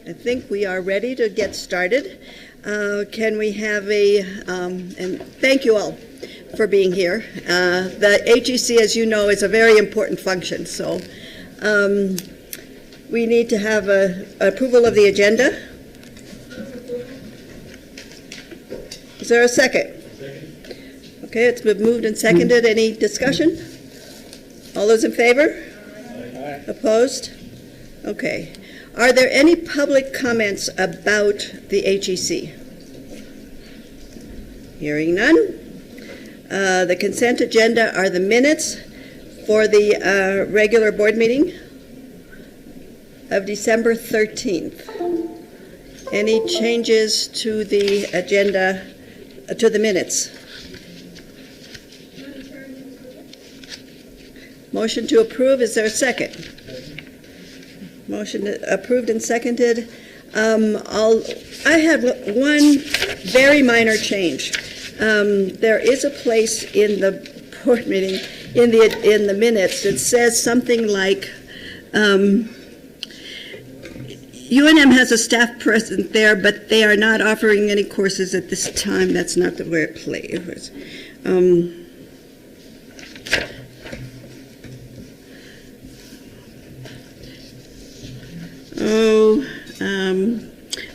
I think we are ready to get started. Can we have and thank you all for being here. The HEC, as you know, is a very important function, so we need to have approval of the agenda. Is there a second? Second. Okay, it's been moved and seconded. Any discussion? All those in favor? Aye. Opposed? Okay. Are there any public comments about the HEC? Hearing none. The consent agenda are the minutes for the regular board meeting of December 13th. Any changes to the agenda, to the minutes? Motion to approve. Is there a second? Motion approved and seconded. I have one very minor change. There is a place in the board meeting, in the minutes, that says something like, UNM has a staff present there, but they are not offering any courses at this time. That's not the way it plays.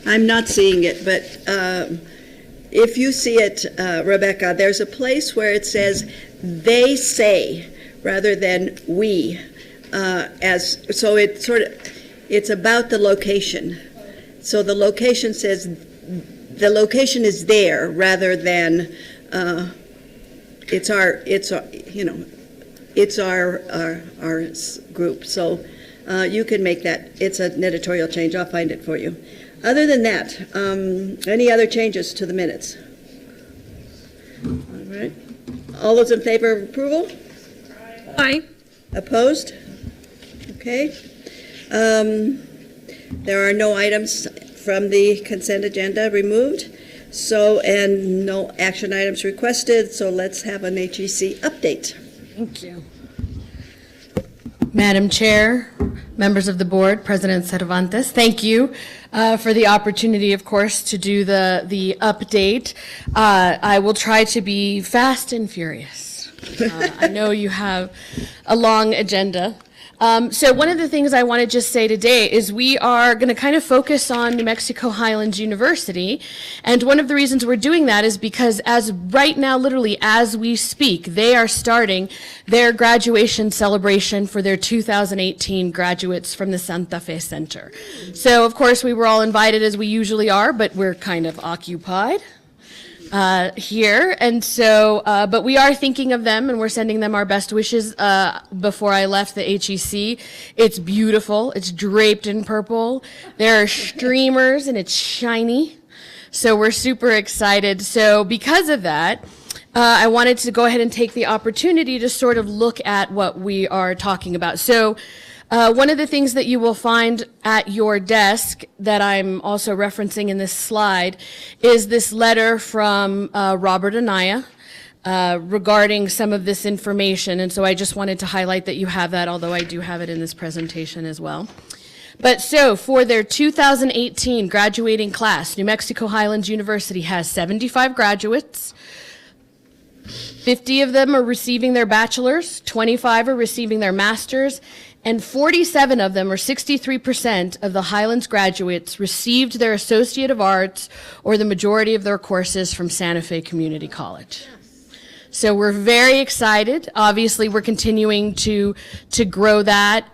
I'm not seeing it, but if you see it, Rebecca, there's a place where it says they say rather than we, so it sort of, it's about the location. So the location says the location is there rather than it's our group. So you can make that. It's an editorial change. I'll find it for you. Other than that, any other changes to the minutes? All right. All those in favor of approval? Aye. Opposed? Okay. There are no items from the consent agenda removed, and no action items requested, so let's have an HEC update. Thank you. Madam Chair, members of the board, President Cervantes, thank you for the opportunity, of course, to do the update. I will try to be fast and furious. I know you have a long agenda. So one of the things I want to just say today is we are going to kind of focus on New Mexico Highlands University. And one of the reasons we're doing that is because as right now, literally as we speak, they are starting their graduation celebration for their 2018 graduates from the Santa Fe Center. So of course we were all invited as we usually are, but we're kind of occupied here, and so, but we are thinking of them, and we're sending them our best wishes. Before I left the HEC, it's beautiful. It's draped in purple. There are streamers, and it's shiny. So we're super excited. So because of that, I wanted to go ahead and take the opportunity to sort of look at what we are talking about. So one of the things that you will find at your desk that I'm also referencing in this slide is this letter from Robert Anaya regarding some of this information. And so I just wanted to highlight that you have that, although I do have it in this presentation as well. But so for their 2018 graduating class, New Mexico Highlands University has 75 graduates. 50 of them are receiving their bachelor's, 25 are receiving their master's, and 47 of them, or 63% of the Highlands graduates, received their Associate of Arts or the majority of their courses from Santa Fe Community College. So we're very excited. Obviously, we're continuing to grow that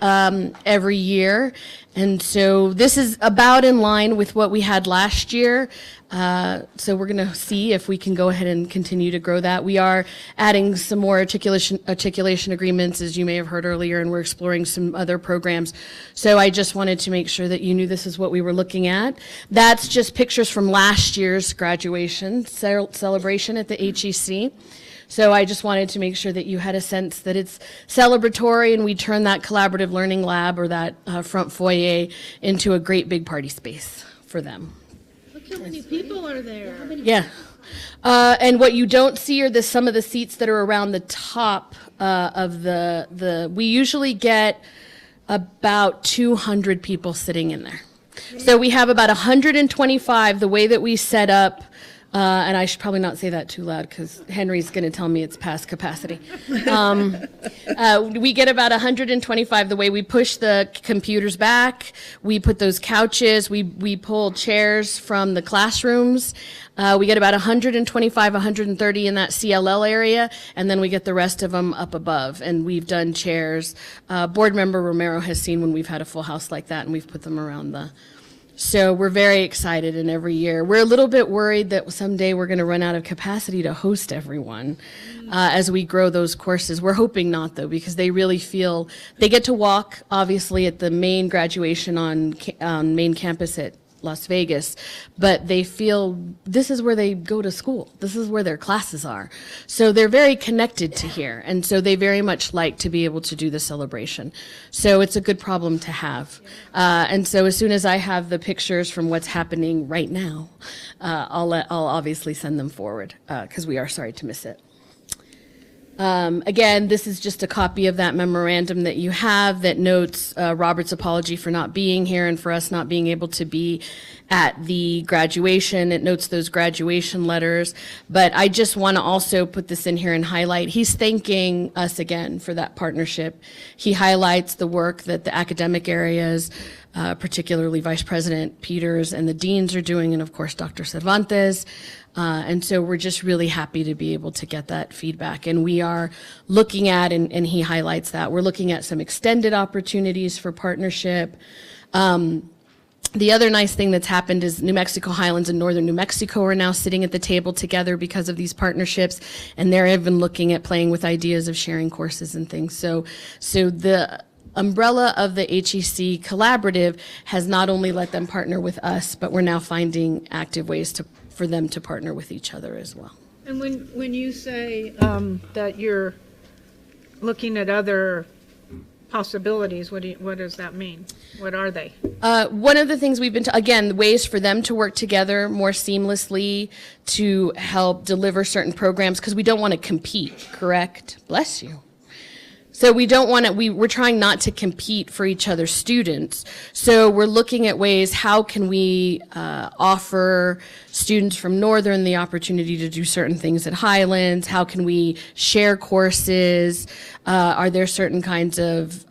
every year. And so this is about in line with what we had last year. So we're going to see if we can go ahead and continue to grow that. We are adding some more articulation agreements, as you may have heard earlier, and we're exploring some other programs. So I just wanted to make sure that you knew this is what we were looking at. That's just pictures from last year's graduation celebration at the HEC. So I just wanted to make sure that you had a sense that it's celebratory, and we turn that collaborative learning lab or that front foyer into a great big party space for them. Look how many people are there. Yeah. And what you don't see are some of the seats that are around the top of we usually get about 200 people sitting in there. So we have about 125, the way that we set up, and I should probably not say that too loud because Henry's going to tell me it's past capacity. We get about 125 the way we push the computers back. We put those couches, we pull chairs from the classrooms. We get about 125, 130 in that CLL area, and then we get the rest of them up above. And we've done chairs. Board member Romero has seen when we've had a full house like that, and we've put them around the. So we're very excited, and every year we're a little bit worried that someday we're going to run out of capacity to host everyone as we grow those courses. We're hoping not, though, because they really feel they get to walk, obviously, at the main graduation on main campus at Las Vegas, but they feel this is where they go to school. This is where their classes are. So they're very connected to here, and so they very much like to be able to do the celebration. So it's a good problem to have. And so as soon as I have the pictures from what's happening right now, I'll obviously send them forward because we are sorry to miss it. Again, this is just a copy of that memorandum that you have that notes Robert's apology for not being here and for us not being able to be at the graduation. It notes those graduation letters. But I just want to also put this in here and highlight, he's thanking us again for that partnership. He highlights the work that the academic areas, particularly Vice President Peters and the deans are doing, and of course, Dr. Cervantes. And so we're just really happy to be able to get that feedback. And we are looking at, and he highlights that, we're looking at some extended opportunities for partnership. The other nice thing that's happened is New Mexico Highlands and Northern New Mexico are now sitting at the table together because of these partnerships, and they're even looking at playing with ideas of sharing courses and things. So the umbrella of the HEC collaborative has not only let them partner with us, but we're now finding active ways for them to partner with each other as well. And when you say that you're looking at other possibilities, what does that mean? What are they? One of the things we've been, again, ways for them to work together more seamlessly to help deliver certain programs, because we don't want to compete, correct? Bless you. So we don't want to, we're trying not to compete for each other's students. So we're looking at ways, how can we offer students from Northern the opportunity to do certain things at Highlands? How can we share courses? Are there certain kinds of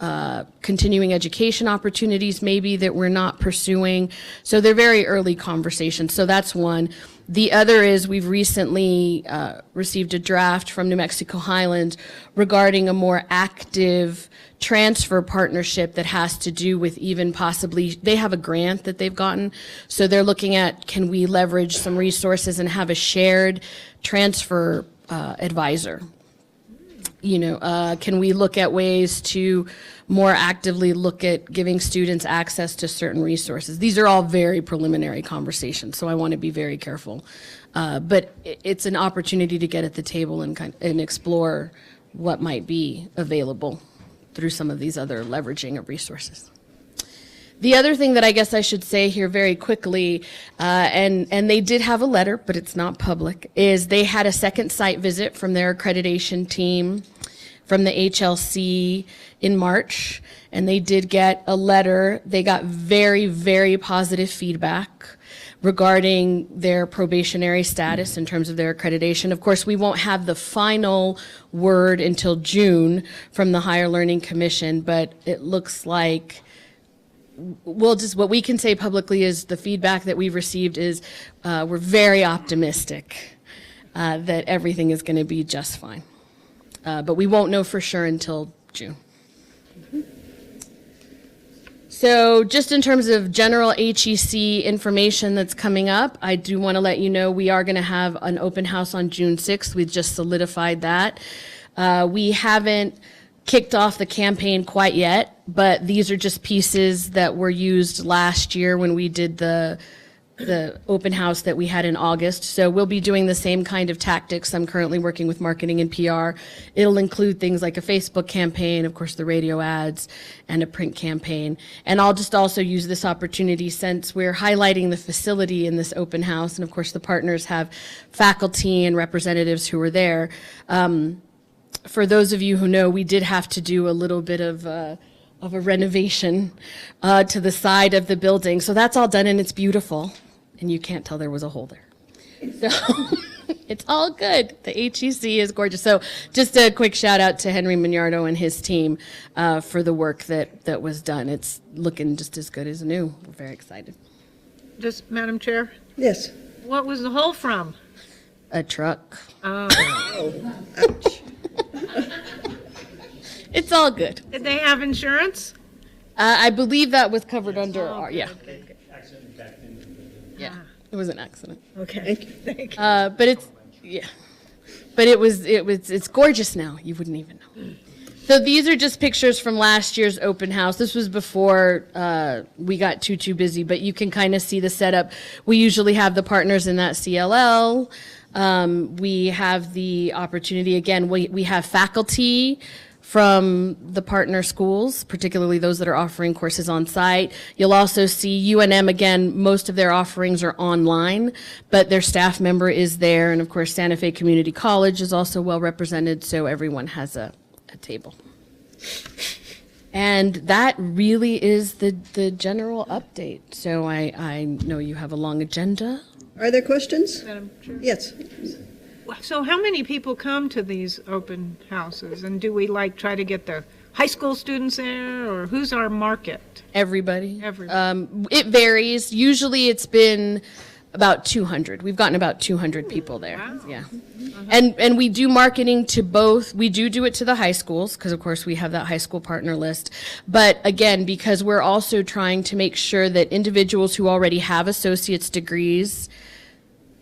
continuing education opportunities maybe that we're not pursuing? So they're very early conversations. So that's one. The other is we've recently received a draft from New Mexico Highlands regarding a more active transfer partnership that has to do with even possibly, they have a grant that they've gotten, so they're looking at, can we leverage some resources and have a shared transfer advisor? You know, can we look at ways to more actively look at giving students access to certain resources? These are all very preliminary conversations, so I want to be very careful. But it's an opportunity to get at the table and explore what might be available through some of these other leveraging of resources. The other thing that I guess I should say here very quickly, and they did have a letter, but it's not public, is they had a second site visit from their accreditation team from the HLC in March, and they did get a letter. They got very, very positive feedback regarding their probationary status in terms of their accreditation. Of course, we won't have the final word until June from the Higher Learning Commission, but it looks like what we can say publicly is the feedback that we've received is we're very optimistic that everything is going to be just fine. But we won't know for sure until June. So just in terms of general HEC information that's coming up, I do want to let you know we are going to have an open house on June 6th. We've just solidified that. We haven't kicked off the campaign quite yet, but these are just pieces that were used last year when we did the open house that we had in August. So we'll be doing the same kind of tactics. I'm currently working with marketing and PR. It'll include things like a Facebook campaign, of course, the radio ads, and a print campaign. And I'll just also use this opportunity, since we're highlighting the facility in this open house, and of course the partners have faculty and representatives who are there. For those of you who know, we did have to do a little bit of of a renovation to the side of the building. So that's all done and it's beautiful. And you can't tell there was a hole there. So it's all good. The HEC is gorgeous. So just a quick shout out to Henry Mignardo and his team for the work that was done. It's looking just as good as new. We're very excited. Just, Madam Chair, Yes. what was the hole from? A truck. Oh, Oh, ouch. It's all good. did they have insurance? I believe that was covered under our, yeah. Yeah, it was an accident. Okay, thank you. But it's, yeah. But it's gorgeous now. You wouldn't even know. So these are just pictures from last year's open house. This was before we got too busy, but you can kind of see the setup. We usually have the partners in that CLL. We have the opportunity, again, we have faculty from the partner schools, particularly those that are offering courses on site. You'll also see UNM, again, most of their offerings are online, but their staff member is there. And of course, Santa Fe Community College is also well represented, so everyone has a table. And that really is the general update. So I know you have a long agenda. Are there questions? Madam Chair? Yes. So how many people come to these open houses? And do we try to get the high school students there, or who's our market? Everybody. Everybody. It varies. Usually it's been about 200. We've gotten about 200 people there. Wow. Yeah. And we do marketing to both. We do it to the high schools because, of course, we have that high school partner list. But again, because we're also trying to make sure that individuals who already have associate's degrees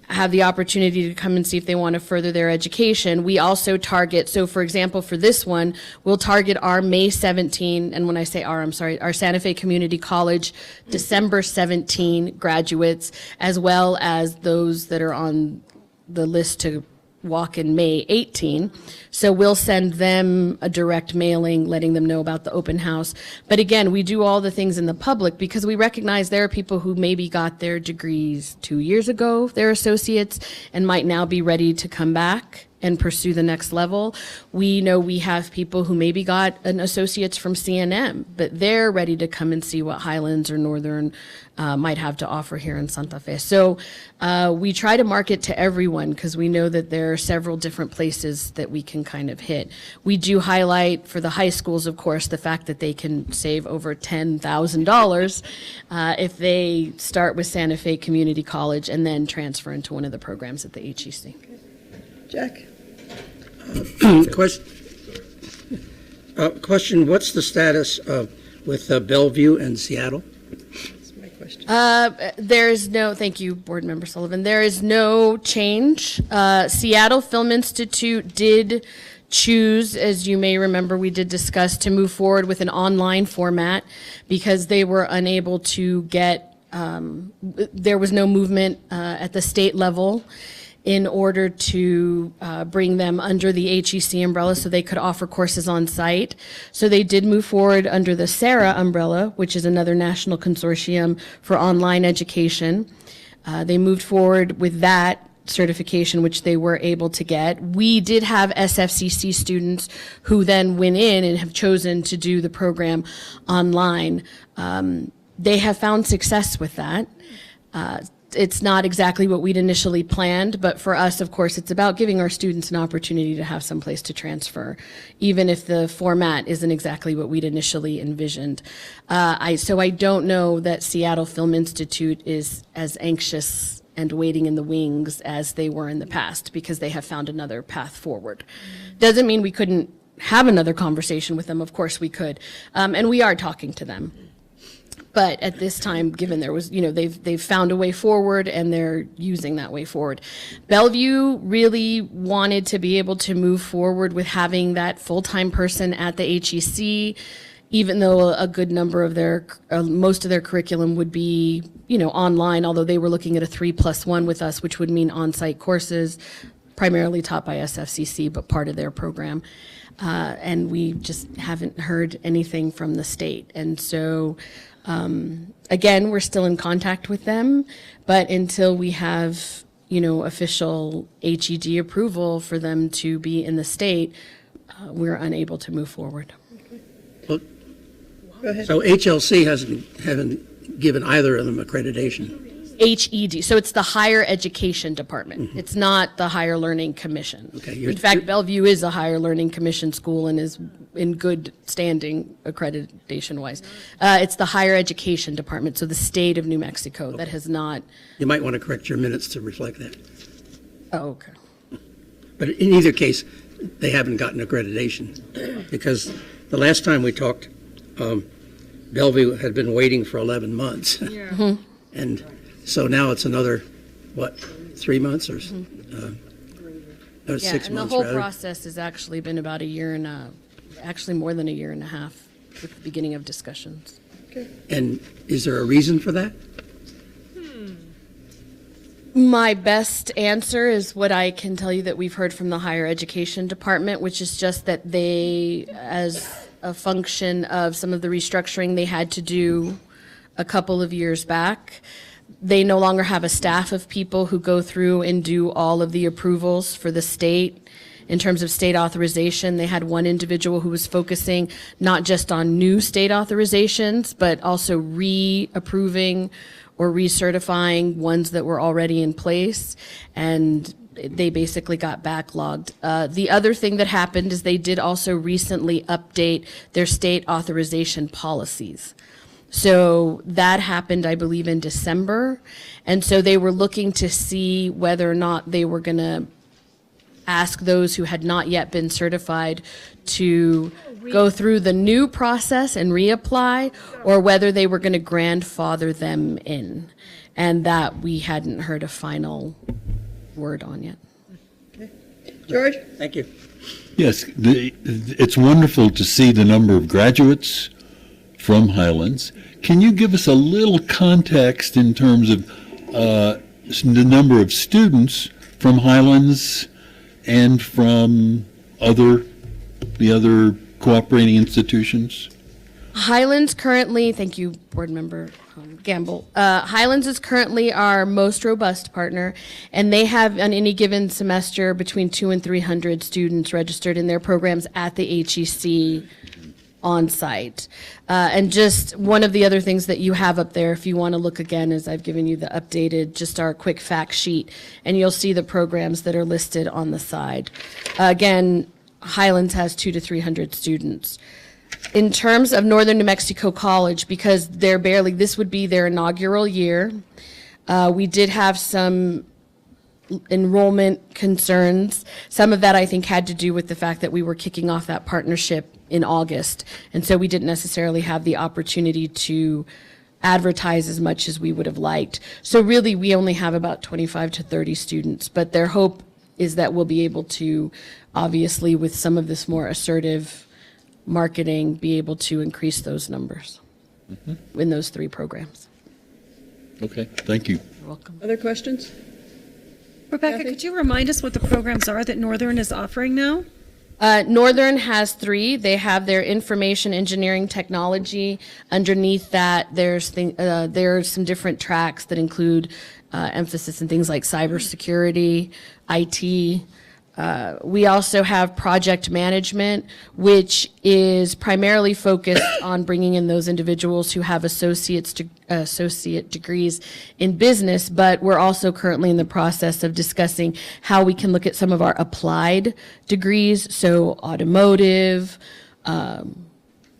have the opportunity to come and see if they want to further their education. We also target, so for example, for this one, we'll target our May 17, and when I say our Santa Fe Community College December 17 graduates, as well as those that are on the list to walk in May 18. So we'll send them a direct mailing letting them know about the open house. But again, we do all the things in the public because we recognize there are people who maybe got their degrees 2 years ago, their associates, and might now be ready to come back and pursue the next level. We know we have people who maybe got an associate's from CNM, but they're ready to come and see what Highlands or Northern might have to offer here in Santa Fe. So we try to market to everyone because we know that there are several different places that we can kind of hit. We do highlight for the high schools, of course, the fact that they can save over $10,000 if they start with Santa Fe Community College and then transfer into one of the programs at the HEC. Jack? Question, what's the status with Bellevue and Seattle? That's my question. There is no, thank you, Board Member Sullivan. There is no change. Seattle Film Institute did choose, as you may remember, we did discuss to move forward with an online format because they were unable to get, there was no movement at the state level in order to bring them under the HEC umbrella so they could offer courses on site. So they did move forward under the SARA umbrella, which is another national consortium for online education. They moved forward with that certification, which they were able to get. We did have SFCC students who then went in and have chosen to do the program online. They have found success with that. It's not exactly what we'd initially planned, but for us, of course, it's about giving our students an opportunity to have some place to transfer, even if the format isn't exactly what we'd initially envisioned. So I don't know that Seattle Film Institute is as anxious and waiting in the wings as they were in the past because they have found another path forward. Doesn't mean we couldn't have another conversation with them. Of course we could. And we are talking to them. But at this time, given there was, they've found a way forward and they're using that way forward. Bellevue really wanted to be able to move forward with having that full-time person at the HEC, even though a good number of most of their curriculum would be, online, although they were looking at a 3+1 with us, which would mean on-site courses, primarily taught by SFCC, but part of their program. And we just haven't heard anything from the state. And so, again, we're still in contact with them, but until we have, official HED approval for them to be in the state, we're unable to move forward. Well, Go ahead. So HLC haven't given either of them accreditation. HED, so it's the Higher Education Department. It's not the Higher Learning Commission. Okay, In fact, Bellevue is a Higher Learning Commission school and is in good standing accreditation-wise. It's the Higher Education Department, so the state of New Mexico that has not. You might want to correct your minutes to reflect that. Oh, okay. But in either case, they haven't gotten accreditation because the last time we talked, Bellevue had been waiting for 11 months. Yeah. And so now it's another, 3 months or 6 Yeah, and the months whole rather. process has actually been about a year and actually more than a year and a half with the beginning of discussions. And is there a reason for that? My best answer is what I can tell you that we've heard from the Higher Education Department, which is just that they, as a function of some of the restructuring they had to do a couple of years back, they no longer have a staff of people who go through and do all of the approvals for the state. In terms of state authorization, they had one individual who was focusing not just on new state authorizations, but also reapproving or recertifying ones that were already in place, and they basically got backlogged. The other thing that happened is they did also recently update their state authorization policies. So that happened, I believe, in December, and so they were looking to see whether or not they were going to ask those who had not yet been certified to go through the new process and reapply, or whether they were going to grandfather them in. And that we hadn't heard a final word on yet. George? Thank you. Yes, it's wonderful to see the number of graduates from Highlands. Can you give us a little context in terms of the number of students from Highlands and from the other cooperating institutions? Highlands currently, thank you, Board Member Gamble. Highlands is currently our most robust partner, and they have on any given semester between 200 and 300 students registered in their programs at the HEC on site. And just one of the other things that you have up there, if you want to look again, is I've given you the updated, just our quick fact sheet, and you'll see the programs that are listed on the side. Again, Highlands has 200 to 300 students. In terms of Northern New Mexico College, because this would be their inaugural year, we did have some enrollment concerns. Some of that, I think, had to do with the fact that we were kicking off that partnership in August, and so we didn't necessarily have the opportunity to advertise as much as we would have liked. So really, we only have about 25 to 30 students, but their hope is that we'll be able to, obviously, with some of this more assertive marketing, be able to increase those numbers in those 3 programs. Okay, thank you. You're welcome. Other questions? Rebecca, Kathy? could you remind us what the programs are that Northern is offering now? Northern has 3. They have their information engineering technology. Underneath that, there's some different tracks that include emphasis in things like cybersecurity, IT. We also have project management, which is primarily focused on bringing in those individuals who have associate degrees in business, but we're also currently in the process of discussing how we can look at some of our applied degrees, so automotive,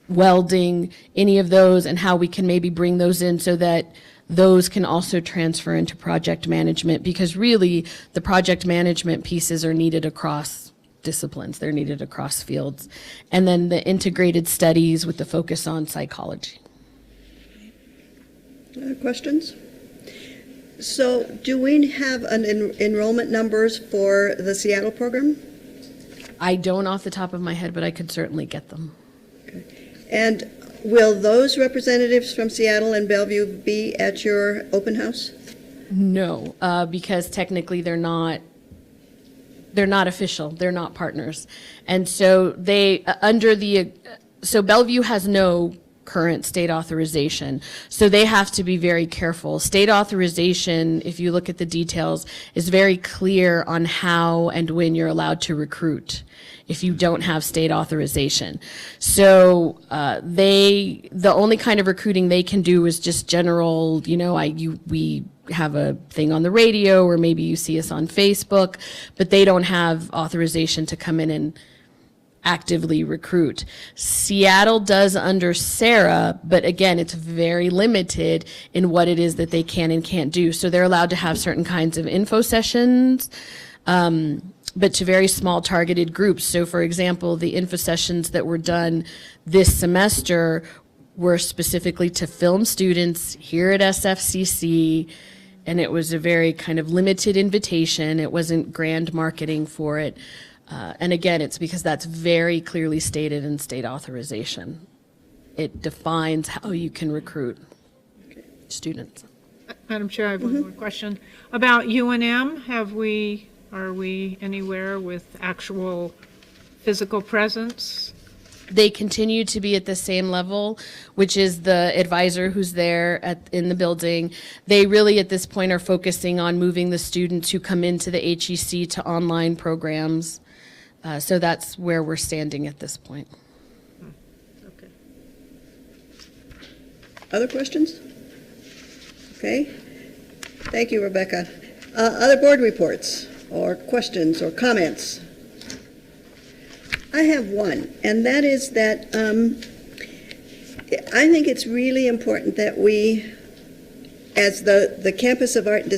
welding, any of those, and how we can maybe bring those in so that those can also transfer into project management, because really the project management pieces are needed across disciplines. They're needed across fields. And then the integrated studies with the focus on psychology. Questions? So do we have enrollment numbers for the Seattle program? I don't off the top of my head, but I could certainly get them. And will those representatives from Seattle and Bellevue be at your open house? No, because technically they're not official. They're not partners. And so so Bellevue has no current state authorization. So they have to be very careful. State authorization, if you look at the details, is very clear on how and when you're allowed to recruit if you don't have state authorization. So the only kind of recruiting they can do is just general, we have a thing on the radio, or maybe you see us on Facebook, but they don't have authorization to come in and actively recruit. Seattle does under Sarah, but again, it's very limited in what it is that they can and can't do. So they're allowed to have certain kinds of info sessions, but to very small targeted groups. So for example, the info sessions that were done this semester were specifically to film students here at SFCC, and it was a very kind of limited invitation. It wasn't grand marketing for it. And again, it's because that's very clearly stated in state authorization. It defines how you can recruit students. Madam Chair, I have one more question. About UNM, are we anywhere with actual physical presence? They continue to be at the same level, which is the advisor who's there in the building. They really, at this point, are focusing on moving the students who come into the HEC to online programs. So that's where we're standing at this point. Okay. Other questions? Okay. Thank you, Rebecca. Other board reports or questions or comments? I have one, and that is that I think it's really important that we, as the Campus of Art and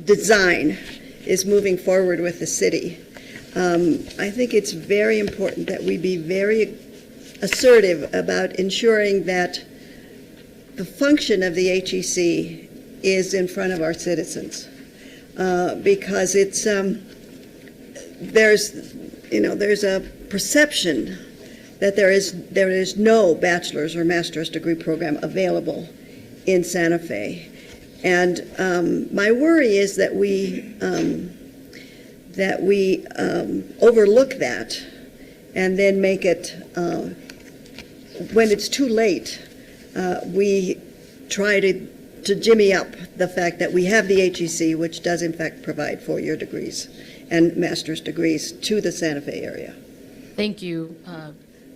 Design is moving forward with the city, I think it's very important that we be very assertive about ensuring that the function of the HEC is in front of our citizens, because it's there's a perception that there is no bachelor's or master's degree program available in Santa Fe, and my worry is that we overlook that and then make it when it's too late. We try to jimmy up the fact that we have the HEC, which does in fact provide four-year degrees and master's degrees to the Santa Fe area. Thank you,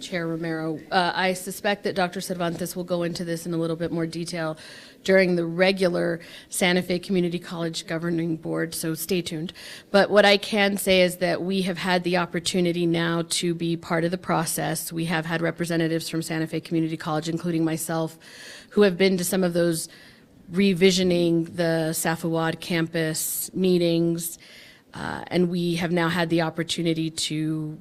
Chair Romero. I suspect that Dr. Cervantes will go into this in a little bit more detail during the regular Santa Fe Community College Governing Board, so stay tuned. But what I can say is that we have had the opportunity now to be part of the process. We have had representatives from Santa Fe Community College, including myself, who have been to some of those revisioning the Safuad campus meetings, and we have now had the opportunity to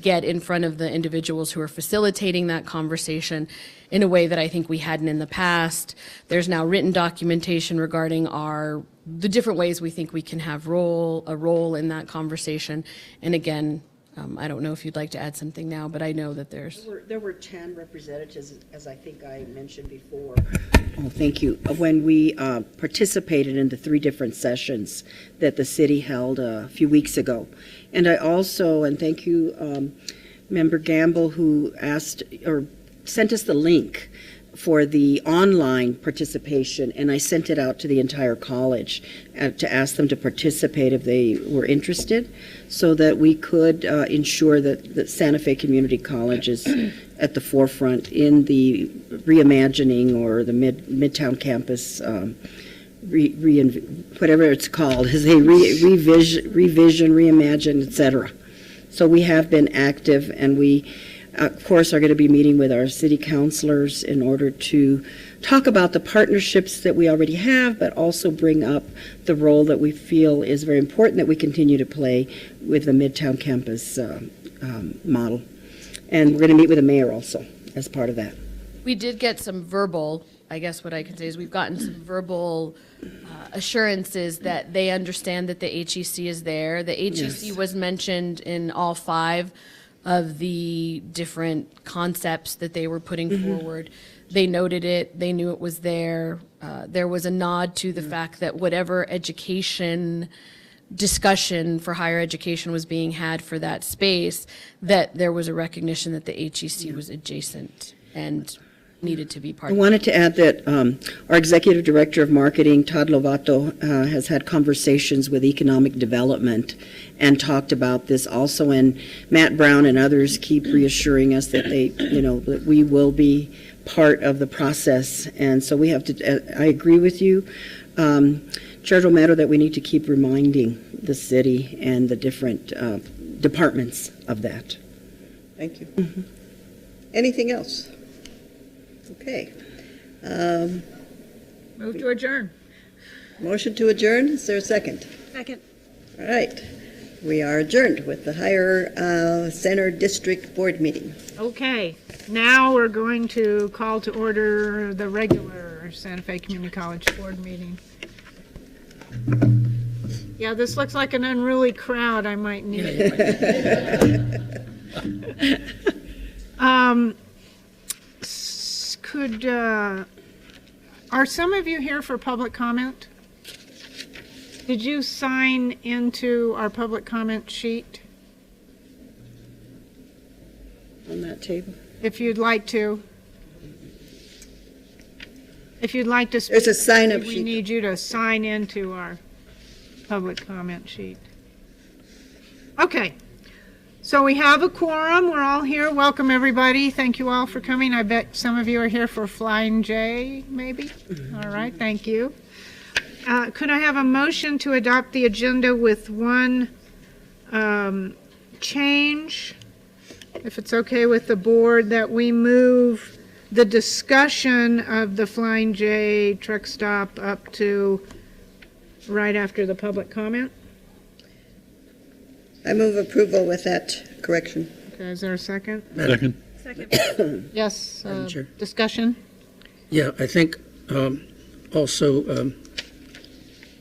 get in front of the individuals who are facilitating that conversation in a way that I think we hadn't in the past. There's now written documentation regarding the different ways we think we can have a role in that conversation. And again, I don't know if you'd like to add something now, but I know that There were 10 representatives, as I think I mentioned before. Oh, thank you. When we participated in the 3 different sessions that the city held a few weeks ago. And I also, and thank you, Member Gamble, who asked or sent us the link for the online participation, and I sent it out to the entire college to ask them to participate if they were interested, so that we could ensure that Santa Fe Community College is at the forefront in the reimagining or the Midtown campus, whatever it's called, as a revision, reimagine, etc. So we have been active, and we of course, are going to be meeting with our city councilors in order to talk about the partnerships that we already have, but also bring up the role that we feel is very important that we continue to play with the Midtown campus model. And we're going to meet with the mayor also as part of that. We did get some verbal, I guess what I can say is we've gotten some verbal assurances that they understand that the HEC is there. The HEC Yes. was mentioned in all 5 of the different concepts that they were putting forward. They noted it, they knew it was there. There was a nod to the fact that whatever education discussion for higher education was being had for that space, that there was a recognition that the HEC was adjacent and needed to be part I of. wanted to add that our Executive Director of Marketing, Todd Lovato, has had conversations with Economic Development and talked about this also, and Matt Brown and others keep reassuring us that that we will be part of the process, and so we have to, I agree with you, Chair Romero, that we need to keep reminding the city and the different departments of that. Thank you. Anything else? Okay. Move to adjourn. Motion to adjourn, is there a second? Second. All right. We are adjourned with the Higher Center District Board meeting. Okay, now we're going to call to order the regular Santa Fe Community College Board meeting. Yeah, this looks like an unruly crowd. I might need it. Are some of you here for public comment? Did you sign into our public comment sheet? On that table. If you'd like to. If you'd like to speak. There's a sign-up We sheet. need you to sign into our public comment sheet. Okay. So we have a quorum. We're all here. Welcome, everybody. Thank you all for coming. I bet some of you are here for Flying J, maybe? All right, thank you. Could I have a motion to adopt the agenda with one change? If it's okay with the board, that we move the discussion of the Flying J truck stop up to right after the public comment? I move approval with that correction. Okay, is there a second? Second. Second. Yes, Madam Chair. discussion? Yeah, I think also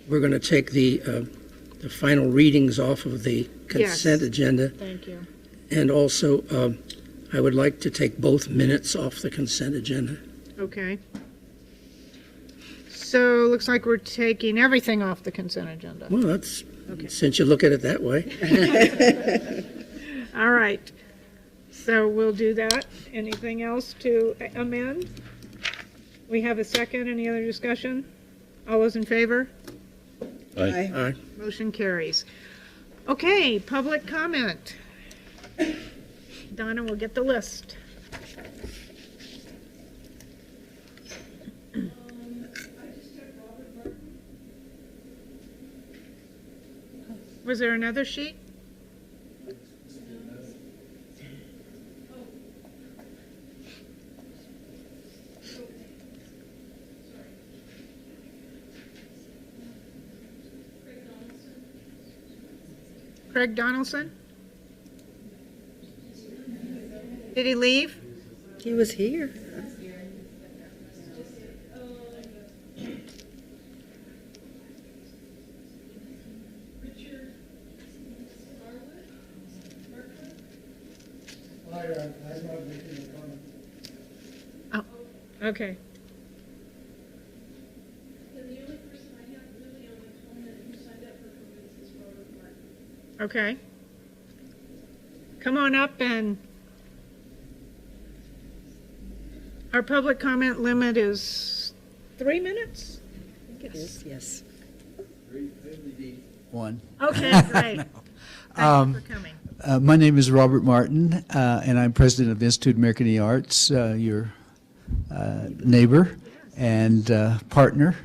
we're going to take the final readings off of the consent agenda. Thank you. And also, I would like to take both minutes off the consent agenda. Okay. So, looks like we're taking everything off the consent agenda. Well, that's, Okay. since you look at it that way. All right. So we'll do that. Anything else to amend? We have a second. Any other discussion? All those in favor? Aye. Aye. Motion carries. Okay, public comment. Donna will get the list. Was there another sheet? Craig Donaldson? Did he leave? He was here. Oh, okay. Okay. Come on up, and our public comment limit is 3 minutes? Yes. One. Okay, great. Thank you for coming. My name is Robert Martin, and I'm president of the Institute of American Arts, your neighbor and partner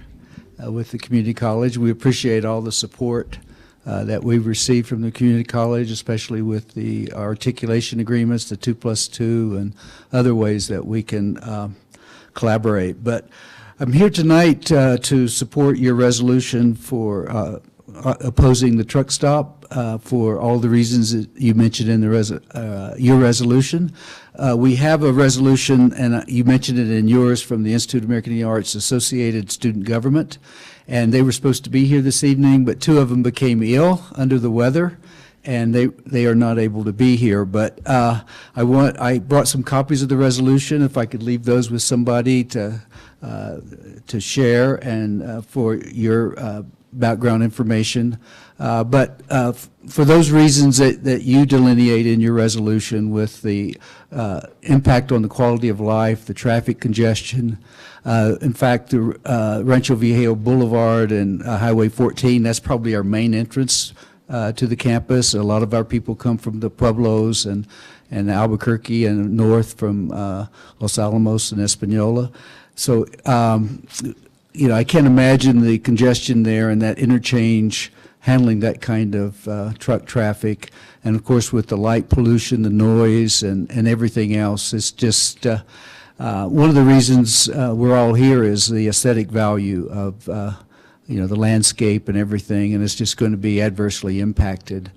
with the community college. We appreciate all the support that we've received from the community college, especially with the articulation agreements, the 2+2, and other ways that we can collaborate. But I'm here tonight to support your resolution for opposing the truck stop for all the reasons that you mentioned in the your resolution. We have a resolution, and you mentioned it in yours, from the Institute of American Arts Associated Student Government, and they were supposed to be here this evening, but two of them became ill under the weather, and they are not able to be here. But I brought some copies of the resolution, if I could leave those with somebody to share, and for your background information. For those reasons that you delineate in your resolution with the impact on the quality of life, the traffic congestion, in fact, the Rancho Viejo Boulevard and Highway 14, that's probably our main entrance to the campus. A lot of our people come from the Pueblos and Albuquerque and north from Los Alamos and Espanola. So, I can't imagine the congestion there and that interchange handling that kind of truck traffic. And of course, with the light pollution, the noise, and everything else, it's just one of the reasons we're all here is the aesthetic value of the landscape and everything, and it's just going to be adversely impacted.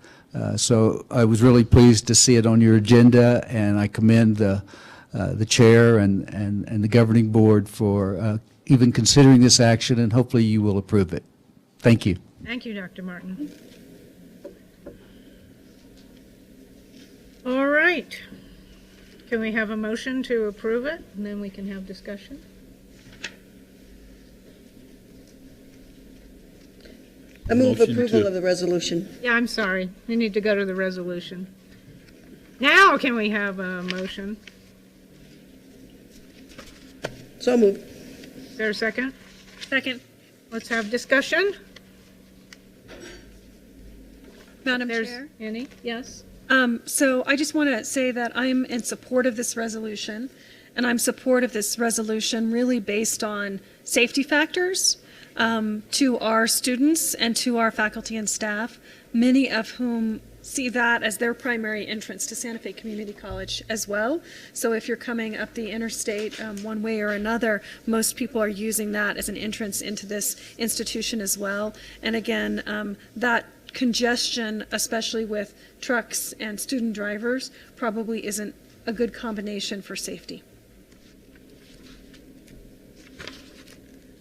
So I was really pleased to see it on your agenda, and I commend the chair and the governing board for even considering this action, and hopefully you will approve it. Thank you. Thank you, Dr. Martin. All right. Can we have a motion to approve it, and then we can have discussion? I move Motion approval to- of the resolution. Yeah, I'm sorry. We need to go to the resolution. Now can we have a motion? So moved. Is there a second? Second. Let's have discussion. Madam There's Chair. any? Yes? So I just want to say that I'm in support of this resolution, and I'm support of this resolution really based on safety factors to our students and to our faculty and staff, many of whom see that as their primary entrance to Santa Fe Community College as well. So if you're coming up the interstate one way or another, most people are using that as an entrance into this institution as well. And again, that congestion, especially with trucks and student drivers, probably isn't a good combination for safety.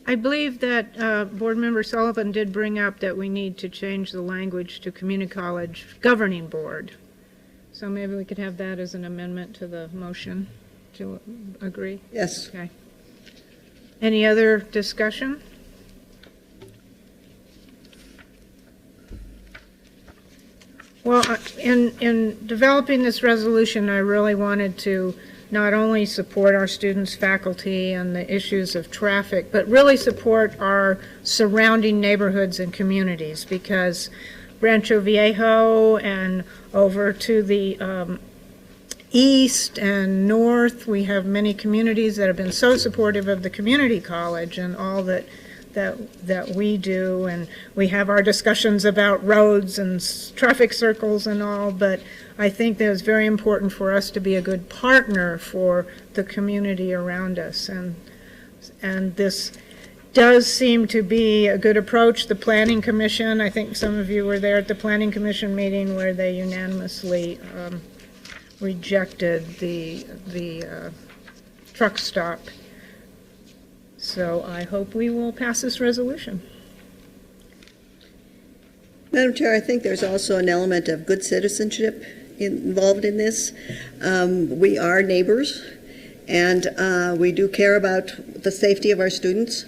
I believe that Board Member Sullivan did bring up that we need to change the language to Community College Governing Board. So maybe we could have that as an amendment to the motion. Do you agree? Yes. Okay. Any other discussion? Well, in developing this resolution, I really wanted to not only support our students, faculty, and the issues of traffic, but really support our surrounding neighborhoods and communities, because Rancho Viejo and over to the east and north, we have many communities that have been so supportive of the community college and all that we do, and we have our discussions about roads and traffic circles and all, but I think that it's very important for us to be a good partner for the community around us, and this does seem to be a good approach. The Planning Commission, I think some of you were there at the Planning Commission meeting where they unanimously rejected the truck stop. So I hope we will pass this resolution. Madam Chair, I think there's also an element of good citizenship involved in this. We are neighbors, and we do care about the safety of our students.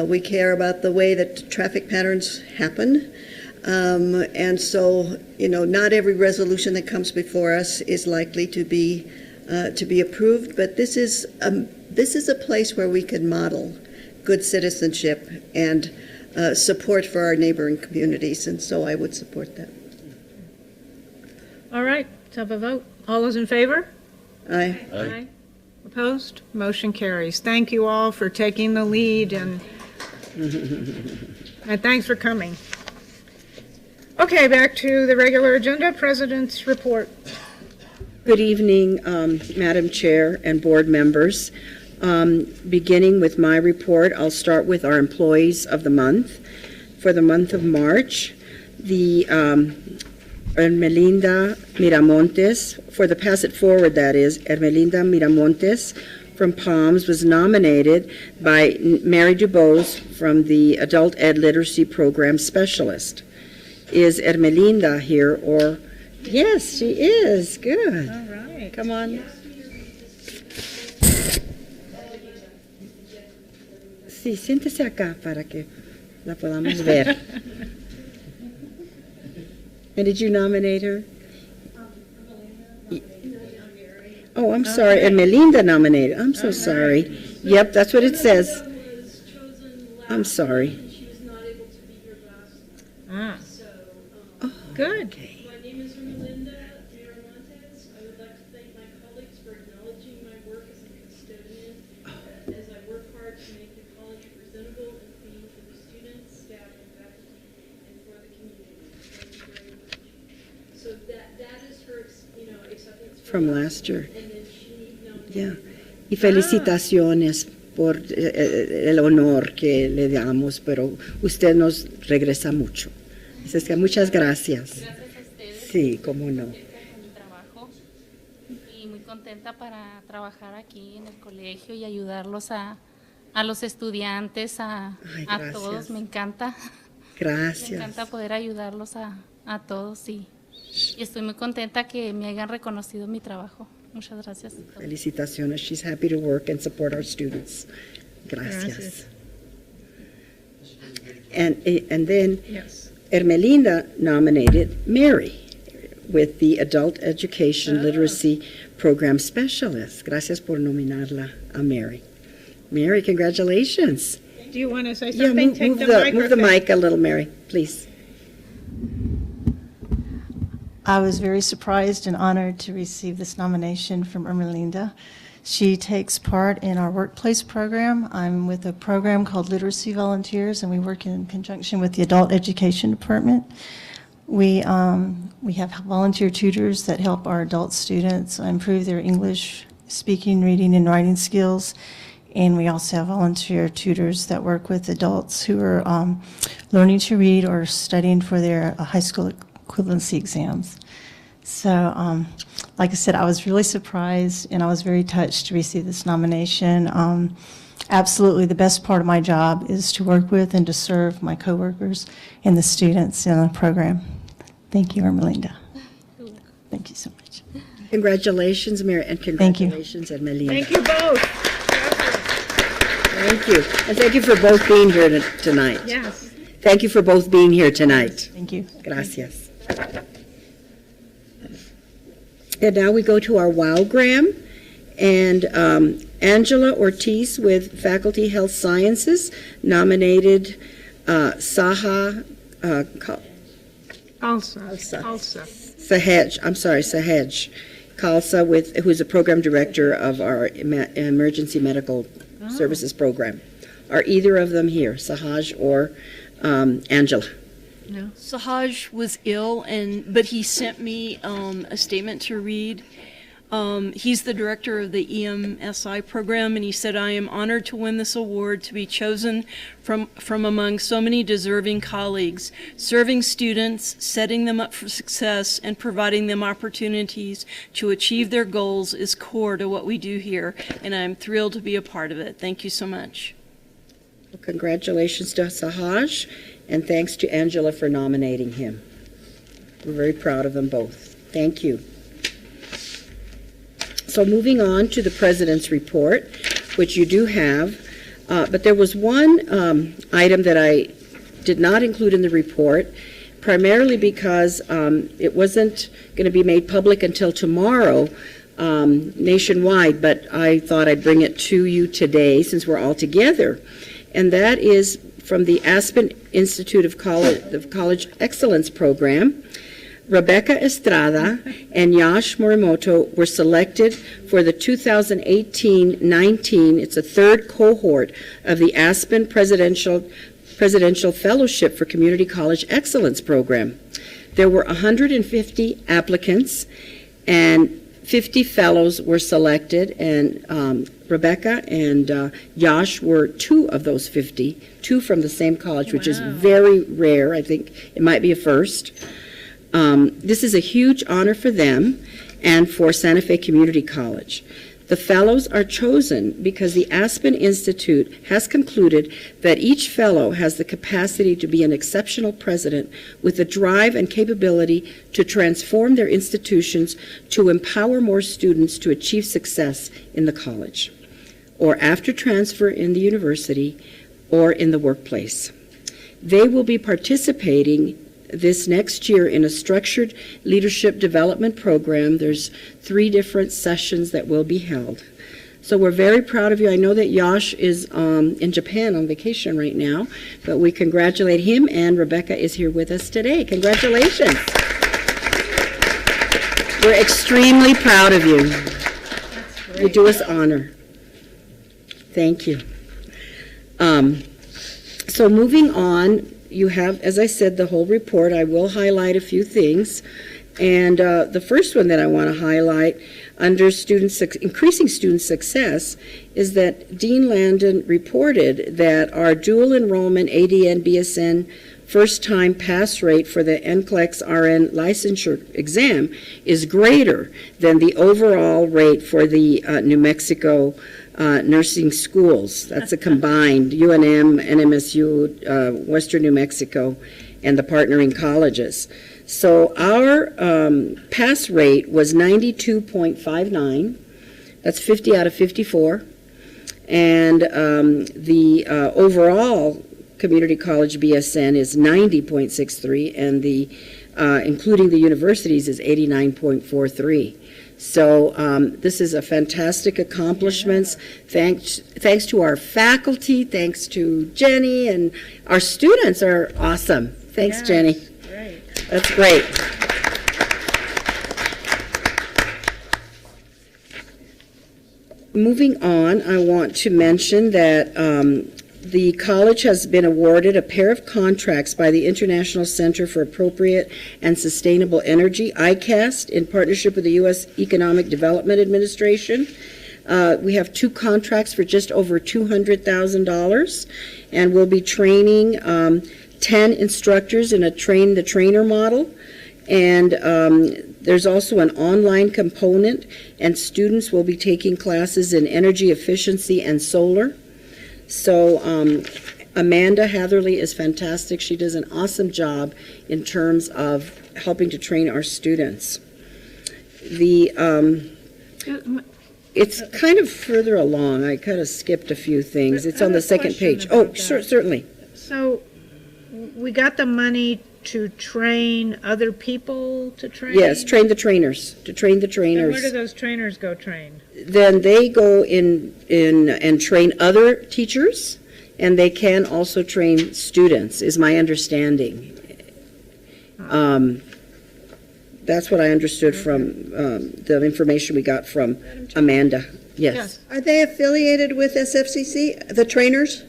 We care about the way that traffic patterns happen. And so, not every resolution that comes before us is likely to be approved, but this is a place where we can model good citizenship and support for our neighboring communities, and so I would support that. All right, let's have a vote. All those in favor? Aye. Aye. Opposed? Motion carries. Thank you all for taking the lead, and thanks for coming. Okay, back to the regular agenda, President's report. Good evening, Madam Chair and board members. Beginning with my report, I'll start with our employees of the month. For the month of March, the Ermelinda Miramontes, for the Pass It Forward, that is, Ermelinda Miramontes from Palms was nominated by Mary Dubose from the Adult Ed Literacy Program Specialist. Is Ermelinda here, or? Yes, she is. Good. All right. Come on. Sí, siéntese acá para que la podamos ver. And did you nominate her? Oh, I'm sorry. And Melinda nominated. I'm so sorry. Yep, that's what it says. I'm sorry. Ah. Good. My name is Melinda Miramontes. I would like to thank my colleagues for acknowledging my work as a custodian, as I work hard to make the college presentable and clean for the students, staff, and faculty, and for the community. Thank you very much. So that is her, acceptance From last year. and then she nominated. Yeah. Y felicitaciones por el honor que le damos, pero usted nos regresa mucho. Así es que muchas gracias. Gracias a ustedes. Sí, cómo no. Contenta con mi trabajo y muy contenta para trabajar aquí en el colegio y ayudarlos a los estudiantes, a gracias. todos. Me encanta. Gracias. Me encanta poder ayudarlos a todos y estoy muy contenta que me hayan reconocido mi trabajo. Muchas gracias. Felicitaciones. She's happy to work and support our students. Gracias. And then Yes. Ermelinda nominated Mary with the Adult Education Literacy Program Specialist. Gracias por nominarla a Mary. Mary, congratulations. Do you want to say Yeah, something? move, Take move the the microphone. mic a little, Mary, please. I was very surprised and honored to receive this nomination from Ermelinda. She takes part in our workplace program. I'm with a program called Literacy Volunteers, and we work in conjunction with the Adult Education Department. We have volunteer tutors that help our adult students improve their English speaking, reading, and writing skills. And we also have volunteer tutors that work with adults who are learning to read or studying for their high school equivalency exams. So, like I said, I was really surprised and I was very touched to receive this nomination. Absolutely, the best part of my job is to work with and to serve my coworkers and the students in the program. Thank you, Ermelinda. Thank you so much. Congratulations, Mary, and Thank you. congratulations, Ermelinda. Thank you both. Thank you. And thank you for both being here tonight. Yes. Thank you for both being here tonight. Thank you. Gracias. And now we go to our WOW-gram, and Angela Ortiz with Faculty Health Sciences nominated Sahej Khalsa, who's a program director of our Emergency Medical Services Program. Are either of them here, Sahaj or Angela? Sahaj was ill, but he sent me a statement to read. He's the director of the EMSI program, and he said, "I am honored to win this award, to be chosen from among so many deserving colleagues. Serving students, setting them up for success, and providing them opportunities to achieve their goals is core to what we do here, and I'm thrilled to be a part of it. Thank you so much." Well, congratulations to Sahaj, and thanks to Angela for nominating him. We're very proud of them both. Thank you. So moving on to the President's report, which you do have, but there was one item that I did not include in the report, primarily because it wasn't going to be made public until tomorrow nationwide, but I thought I'd bring it to you today since we're all together. And that is from the Aspen Institute of College Excellence Program. Rebecca Estrada and Yash Morimoto were selected for the 2018-19, it's a third cohort of the Aspen Presidential Fellowship for Community College Excellence Program. There were 150 applicants and 50 fellows were selected, and Rebecca and Yash were two of those 50, two from the same college, which is very rare. I think it might be a first. This is a huge honor for them and for Santa Fe Community College. The fellows are chosen because the Aspen Institute has concluded that each fellow has the capacity to be an exceptional president with the drive and capability to transform their institutions to empower more students to achieve success in the college, or after transfer in the university, or in the workplace. They will be participating this next year in a structured leadership development program. There's 3 different sessions that will be held. So we're very proud of you. I know that Yash is in Japan on vacation right now, but we congratulate him, and Rebecca is here with us today. Congratulations. We're extremely proud of you. You do us honor. Thank you. So moving on, you have, as I said, the whole report. I will highlight a few things. And the first one that I want to highlight under increasing student success is that Dean Landon reported that our dual enrollment ADN BSN first-time pass rate for the NCLEX RN licensure exam is greater than the overall rate for the New Mexico nursing schools. That's a combined UNM, NMSU, Western New Mexico, and the partnering colleges. So our pass rate was 92.59. That's 50 out of 54. And the overall community college BSN is 90.63, and the including the universities is 89.43. So this is a fantastic accomplishment. Thanks to our faculty, thanks to Jenny, and our students are awesome. Thanks, Jenny. That's great. Moving on, I want to mention that the college has been awarded a pair of contracts by the International Center for Appropriate and Sustainable Energy, ICAST, in partnership with the U.S. Economic Development Administration. We have 2 contracts for just over $200,000, and we'll be training 10 instructors in a train-the-trainer model. And there's also an online component, and students will be taking classes in energy efficiency and solar. So Amanda Hatherley is fantastic. She does an awesome job in terms of helping to train our students. It's kind of further along. I kind of skipped a few things. It's on the second page. Oh, sure, certainly. So we got the money to train other people to train? Yes, train the trainers, to train the trainers. And where do those trainers go train? Then they go in and train other teachers, and they can also train students, is my understanding. That's what I understood from the information we got from Amanda. Yes. Are they affiliated with SFCC, the trainers?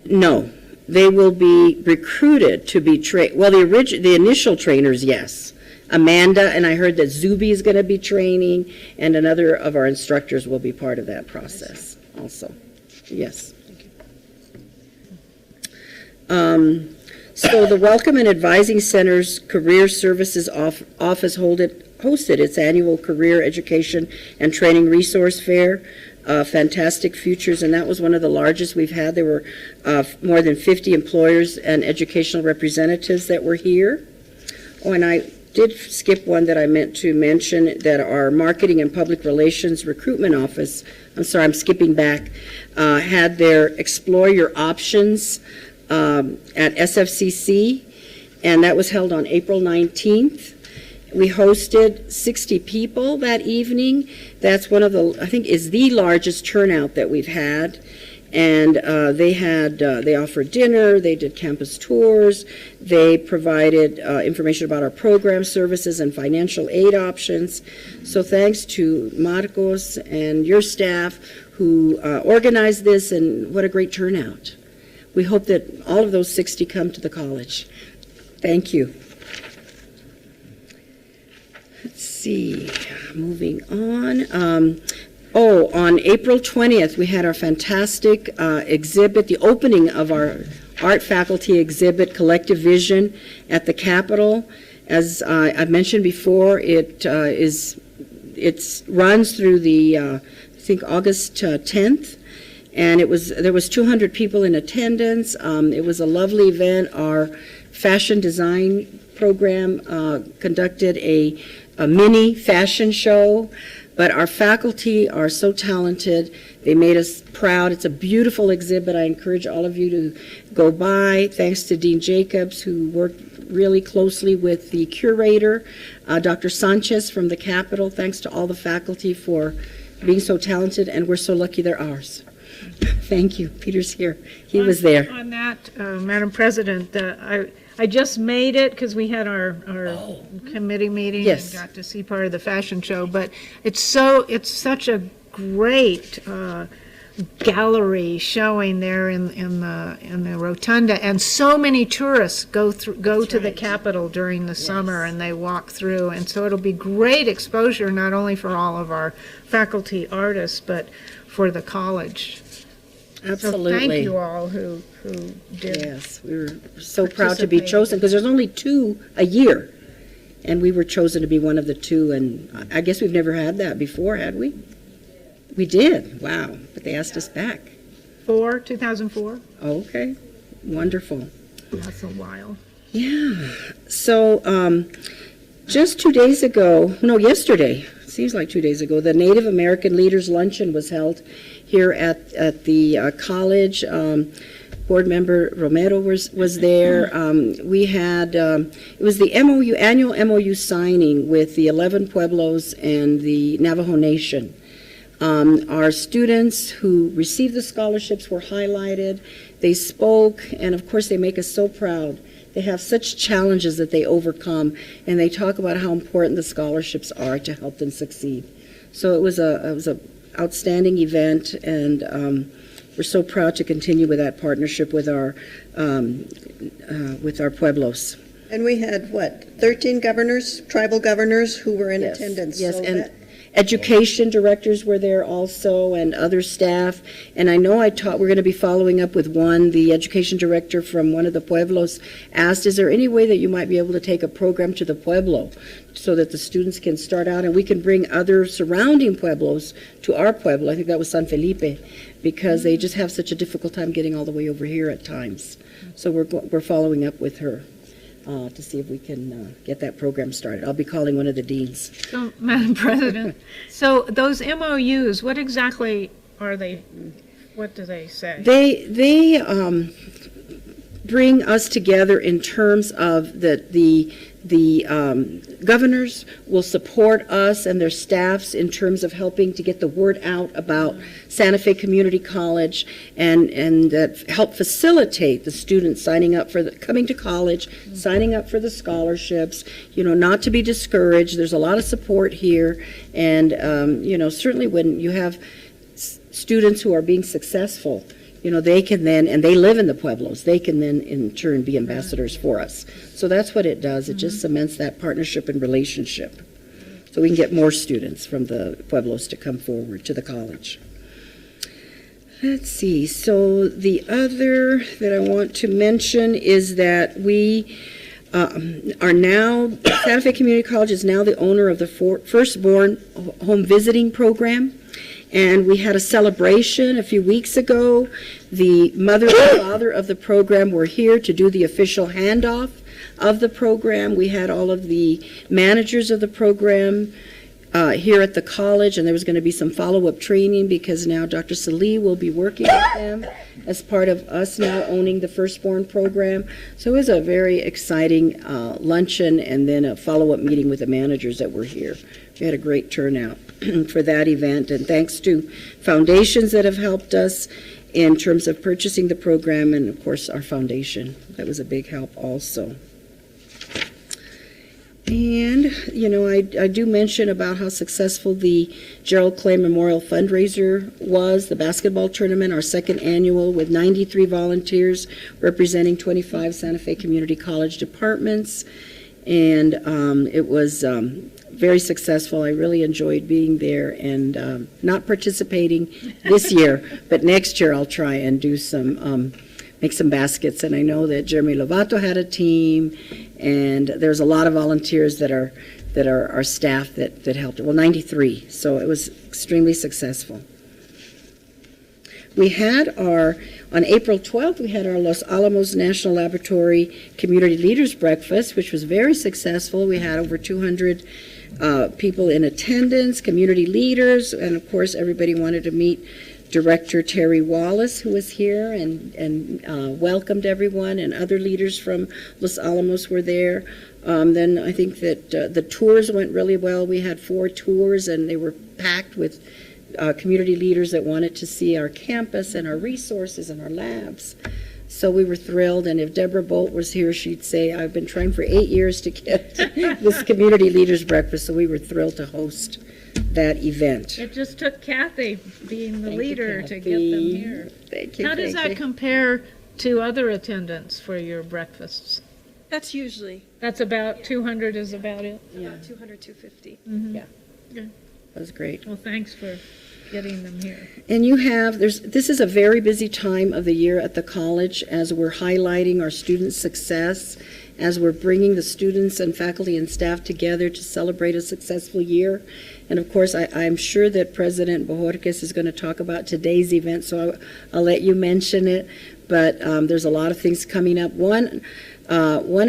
No. They will be recruited to be trained. Well, the initial trainers, yes. Amanda, and I heard that Zuby is going to be training, and another of our instructors will be part of that process also. Yes. So the Welcome and Advising Center's Career Services Office hosted its annual Career Education and Training Resource Fair. Fantastic Futures, and that was one of the largest we've had. There were more than 50 employers and educational representatives that were here. Oh, and I did skip one that I meant to mention, that our Marketing and Public Relations Recruitment Office, I'm sorry, I'm skipping back, had their Explore Your Options at SFCC, and that was held on April 19th. We hosted 60 people that evening. That's one of the, I think, is the largest turnout that we've had. And they offered dinner, they did campus tours, they provided information about our program services and financial aid options. So thanks to Marcos and your staff who organized this, and what a great turnout. We hope that all of those 60 come to the college. Thank you. Let's see, moving on. On April 20th, we had our fantastic exhibit, the opening of our art faculty exhibit, Collective Vision, at the Capitol. As I've mentioned before, it runs through the, I think, August 10th. And there was 200 people in attendance. It was a lovely event. Our fashion design program conducted a mini fashion show. But our faculty are so talented. They made us proud. It's a beautiful exhibit. I encourage all of you to go by. Thanks to Dean Jacobs, who worked really closely with the curator, Dr. Sanchez from the Capitol. Thanks to all the faculty for being so talented, and we're so lucky they're ours. Thank you. Peter's here. He was there. On that, Madam President, I just made it because we had our committee meeting Yes. and got to see part of the fashion show. But it's such a great gallery showing there in the rotunda, and so many tourists go to the Capitol during the summer, and they walk through, and so it'll be great exposure not only for all of our faculty artists but for the college. Absolutely. So thank you all who did. Yes, we were so proud to be chosen, because there's only 2 a year, and we were chosen to be one of the 2, and I guess we've never had that before, had we? We did, wow, but they asked us back. 2004? Okay, wonderful. That's a while. Yeah, so just 2 days ago, no, yesterday, seems like 2 days ago, the Native American Leaders Luncheon was held here at the college. Board member Romero was there. We had, it was the annual MOU signing with the 11 Pueblos and the Navajo Nation. Our students who received the scholarships were highlighted. They spoke, and of course they make us so proud. They have such challenges that they overcome, and they talk about how important the scholarships are to help them succeed. So it was a outstanding event, and we're so proud to continue with that partnership with our Pueblos. And we had, 13 governors, tribal governors who were in attendance. Yes, so and education directors were there also, and other staff. And I know we're going to be following up with one. The education director from one of the Pueblos asked, is there any way that you might be able to take a program to the Pueblo so that the students can start out and we can bring other surrounding Pueblos to our Pueblo? I think that was San Felipe, because they just have such a difficult time getting all the way over here at times. So we're following up with her to see if we can get that program started. I'll be calling one of the deans. So, Madam President, so those MOUs, what exactly are they? What do they say? They bring us together in terms of the governors will support us and their staffs in terms of helping to get the word out about Santa Fe Community College, and help facilitate the students signing up for coming to college, signing up for the scholarships, not to be discouraged. There's a lot of support here, and certainly when you have students who are being successful, they can then, and they live in the Pueblos, they can then in turn be ambassadors for us. So that's what it does. It just cements that partnership and relationship. So we can get more students from the Pueblos to come forward to the college. Let's see. So the other that I want to mention is that we are now, Santa Fe Community College is now the owner of the Firstborn Home Visiting Program. And we had a celebration a few weeks ago. The mother and father of the program were here to do the official handoff of the program. We had all of the managers of the program here at the college, and there was going to be some follow-up training because now Dr. Salih will be working with them as part of us now owning the Firstborn program. So it was a very exciting luncheon and then a follow-up meeting with the managers that were here. We had a great turnout for that event, and thanks to foundations that have helped us in terms of purchasing the program, and of course our foundation. That was a big help also. And, I do mention about how successful the Gerald Clay Memorial Fundraiser was, the basketball tournament, our second annual, with 93 volunteers representing 25 Santa Fe Community College departments. And it was very successful. I really enjoyed being there, and not participating this year, but next year I'll try and do some make some baskets. And I know that Jeremy Lovato had a team, and there's a lot of volunteers that are our staff that helped. Well, 93, so it was extremely successful. We had on April 12th, we had our Los Alamos National Laboratory Community Leaders Breakfast, which was very successful. We had over 200 people in attendance, community leaders, and of course, everybody wanted to meet Director Terry Wallace, who was here and welcomed everyone, and other leaders from Los Alamos were there. Then I think that the tours went really well. We had 4 tours, and they were packed with community leaders that wanted to see our campus and our resources and our labs. So we were thrilled, and if Deborah Bolt was here, she'd say, I've been trying for 8 years to get this community leaders breakfast, so we were thrilled to host that event. It just took Kathy being the Thank you, leader to get them Kathy. here. Thank you. How does that compare to other attendance for your breakfasts? That's usually That's about 200 is about it? about 200, 250. That was great. Well, thanks for getting them here. And you have, this is a very busy time of the year at the college as we're highlighting our students' success, as we're bringing the students and faculty and staff together to celebrate a successful year. And of course, I'm sure that President Bojorquez is going to talk about today's event, so I'll let you mention it. But there's a lot of things coming up. One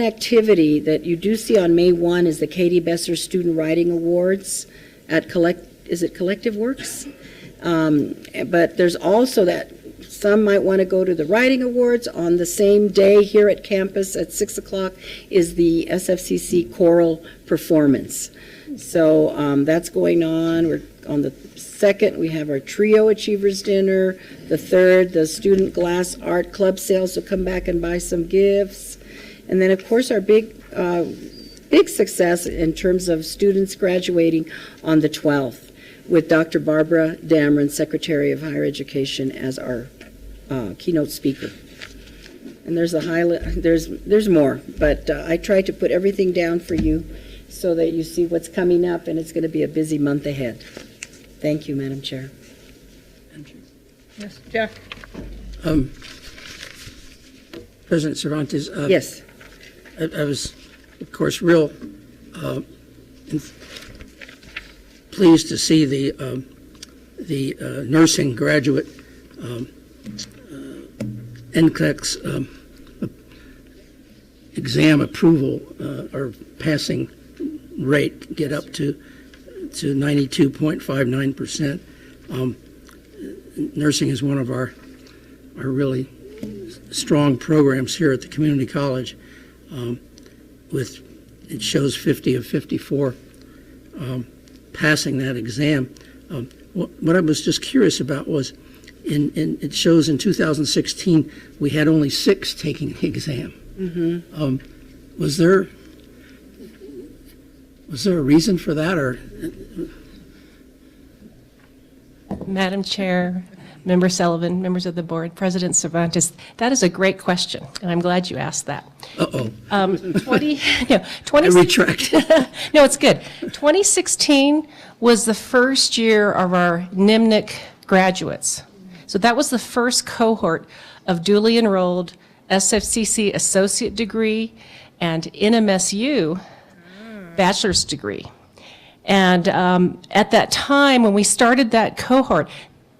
activity that you do see on May 1 is the Katie Besser Student Writing Awards at Collective Works? But there's also that some might want to go to the Writing Awards. On the same day here at campus at 6 o'clock is the SFCC choral performance. So that's going on. We're on the 2nd, we have our Trio Achievers Dinner. The 3rd, the Student Glass Art Club sale, so come back and buy some gifts. And then, of course, our big success in terms of students graduating on the 12th with Dr. Barbara Dameron, Secretary of Higher Education, as our keynote speaker. And there's a highlight. There's more, but I tried to put everything down for you so that you see what's coming up, and it's going to be a busy month ahead. Thank you, Madam Chair. Yes, Jack? President Cervantes. Yes. I was, of course, real pleased to see the nursing graduate NCLEX exam approval or passing rate get up to 92.59%. Nursing is one of our really strong programs here at the community college. With it shows 50 of 54 passing that exam. What I was just curious about was it shows in 2016 we had only 6 taking the exam. Mm-hmm. Was there a reason for that, or? Madam Chair, Member Sullivan, members of the board, President Cervantes, that is a great question, and I'm glad you asked that. Uh-oh. 20 I retract. No, it's good. 2016 was the first year of our NIMNIC graduates. So that was the first cohort of duly enrolled SFCC associate degree and NMSU bachelor's degree. And at that time, when we started that cohort,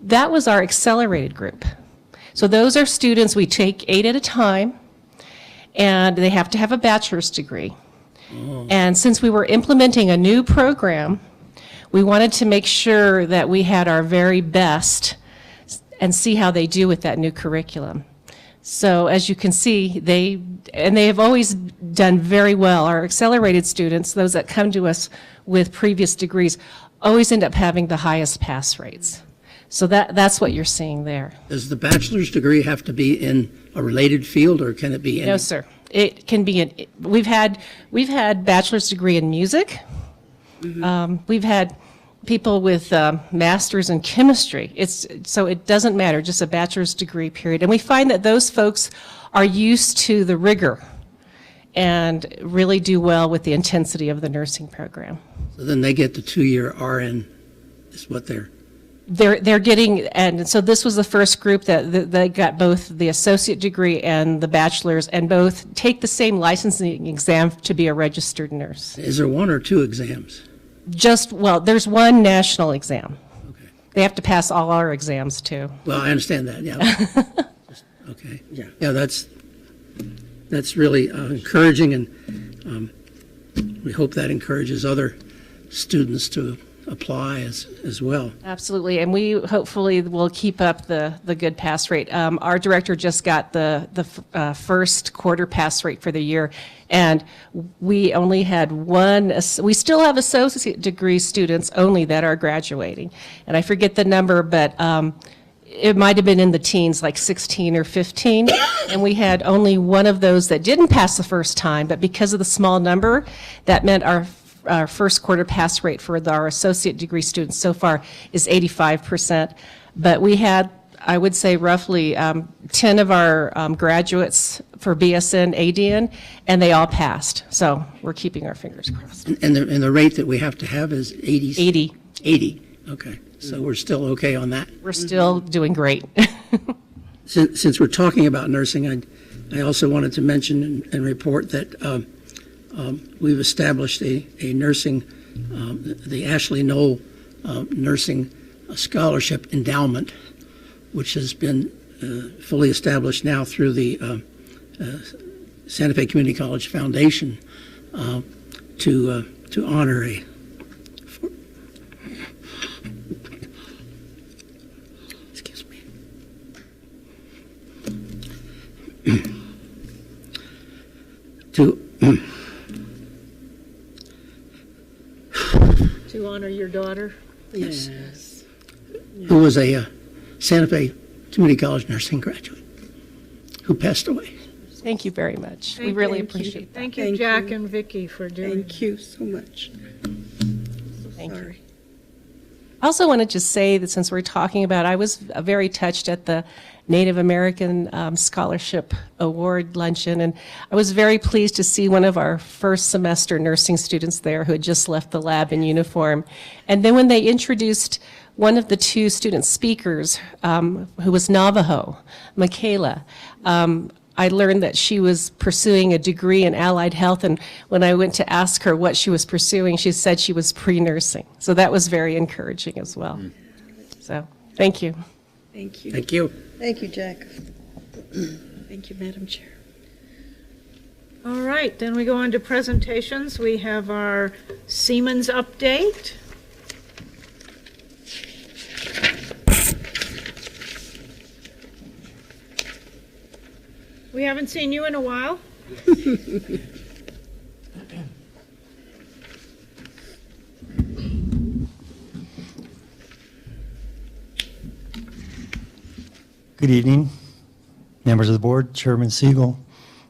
that was our accelerated group. So those are students, we take 8 at a time, and they have to have a bachelor's degree. Oh. And since we were implementing a new program, we wanted to make sure that we had our very best and see how they do with that new curriculum. So as you can see, they have always done very well. Our accelerated students, those that come to us with previous degrees, always end up having the highest pass rates. So that's what you're seeing there. Does the bachelor's degree have to be in a related field, or can it be in? No, sir. It can be in. We've had bachelor's degree in music. Mm-hmm. We've had people with masters in chemistry. So it doesn't matter, just a bachelor's degree period. And we find that those folks are used to the rigor and really do well with the intensity of the nursing program. So then they get the 2-year RN, is what they're getting, and so this was the first group that got both the associate degree and the bachelor's, and both take the same licensing exam to be a registered nurse. Is there 1 or 2 exams? There's 1 national exam. Okay. They have to pass all our exams too. Well, I understand that, yeah. Okay. Yeah, that's really encouraging, and we hope that encourages other students to apply as well. Absolutely, and we hopefully will keep up the good pass rate. Our director just got the first quarter pass rate for the year, and we only had one. We still have associate degree students only that are graduating, and I forget the number, but it might have been in the teens, like 16 or 15, and we had only one of those that didn't pass the first time, but because of the small number, that meant our first quarter pass rate for our associate degree students so far is 85%. But we had, I would say, roughly 10 of our graduates for BSN, ADN, and they all passed. So we're keeping our fingers crossed. And the rate that we have to have is 80? 80, okay. So we're still okay on that? We're still doing great. Since we're talking about nursing, I also wanted to mention and report that we've established a nursing, the Ashley Knoll Nursing Scholarship Endowment, which has been fully established now through the Santa Fe Community College Foundation to honor To honor your daughter? Yes. Who was a Santa Fe Community College nursing graduate who passed away. Thank you very much. We really appreciate that. Thank you, Jack and Vicki, for doing Thank you so much. Thank you. Sorry. I also want to just say that since we're talking about, I was very touched at the Native American Scholarship Award luncheon, and I was very pleased to see one of our first semester nursing students there who had just left the lab in uniform. And then when they introduced one of the two student speakers, who was Navajo, Michaela, I learned that she was pursuing a degree in allied health, and when I went to ask her what she was pursuing, she said she was pre-nursing. So that was very encouraging as well. So, thank you. Thank you. Thank you. Thank you, Jack. Thank you, Madam Chair. All right, then we go on to presentations. We have our Siemens update. We haven't seen you in a while. Good evening, members of the board, Chairman Siegel,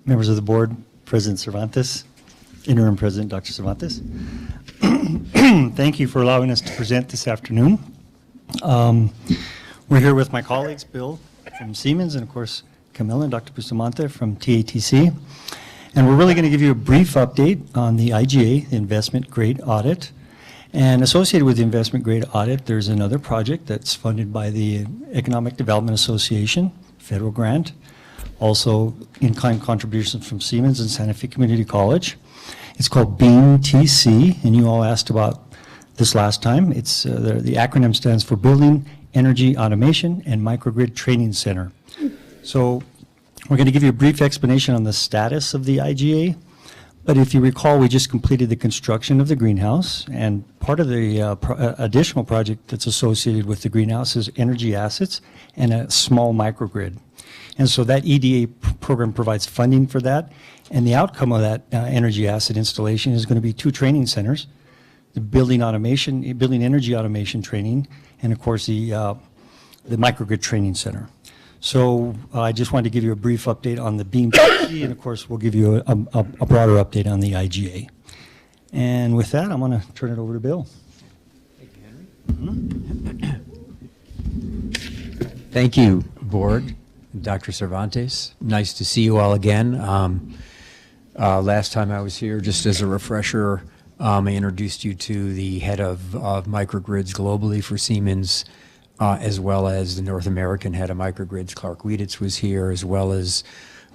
members of the board, President Cervantes, Interim President Dr. Cervantes. Thank you for allowing us to present this afternoon. We're here with my colleagues, Bill from Siemens, and of course, Camilla and Dr. Bustamante from TATC. And we're really going to give you a brief update on the IGA, the investment grade audit. And associated with the investment grade audit, there's another project that's funded by the Economic Development Association, federal grant, also in-kind contributions from Siemens and Santa Fe Community College. It's called BEAM TC, and you all asked about this last time. It's the acronym stands for Building Energy Automation and Microgrid Training Center. So we're going to give you a brief explanation on the status of the IGA. But if you recall, we just completed the construction of the greenhouse, and part of the additional project that's associated with the greenhouse is energy assets and a small microgrid. And so that EDA program provides funding for that, and the outcome of that energy asset installation is going to be 2 training centers, the building energy automation training, and of course the microgrid training center. So I just wanted to give you a brief update on the BEAM TC, and of course we'll give you a broader update on the IGA. And with that, I'm going to turn it over to Bill. Thank you, Henry. Thank you, board, Dr. Cervantes. Nice to see you all again. Last time I was here, just as a refresher, I introduced you to the head of microgrids globally for Siemens, as well as the North American head of microgrids, Clark Wieditz, was here, as well as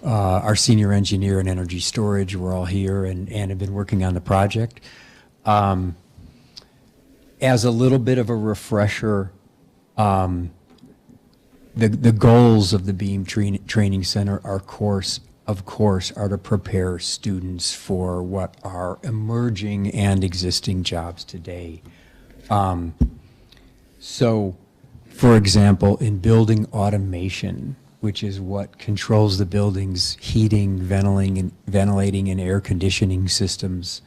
our senior engineer in energy storage. We're all here and have been working on the project. As a little bit of a refresher, the goals of the BEAM Training Center are, of course, of course, are to prepare students for what are emerging and existing jobs today. So, for example, in building automation, which is what controls the building's heating, ventilating, and air conditioning systems,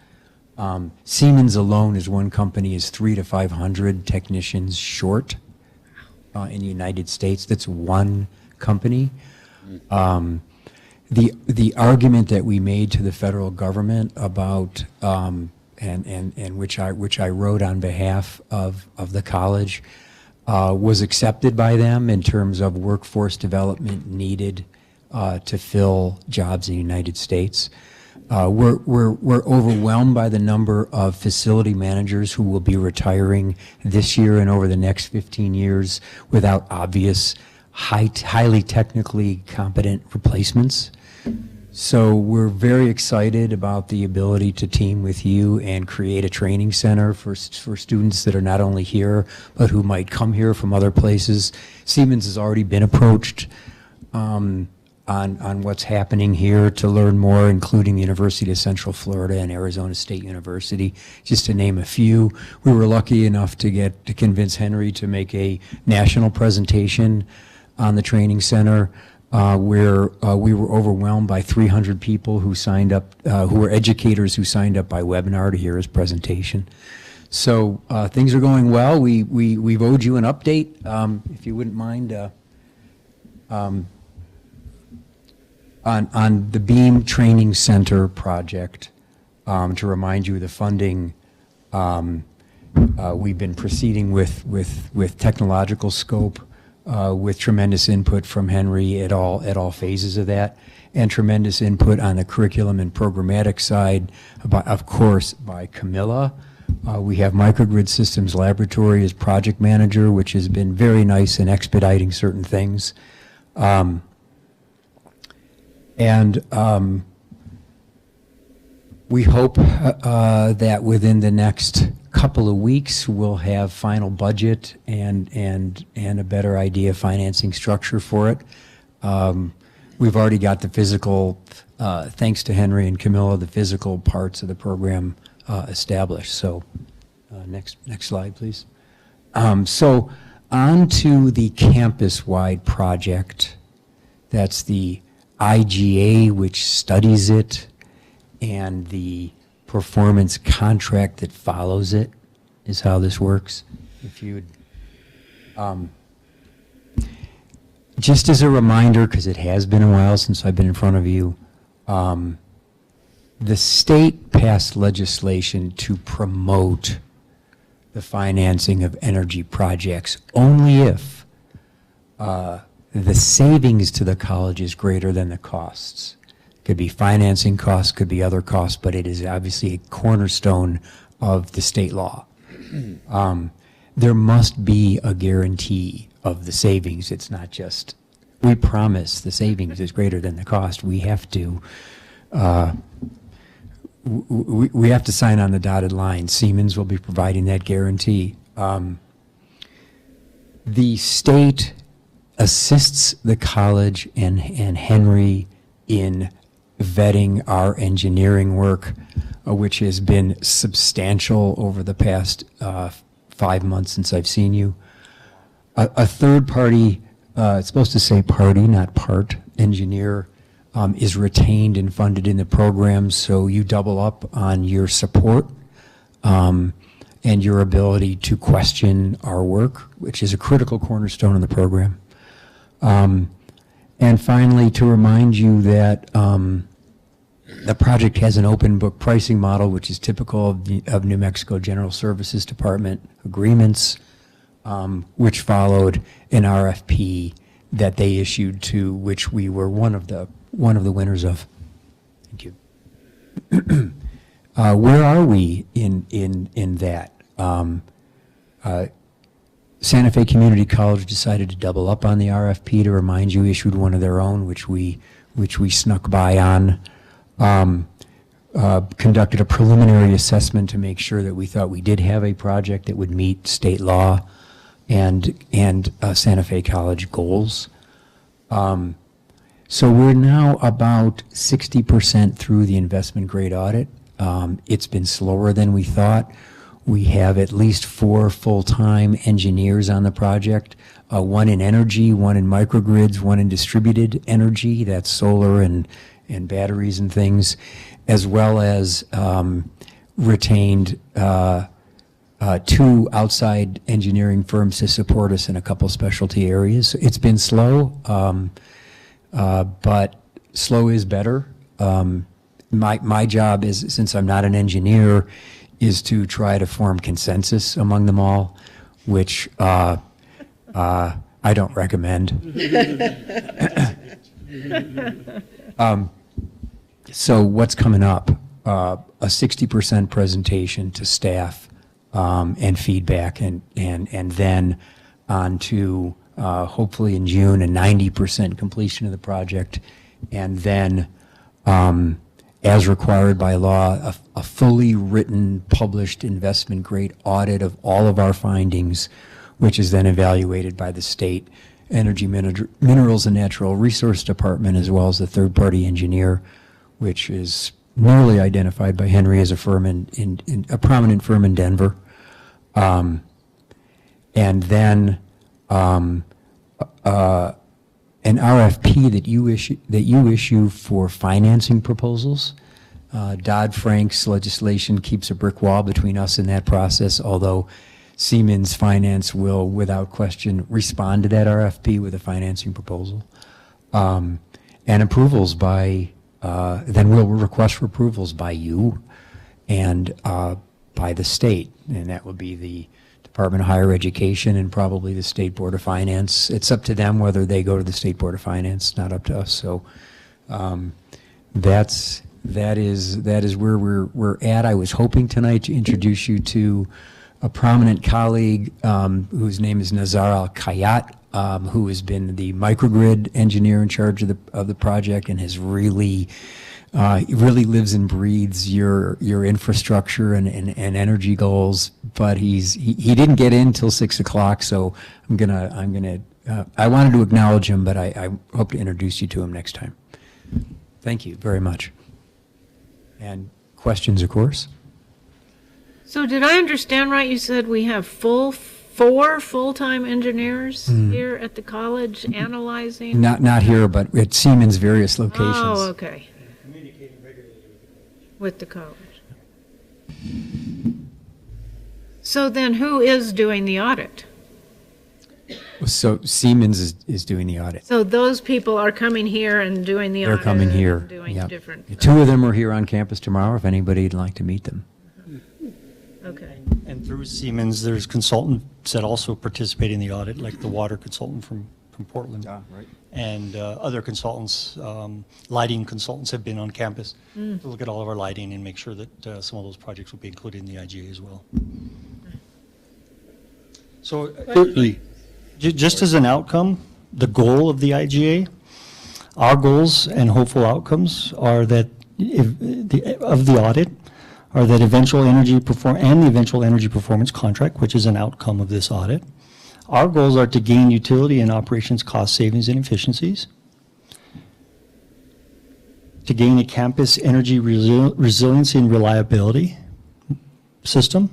Siemens alone as one company is 300 to 500 technicians short in the United States. That's one company. The argument that we made to the federal government about and which I wrote on behalf of the college was accepted by them in terms of workforce development needed to fill jobs in the United States. We're overwhelmed by the number of facility managers who will be retiring this year and over the next 15 years without obvious, highly technically competent replacements. So we're very excited about the ability to team with you and create a training center for students that are not only here, but who might come here from other places. Siemens has already been approached on what's happening here to learn more, including the University of Central Florida and Arizona State University, just to name a few. We were lucky enough to convince Henry to make a national presentation on the training center, where we were overwhelmed by 300 people who signed up, who were educators who signed up by webinar to hear his presentation. So things are going well. We've owed you an update, if you wouldn't mind, on the Beam Training Center project. To remind you of the funding, we've been proceeding with technological scope, with tremendous input from Henry at all phases of that, and tremendous input on the curriculum and programmatic side, of course, by Camilla. We have Microgrid Systems Laboratory as project manager, which has been very nice in expediting certain things. We hope that within the next couple of weeks we'll have final budget and a better idea of financing structure for it. We've already got the physical, thanks to Henry and Camilla, the physical parts of the program established. So next slide, please. So on to the campus-wide project. That's the IGA, which studies it, and the performance contract that follows it is how this works. If you would, just as a reminder, because it has been a while since I've been in front of you, the state passed legislation to promote the financing of energy projects only if the savings to the college is greater than the costs. Could be financing costs, could be other costs, but it is obviously a cornerstone of the state law. There must be a guarantee of the savings. It's not just, we promise the savings is greater than the cost. We have to, we have to sign on the dotted line. Siemens will be providing that guarantee. The state assists the college and Henry in vetting our engineering work, which has been substantial over the past 5 months since I've seen you. A third party, it's supposed to say party, not part, engineer, is retained and funded in the program, so you double up on your support and your ability to question our work, which is a critical cornerstone of the program. And finally, to remind you that the project has an open book pricing model, which is typical of New Mexico General Services Department agreements, which followed an RFP that they issued to which we were one of the winners of. Thank you. Where are we in that? Santa Fe Community College decided to double up on the RFP. To remind you, issued one of their own, which we snuck by on. Conducted a preliminary assessment to make sure that we thought we did have a project that would meet state law and Santa Fe College goals. So we're now about 60% through the investment grade audit. It's been slower than we thought. We have at least 4 full-time engineers on the project, one in energy, one in microgrids, one in distributed energy, that's solar and batteries and things, as well as retained 2 outside engineering firms to support us in a couple specialty areas. It's been slow, but slow is better. My job is, since I'm not an engineer, is to try to form consensus among them all, which I don't recommend. So what's coming up? A 60% presentation to staff and feedback, and then on to hopefully in June a 90% completion of the project, and then as required by law, a fully written, published investment grade audit of all of our findings, which is then evaluated by the state Energy, Minerals, and Natural Resource Department, as well as the third-party engineer, which is newly identified by Henry as a firm in a prominent firm in Denver. And then an RFP that you issue for financing proposals. Dodd-Frank's legislation keeps a brick wall between us and that process, although Siemens Finance will, without question, respond to that RFP with a financing proposal. And approvals by, then we'll request for approvals by you and by the state, and that would be the Department of Higher Education and probably the State Board of Finance. It's up to them whether they go to the State Board of Finance, not up to us. So that is where we're at. I was hoping tonight to introduce you to a prominent colleague whose name is Nazar Al-Kayat, who has been the microgrid engineer in charge of the project and has really lives and breathes your infrastructure and energy goals. But he didn't get in till 6 o'clock, so I wanted to acknowledge him, but I hope to introduce you to him next time. Thank you very much. And questions, of course. So did I understand right? You said we have 4 full-time engineers here at the college analyzing? Not here, but at Siemens' various locations. Oh, okay. Communicating regularly with the college. So then who is doing the audit? So Siemens is doing the audit. So those people are coming here and doing the audit? They're coming here. And doing Yep. different. 2 of them are here on campus tomorrow if anybody'd like to meet them. Okay. And through Siemens, there's consultants that also participate in the audit, like the water consultant from Portland. Right. And other consultants, lighting consultants have been on campus to look at all of our lighting and make sure that some of those projects will be included in the IGA as well. So Certainly. just as an outcome, the goal of the IGA, our goals and hopeful outcomes are that of the audit are that eventual energy performance contract, which is an outcome of this audit. Our goals are to gain utility and operations cost savings and efficiencies, to gain a campus energy resiliency and reliability system,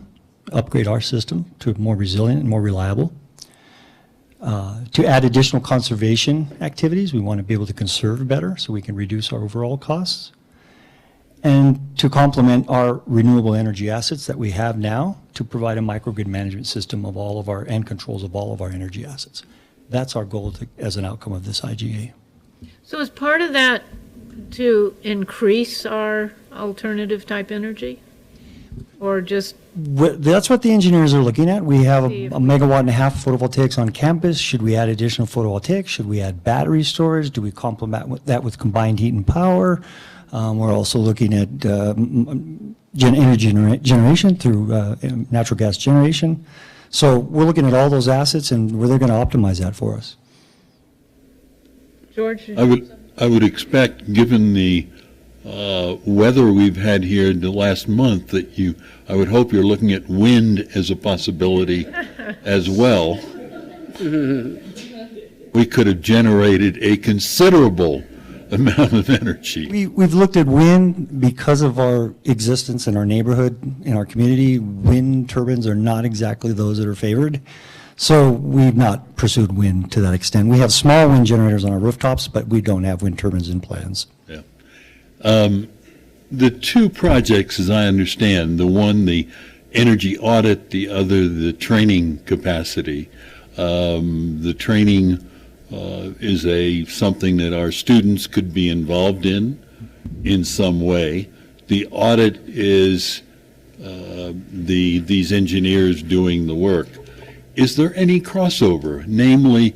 upgrade our system to a more resilient and more reliable, to add additional conservation activities. We want to be able to conserve better so we can reduce our overall costs, and to complement our renewable energy assets that we have now to provide a microgrid management system of all of our, and controls of all of our energy assets. That's our goal as an outcome of this IGA. So is part of that to increase our alternative type energy? Or just? That's what the engineers are looking at. We have a megawatt and a half photovoltaics on campus. Should we add additional photovoltaics? Should we add battery storage? Do we complement that with combined heat and power? We're also looking at energy generation through natural gas generation. So we're looking at all those assets, and they're going to optimize that for us. George? I would expect, given the weather we've had here the last month, that I would hope you're looking at wind as a possibility as well. We could have generated a considerable amount of energy. We've looked at wind because of our existence in our neighborhood, in our community. Wind turbines are not exactly those that are favored. So we've not pursued wind to that extent. We have small wind generators on our rooftops, but we don't have wind turbines in plans. Yeah. The two projects, as I understand, the one, the energy audit, the other, the training capacity. The training is something that our students could be involved in some way. The audit is these engineers doing the work. Is there any crossover? Namely,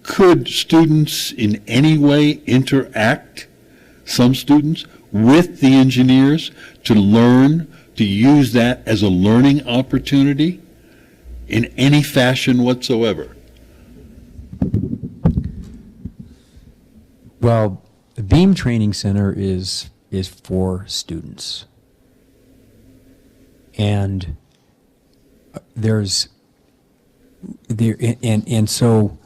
could students in any way interact, some students, with the engineers to learn, to use that as a learning opportunity in any fashion whatsoever? Well, the Beam Training Center is for students. And so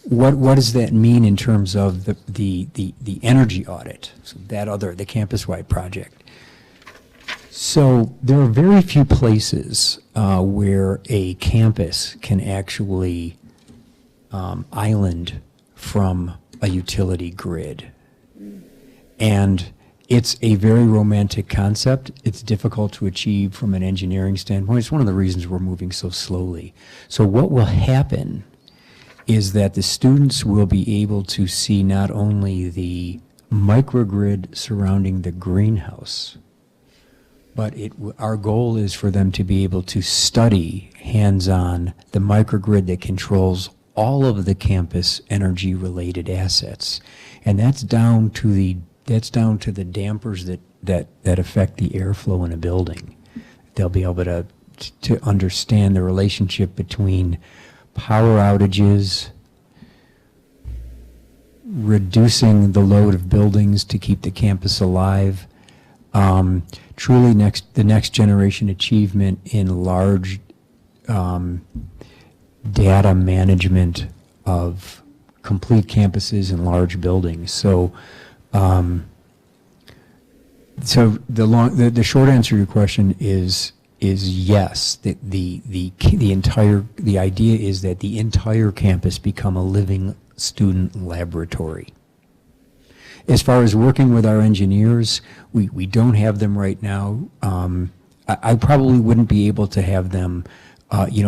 what does that mean in terms of the energy audit, so the campus-wide project? So there are very few places where a campus can actually island from a utility grid. And it's a very romantic concept. It's difficult to achieve from an engineering standpoint. It's one of the reasons we're moving so slowly. So what will happen is that the students will be able to see not only the microgrid surrounding the greenhouse, but our goal is for them to be able to study hands-on the microgrid that controls all of the campus energy-related assets. And that's down to the dampers that affect the airflow in a building. They'll be able to understand the relationship between power outages, reducing the load of buildings to keep the campus alive, truly the next generation achievement in large data management of complete campuses and large buildings. So the short answer to your question is yes. The idea is that the entire campus become a living student laboratory. As far as working with our engineers, we don't have them right now. I probably wouldn't be able to have them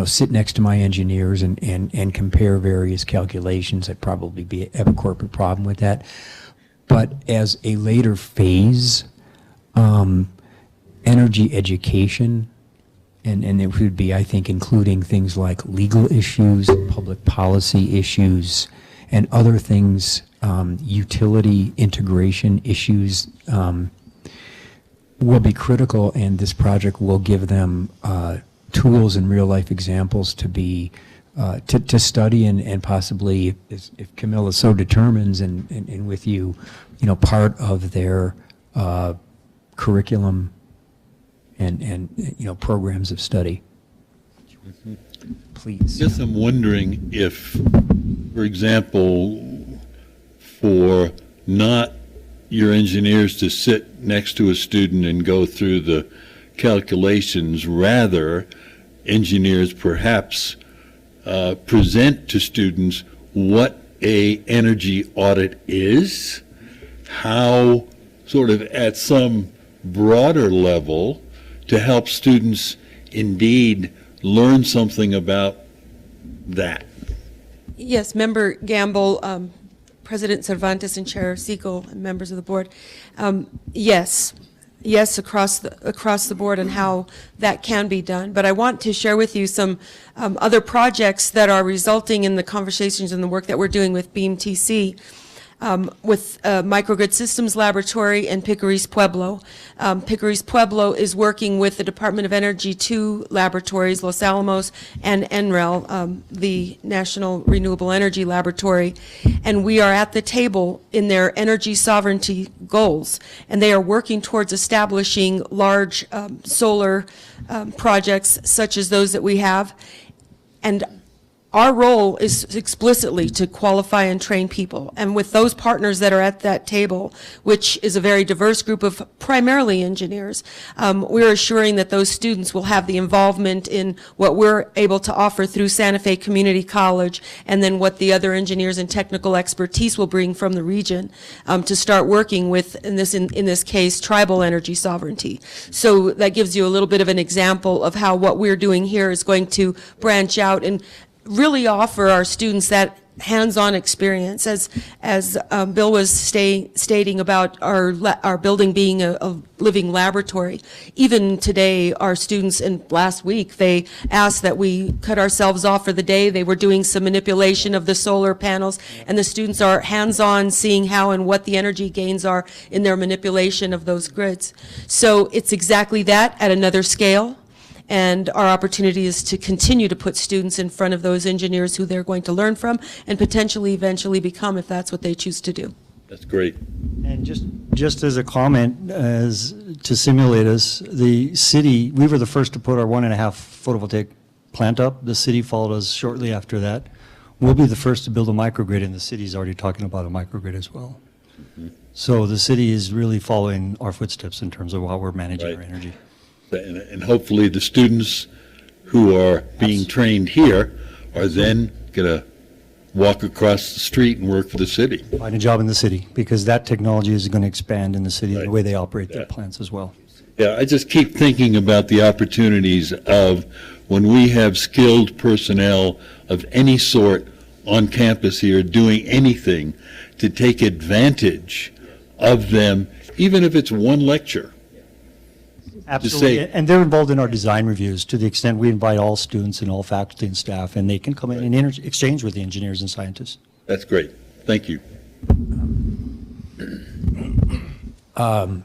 sit next to my engineers and compare various calculations. I'd probably have a corporate problem with that. But as a later phase, energy education, and it would be, I think, including things like legal issues, public policy issues, and other things, utility integration issues, will be critical, and this project will give them tools and real-life examples to be to study and possibly, if Camilla so determines, and with you, part of their curriculum and programs of study. Please. Yes, I'm wondering if, for example, for not your engineers to sit next to a student and go through the calculations, rather engineers perhaps present to students what a energy audit is, how sort of at some broader level to help students indeed learn something about that. Yes, Member Gamble, President Cervantes and Chair Siegel, and members of the board. Yes, across the board and how that can be done. But I want to share with you some other projects that are resulting in the conversations and the work that we're doing with BEAM-TC. With Microgrid Systems Laboratory and Picaris Pueblo. Picaris Pueblo is working with the Department of Energy 2 laboratories, Los Alamos and NREL, the National Renewable Energy Laboratory, and we are at the table in their energy sovereignty goals, and they are working towards establishing large solar projects such as those that we have. And our role is explicitly to qualify and train people. And with those partners that are at that table, which is a very diverse group of primarily engineers, we're assuring that those students will have the involvement in what we're able to offer through Santa Fe Community College, and then what the other engineers and technical expertise will bring from the region to start working with, in this case, tribal energy sovereignty. So that gives you a little bit of an example of how what we're doing here is going to branch out and really offer our students that hands-on experience, as Bill was stating about our building being a living laboratory. Even today, our students, and last week, they asked that we cut ourselves off for the day. They were doing some manipulation of the solar panels, and the students are hands-on seeing how and what the energy gains are in their manipulation of those grids. So it's exactly that at another scale. And our opportunity is to continue to put students in front of those engineers who they're going to learn from and potentially eventually become, if that's what they choose to do. That's great. And just as a comment, as to simulate us, the city, we were the first to put our 1.5 photovoltaic plant up. The city followed us shortly after that. We'll be the first to build a microgrid, and the city's already talking about a microgrid as well. Mm-hmm. So the city is really following our footsteps in terms of how we're managing our energy. And hopefully the students who are being trained here are then going to walk across the street and work for the city. Find a job in the city, because that technology is going to expand in the city, the way they operate their plants as well. Yeah, I just keep thinking about the opportunities of when we have skilled personnel of any sort on campus here doing anything, to take advantage of them, even if it's one lecture. Absolutely, and they're involved in our design reviews to the extent we invite all students and all faculty and staff, and they can come in and exchange with the engineers and scientists. That's great. Thank you. And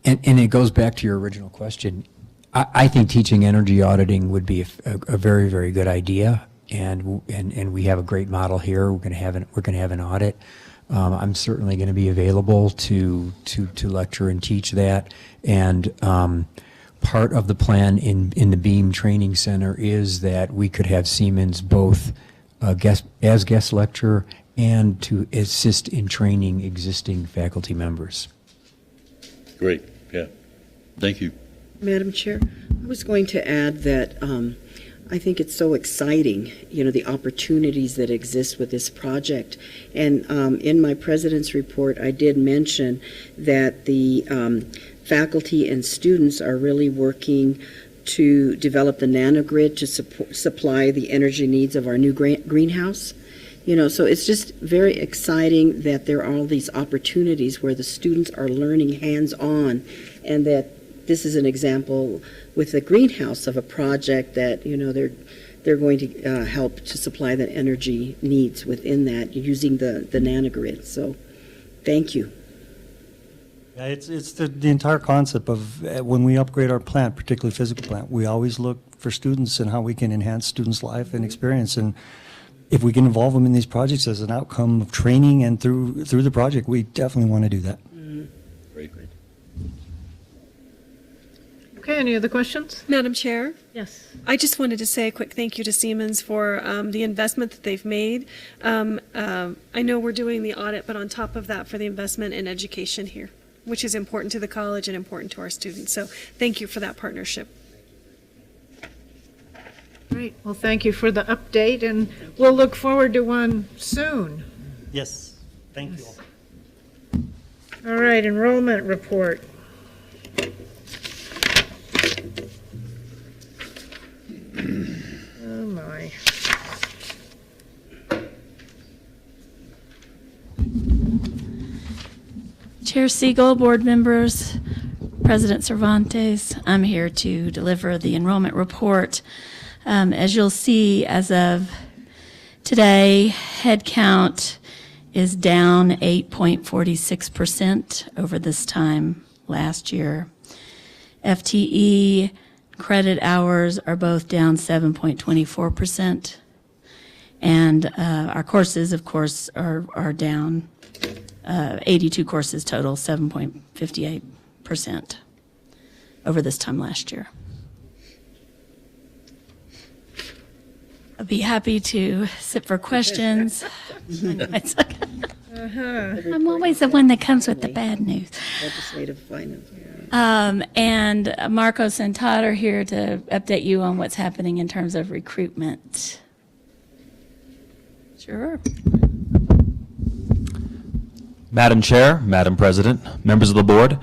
it goes back to your original question. I think teaching energy auditing would be a very, very good idea, and we have a great model here. We're going to have an audit. I'm certainly going to be available to lecture and teach that. And part of the plan in the Beam Training Center is that we could have Siemens both as guest lecturer and to assist in training existing faculty members. Great. Yeah. Thank you. Madam Chair, I was going to add that I think it's so exciting, the opportunities that exist with this project. And in my president's report, I did mention that the faculty and students are really working to develop the nanogrid to supply the energy needs of our new greenhouse. So it's just very exciting that there are all these opportunities where the students are learning hands-on, and that this is an example with the greenhouse of a project that, they're going to help to supply the energy needs within that using the nanogrid. So thank you. Yeah, it's the entire concept of when we upgrade our plant, particularly physical plant, we always look for students and how we can enhance students' life and experience. And if we can involve them in these projects as an outcome of training and through the project, we definitely want to do that. Mm-hmm. Great. Okay, any other questions? Madam Chair? Yes. I just wanted to say a quick thank you to Siemens for the investment that they've made. I know we're doing the audit, but on top of that, for the investment in education here, which is important to the college and important to our students. So thank you for that partnership. Great. Well, thank you for the update, and we'll look forward to one soon. Yes. Thank you all. All right, enrollment report. Oh, my. Chair Siegel, board members, President Cervantes, I'm here to deliver the enrollment report. As you'll see, as of today, head count is down 8.46% over this time last year. FTE credit hours are both down 7.24%. And our courses, of course, are down 82 courses total, 7.58% over this time last year. I'll be happy to sit for questions. It's okay. I'm always the one that comes with the bad news. Legislative finance. And Marcos and Todd are here to update you on what's happening in terms of recruitment. Sure. Madam Chair, Madam President, members of the board.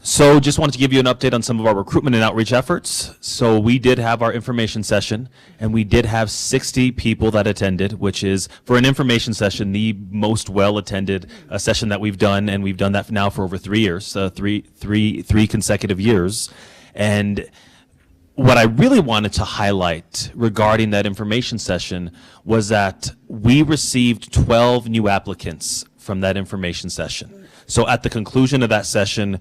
So just wanted to give you an update on some of our recruitment and outreach efforts. So we did have our information session, and we did have 60 people that attended, which is, for an information session, the most well-attended session that we've done, and we've done that now for over 3 years, three consecutive years. And what I really wanted to highlight regarding that information session was that we received 12 new applicants from that information session. So at the conclusion of that session,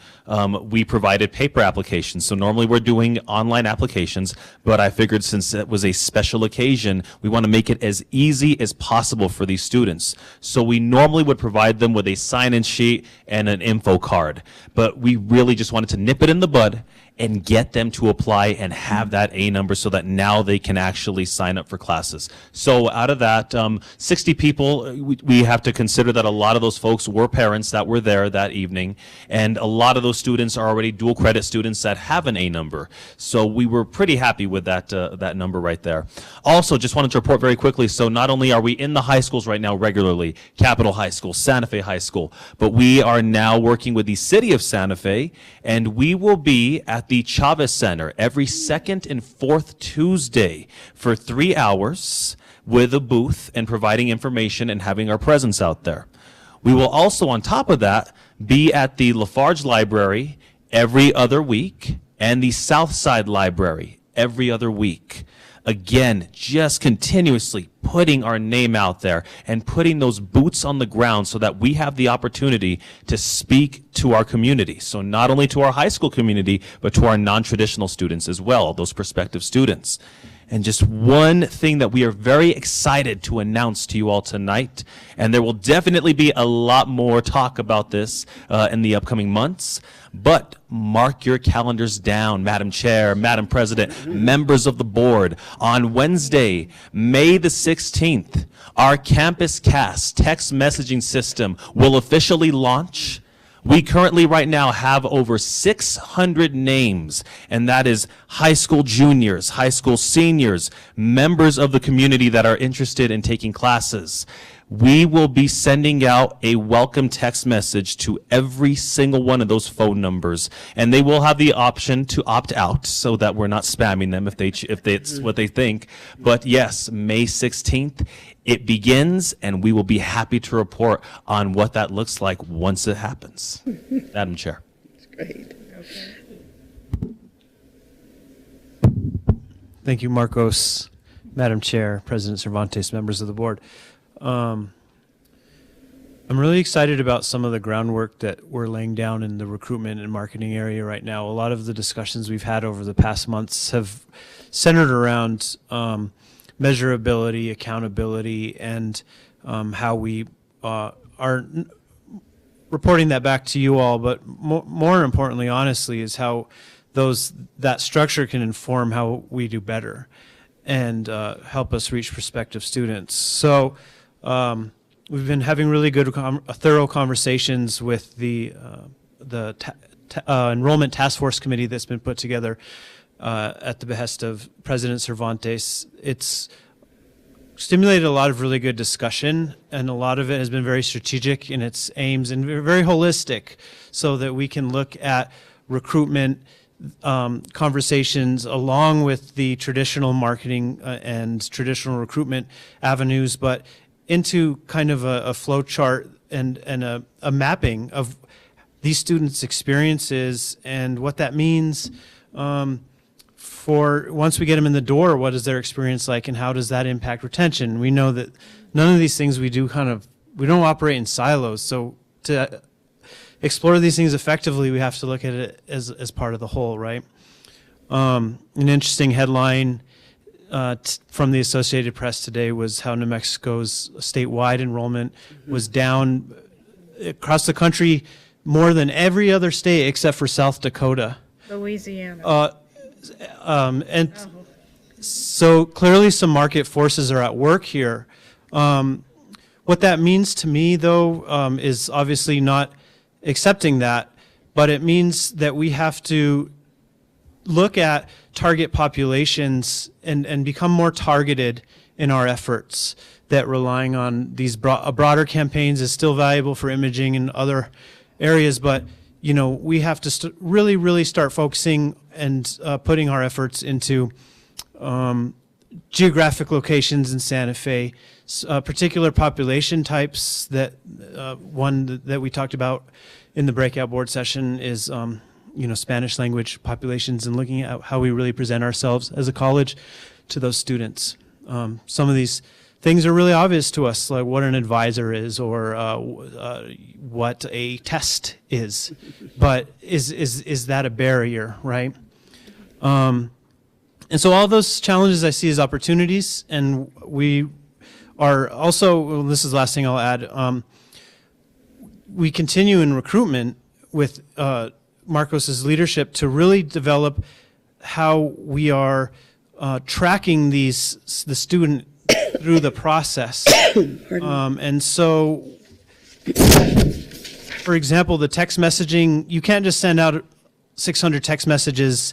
we provided paper applications. So normally we're doing online applications, but I figured since it was a special occasion, we want to make it as easy as possible for these students. So we normally would provide them with a sign-in sheet and an info card, but we really just wanted to nip it in the bud and get them to apply and have that A number so that now they can actually sign up for classes. So out of that, 60 people, we have to consider that a lot of those folks were parents that were there that evening, and a lot of those students are already dual credit students that have an A number. So we were pretty happy with that, that number right there. Also, just wanted to report very quickly, so not only are we in the high schools right now regularly, Capitol High School, Santa Fe High School, but we are now working with the city of Santa Fe, and we will be at the Chavez Center every second and fourth Tuesday for 3 hours with a booth and providing information and having our presence out there. We will also, on top of that, be at the Lafarge Library every other week and the Southside Library every other week. Again, just continuously putting our name out there and putting those boots on the ground so that we have the opportunity to speak to our community. So not only to our high school community, but to our non-traditional students as well, those prospective students. And just one thing that we are very excited to announce to you all tonight, and there will definitely be a lot more talk about this in the upcoming months, but mark your calendars down, Madam Chair, Madam President, members of the board. On Wednesday, May the 16th, our Campus Cast text messaging system will officially launch. We currently right now have over 600 names, and that is high school juniors, high school seniors, members of the community that are interested in taking classes. We will be sending out a welcome text message to every single one of those phone numbers, and they will have the option to opt out so that we're not spamming them if it's what they think. But yes, May 16th, it begins, and we will be happy to report on what that looks like once it happens. Madam Chair. That's great. Thank you, Marcos. Madam Chair, President Cervantes, members of the board. I'm really excited about some of the groundwork that we're laying down in the recruitment and marketing area right now. A lot of the discussions we've had over the past months have centered around measurability, accountability, and how we are reporting that back to you all. But more importantly, honestly, is how that structure can inform how we do better and help us reach prospective students. So we've been having really good, thorough conversations with the enrollment task force committee that's been put together at the behest of President Cervantes. It's stimulated a lot of really good discussion, and a lot of it has been very strategic in its aims and very holistic, so that we can look at recruitment conversations along with the traditional marketing and traditional recruitment avenues, but into kind of a flow chart and a mapping of these students' experiences and what that means for once we get them in the door. What is their experience like, and how does that impact retention? We know that none of these things we do we don't operate in silos. So to explore these things effectively, we have to look at it as part of the whole, right? An interesting headline from the Associated Press today was how New Mexico's statewide enrollment was down across the country more than every other state except for South Dakota. Louisiana. And So clearly some market forces are at work here. What that means to me, though, is obviously not accepting that, but it means that we have to look at target populations and become more targeted in our efforts, that relying on these broader campaigns is still valuable for imaging in other areas, but we have to really start focusing and putting our efforts into geographic locations in Santa Fe, particular population types. That one that we talked about in the breakout board session is Spanish language populations, and looking at how we really present ourselves as a college to those students. Some of these things are really obvious to us, like what an advisor is, or what a test is, but is that a barrier, right? And so all those challenges I see as opportunities, and we are also, well, this is the last thing I'll add, we continue in recruitment with Marcos's leadership to really develop how we are tracking the student through the process. And so, for example, the text messaging, you can't just send out 600 text messages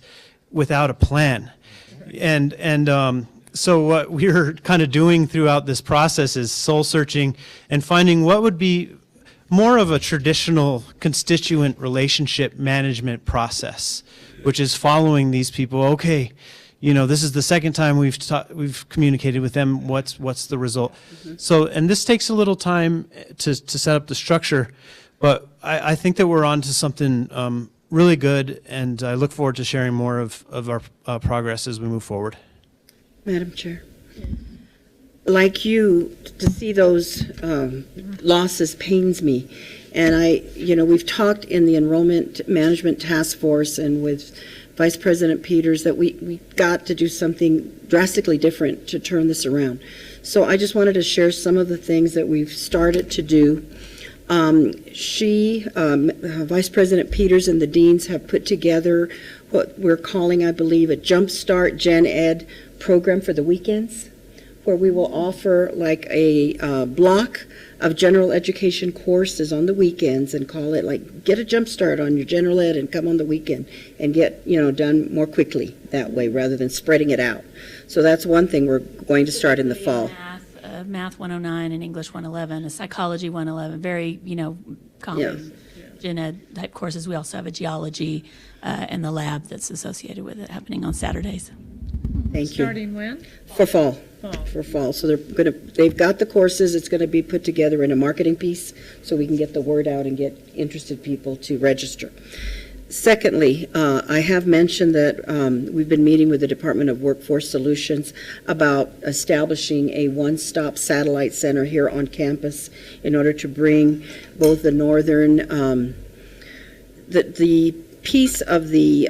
without a plan. And so what we're kind of doing throughout this process is soul searching and finding what would be more of a traditional constituent relationship management process, which is following these people. Okay, this is the second time we've communicated with them. What's the result? Mm-hmm. So, and this takes a little time to set up the structure, but I think that we're on to something really good, and I look forward to sharing more of our progress as we move forward. Madam Chair, like you, to see those losses pains me. And we've talked in the Enrollment Management Task Force and with Vice President Peters that we got to do something drastically different to turn this around. So I just wanted to share some of the things that we've started to do. Vice President Peters and the deans have put together what we're calling, I believe, a Jumpstart Gen Ed program for the weekends, where we will offer like a block of general education courses on the weekends and call it like get a jump start on your general ed and come on the weekend and get done more quickly that way rather than spreading it out. So that's one thing we're going to start in the fall. Math 109 and English 111, a psychology 111, very common gen ed type courses. We also have a geology and the lab that's associated with it happening on Saturdays. Thank you. Starting when? For fall. For fall. So they've got the courses. It's going to be put together in a marketing piece so we can get the word out and get interested people to register. Secondly, I have mentioned that we've been meeting with the Department of Workforce Solutions about establishing a one-stop satellite center here on campus in order to bring both the northern, the piece of the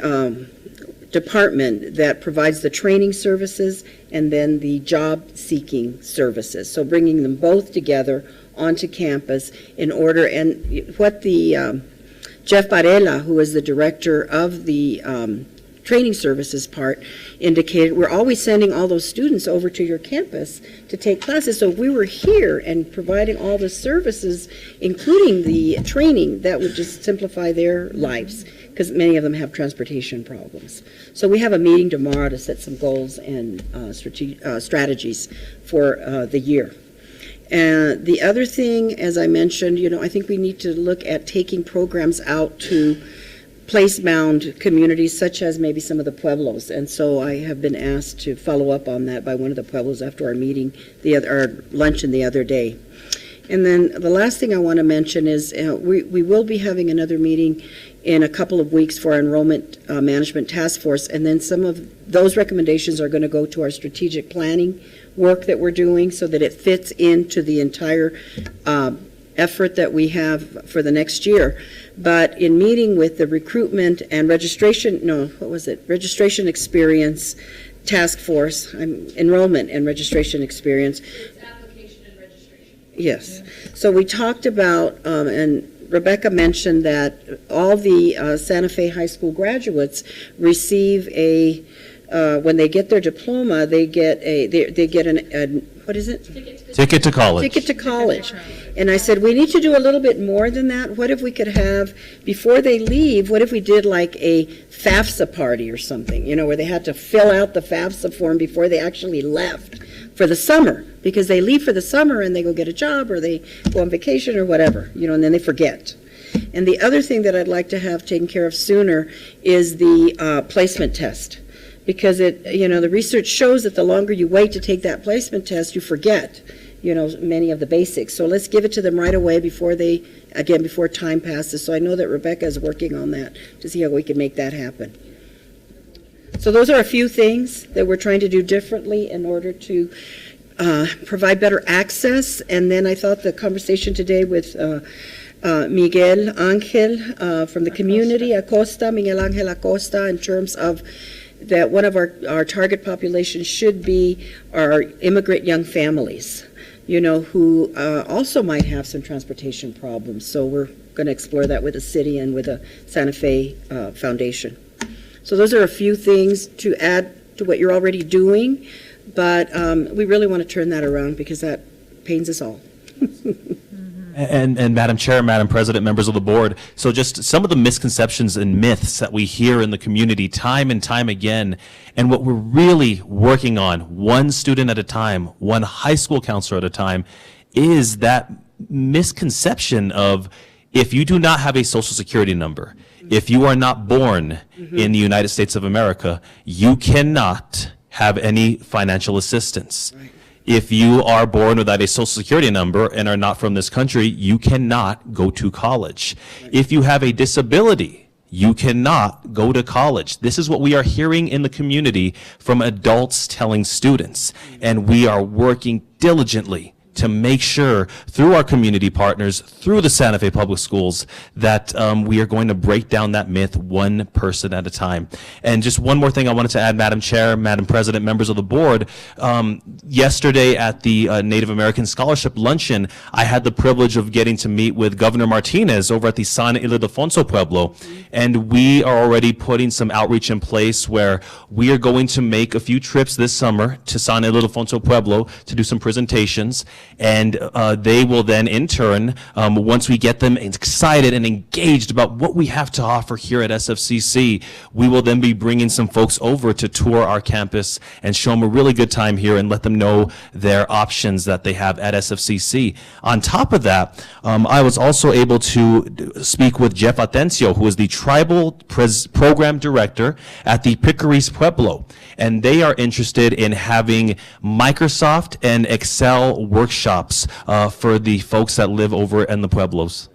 department that provides the training services and then the job-seeking services. So bringing them both together onto campus in order, and what the Jeff Varela, who is the director of the training services part, indicated, we're always sending all those students over to your campus to take classes. So if we were here and providing all the services, including the training, that would just simplify their lives, because many of them have transportation problems. So we have a meeting tomorrow to set some goals and strategies for the year. And the other thing, as I mentioned, I think we need to look at taking programs out to place-bound communities, such as maybe some of the pueblos. And so I have been asked to follow up on that by one of the pueblos after our meeting, our luncheon the other day. And then the last thing I want to mention is we will be having another meeting in a couple of weeks for our Enrollment Management Task Force, and then some of those recommendations are going to go to our strategic planning work that we're doing so that it fits into the entire effort that we have for the next year. But in meeting with the recruitment and registration experience task force, enrollment and registration experience. It's application and registration. Yes. So we talked about, and Rebecca mentioned that all the Santa Fe High School graduates receive a when they get their diploma, they get what is it? Ticket to college. Ticket to college. And I said, we need to do a little bit more than that. What if we could have, before they leave, what if we did like a FAFSA party or something, where they had to fill out the FAFSA form before they actually left for the summer, because they leave for the summer and they go get a job or they go on vacation or whatever, and then they forget. And the other thing that I'd like to have taken care of sooner is the placement test. Because the research shows that the longer you wait to take that placement test, you forget, many of the basics. So let's give it to them right away before time passes. So I know that Rebecca is working on that to see how we can make that happen. So those are a few things that we're trying to do differently in order to provide better access. And then I thought the conversation today with Miguel Angel from the community, Miguel Angel Acosta, in terms of that one of our target populations should be our immigrant young families, who also might have some transportation problems. So we're going to explore that with the city and with the Santa Fe Foundation. So those are a few things to add to what you're already doing, but we really want to turn that around because that pains us all. And Madam Chair, Madam President, members of the board, so just some of the misconceptions and myths that we hear in the community time and time again, and what we're really working on, one student at a time, one high school counselor at a time, is that misconception of if you do not have a social security number, if you are not born in the United States of America, you cannot have any financial assistance. Right. If you are born without a social security number and are not from this country, you cannot go to college. If you have a disability, you cannot go to college. This is what we are hearing in the community from adults telling students. And we are working diligently to make sure through our community partners, through the Santa Fe Public Schools, that we are going to break down that myth one person at a time. And just one more thing I wanted to add, Madam Chair, Madam President, members of the board. Yesterday at the Native American Scholarship Luncheon, I had the privilege of getting to meet with Governor Martinez over at the San Ildefonso Pueblo. And we are already putting some outreach in place where we are going to make a few trips this summer to San Ildefonso Pueblo to do some presentations. And they will then, in turn, once we get them excited and engaged about what we have to offer here at SFCC, we will then be bringing some folks over to tour our campus and show them a really good time here and let them know their options that they have at SFCC. On top of that, I was also able to speak with Jeff Atencio, who is the Tribal Program Director at the Picaris Pueblo. And they are interested in having Microsoft and Excel workshops for the folks that live over in the Pueblos.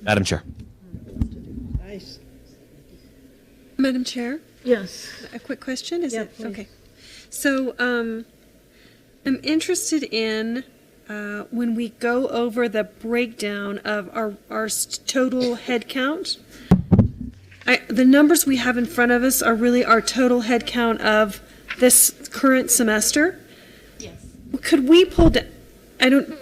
Madam Chair. Nice. Madam Chair? Yes. A quick question? Is it? Please. Okay. So I'm interested in when we go over the breakdown of our total head count. The numbers we have in front of us are really our total head count of this current semester. Yes. Could we pull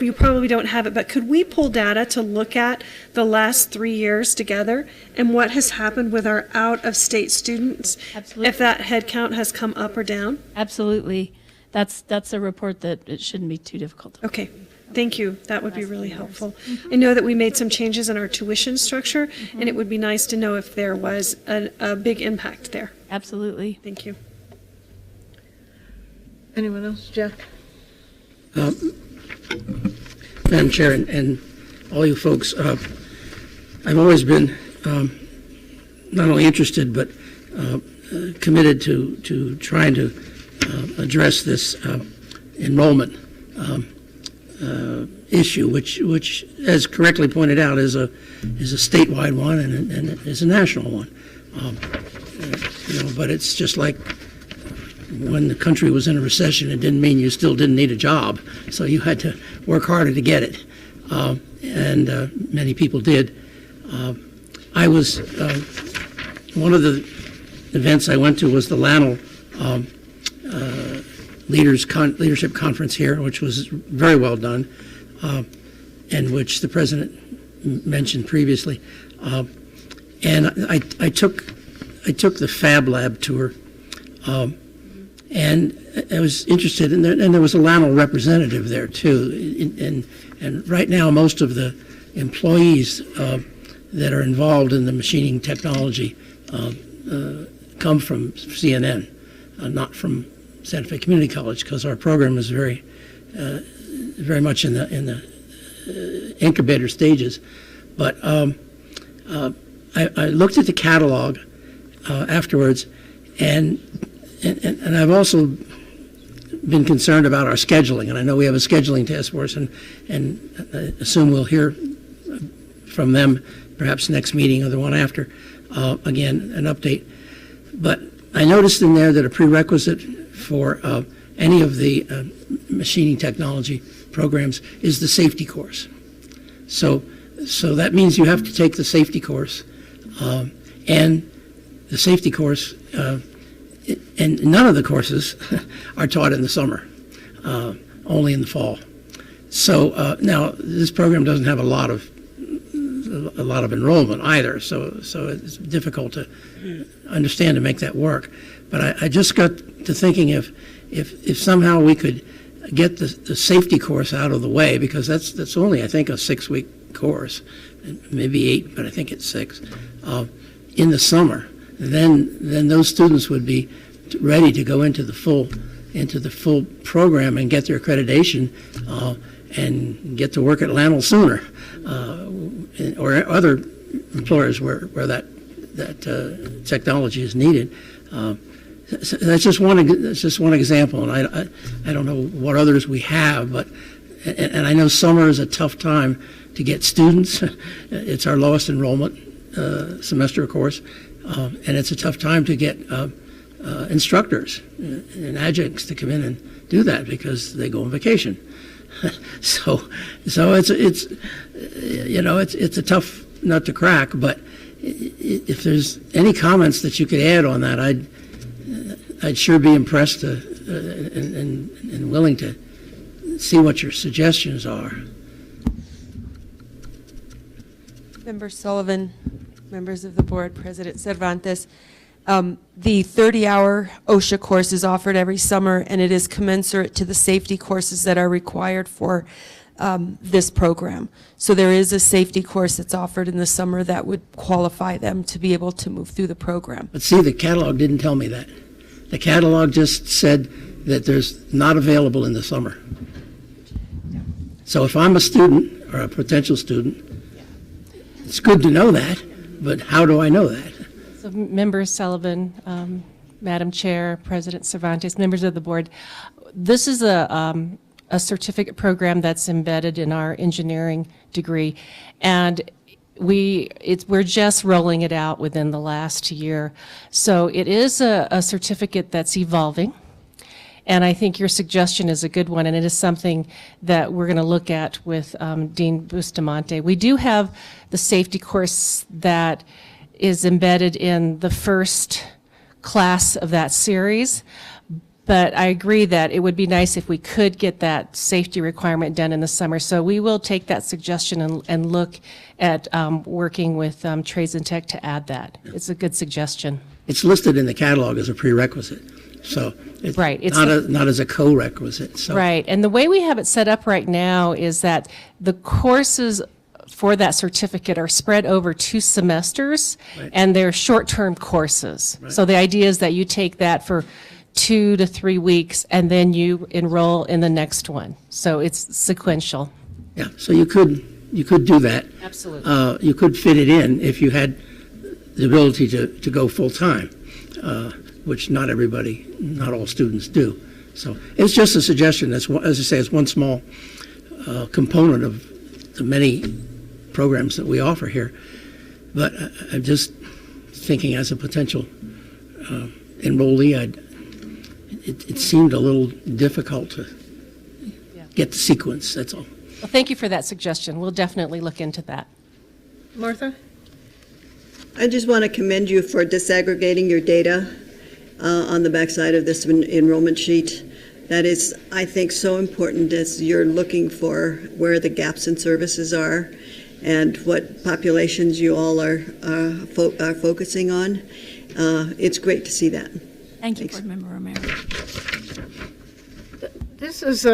you probably don't have it, but could we pull data to look at the last 3 years together and what has happened with our out-of-state students? Absolutely. If that head count has come up or down? Absolutely. That's a report that it shouldn't be too difficult. Okay. Thank you. That would be really helpful. I know that we made some changes in our tuition structure, and it would be nice to know if there was a big impact there. Absolutely. Thank you. Anyone else? Jeff? Madam Chair and all you folks, I've always been not only interested but committed to trying to address this enrollment issue, which, as correctly pointed out, is a statewide one and is a national one. But it's just like when the country was in a recession, it didn't mean you still didn't need a job, so you had to work harder to get it, and many people did. I was one of the events I went to was the Lannel leadership conference here, which was very well done, and which the president mentioned previously. And I took the Fab Lab tour And I was interested in there, and there was a LAML representative there too. And right now, most of the employees that are involved in the machining technology come from CNN, not from Santa Fe Community College, because our program is very much in the incubator stages. But I looked at the catalog afterwards, and I've also been concerned about our scheduling, and I know we have a scheduling task force, and I assume we'll hear from them perhaps next meeting or the one after, again, an update. But I noticed in there that a prerequisite for any of the machining technology programs is the safety course. So that means you have to take the safety course, and the safety course, and none of the courses are taught in the summer, only in the fall. So now this program doesn't have a lot of enrollment either, so it's difficult to understand to make that work. But I just got to thinking if somehow we could get the safety course out of the way, because that's only, I think, a 6-week course, maybe 8, but I think it's 6, in the summer, then those students would be ready to go into the full program and get their accreditation and get to work at LAML sooner, or other employers where that technology is needed. So that's just one example, and I don't know what others we have, but and I know summer is a tough time to get students. It's our lowest enrollment semester, of course, and it's a tough time to get instructors and adjuncts to come in and do that because they go on vacation. So it's a tough nut to crack. But if there's any comments that you could add on that, I'd sure be impressed and willing to see what your suggestions are. Member Sullivan, members of the board, President Cervantes. The 30-hour OSHA course is offered every summer, and it is commensurate to the safety courses that are required for this program. So there is a safety course that's offered in the summer that would qualify them to be able to move through the program. But see, the catalog didn't tell me that. The catalog just said that there's not available in the summer. So if I'm a student or a potential student, it's good to know that, but how do I know that? So Member Sullivan, Madam Chair, President Cervantes, members of the board, this is a certificate program that's embedded in our engineering degree, and we're just rolling it out within the last year. So it is a certificate that's evolving, and I think your suggestion is a good one, and it is something that we're going to look at with Dean Bustamante. We do have the safety course that is embedded in the first class of that series, but I agree that it would be nice if we could get that safety requirement done in the summer. So we will take that suggestion and look at working with Trades and Tech to add that. It's a good suggestion. It's listed in the catalog as a prerequisite, so it's right. It's not as a co-requisite. So. Right, and the way we have it set up right now is that the courses for that certificate are spread over 2 semesters, right, and they're short-term courses. Right. So the idea is that you take that for 2 to 3 weeks, and then you enroll in the next one. So it's sequential. Yeah, so you could do that. Absolutely. You could fit it in if you had the ability to go full-time, which not all students do. So it's just a suggestion. As I say, it's one small component of the many programs that we offer here. But I'm just thinking as a potential enrollee, it seemed a little difficult to get the sequence, that's all. Well, thank you for that suggestion. We'll definitely look into that. Martha? I just want to commend you for disaggregating your data on the backside of this enrollment sheet. That is, I think, so important as you're looking for where the gaps in services are and what populations you all are focusing on. It's great to see that. Thank you, Board Member Romero. This is,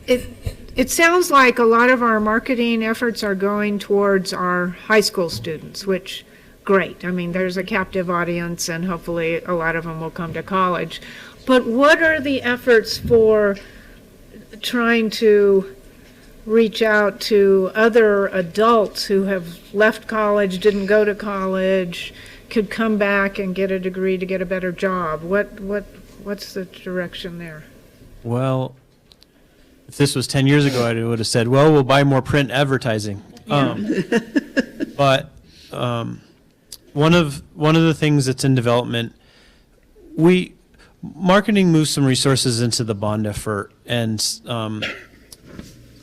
it sounds like a lot of our marketing efforts are going towards our high school students, which, great. I mean, there's a captive audience, and hopefully a lot of them will come to college. But what are the efforts for trying to reach out to other adults who have left college, didn't go to college, could come back and get a degree to get a better job? What's the direction there? Well, if this was 10 years ago, I would have said, well, we'll buy more print advertising. But one of the things that's in development, marketing moves some resources into the bond effort, and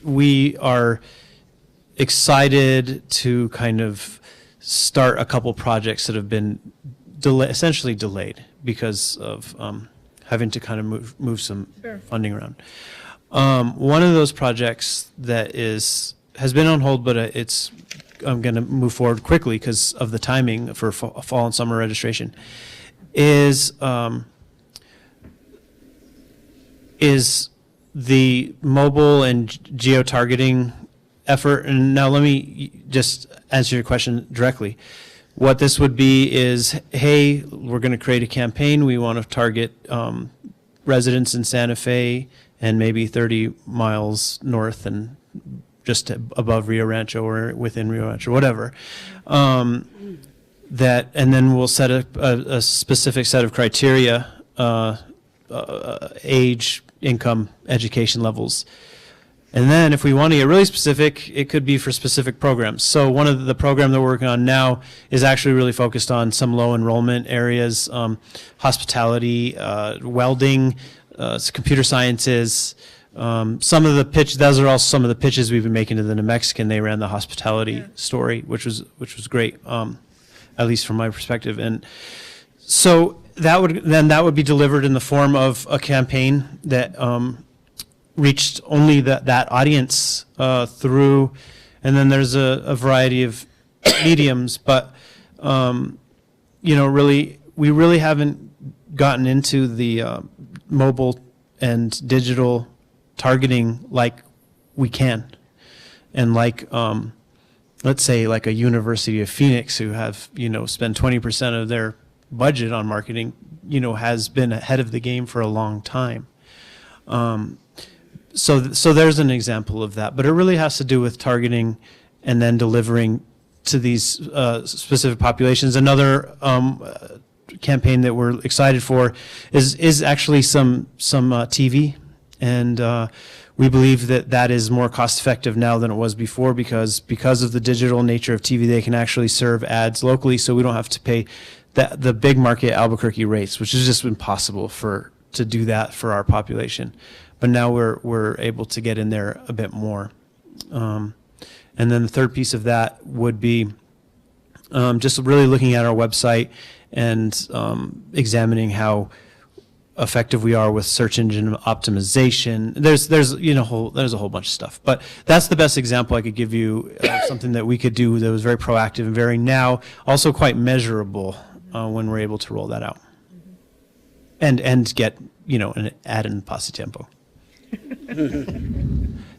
we are excited to kind of start a couple projects that have been essentially delayed because of having to kind of move some funding around. One of those projects that has been on hold, but I'm going to move forward quickly because of the timing for fall and summer registration, is the mobile and geo-targeting effort. And now let me just answer your question directly. What this would be is, hey, we're going to create a campaign. We want to target residents in Santa Fe and maybe 30 miles north and just above Rio Rancho or within Rio Rancho, whatever. And then we'll set a specific set of criteria, age, income, education levels. And then if we want to get really specific, it could be for specific programs. So one of the program that we're working on now is actually really focused on some low enrollment areas, hospitality, welding, computer sciences. Some of the those are also some of the pitches we've been making to the New Mexican. They ran the hospitality story, which was great, at least from my perspective. And so that would be delivered in the form of a campaign that reached only that audience through, and then there's a variety of mediums, but we really haven't gotten into the mobile and digital targeting like we can, and like let's say like a University of Phoenix, who have spend 20% of their budget on marketing, has been ahead of the game for a long time. So there's an example of that, but it really has to do with targeting and then delivering to these specific populations. Another campaign that we're excited for is actually some TV, and we believe that is more cost effective now than it was before because of the digital nature of TV. They can actually serve ads locally, so we don't have to pay the big market Albuquerque rates, which is just impossible to do that for our population. But now we're able to get in there a bit more. And then the third piece of that would be just really looking at our website and examining how effective we are with search engine optimization. There's a whole bunch of stuff, but that's the best example I could give you of something that we could do that was very proactive and very now also quite measurable when we're able to roll that out and get an ad in Pasatiempo.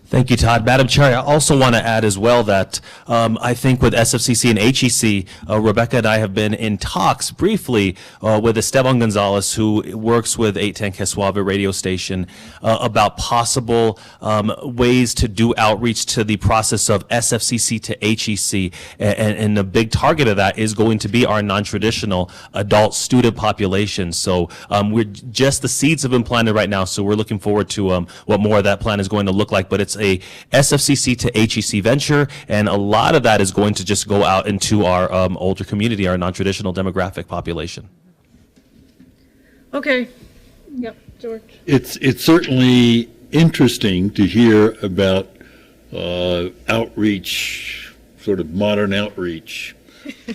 Thank you, Todd. Madam Chair, I also want to add as well that I think with SFCC and HEC, Rebecca and I have been in talks briefly with Esteban Gonzalez, who works with 810 Quesuave radio station, about possible ways to do outreach to the process of SFCC to HEC. And the big target of that is going to be our non-traditional adult student population. So the seeds have been planted right now, so we're looking forward to what more of that plan is going to look like. But it's a SFCC to HEC venture, and a lot of that is going to just go out into our older community, our non-traditional demographic population. Okay. Yep, George. It's certainly interesting to hear about outreach, sort of modern outreach.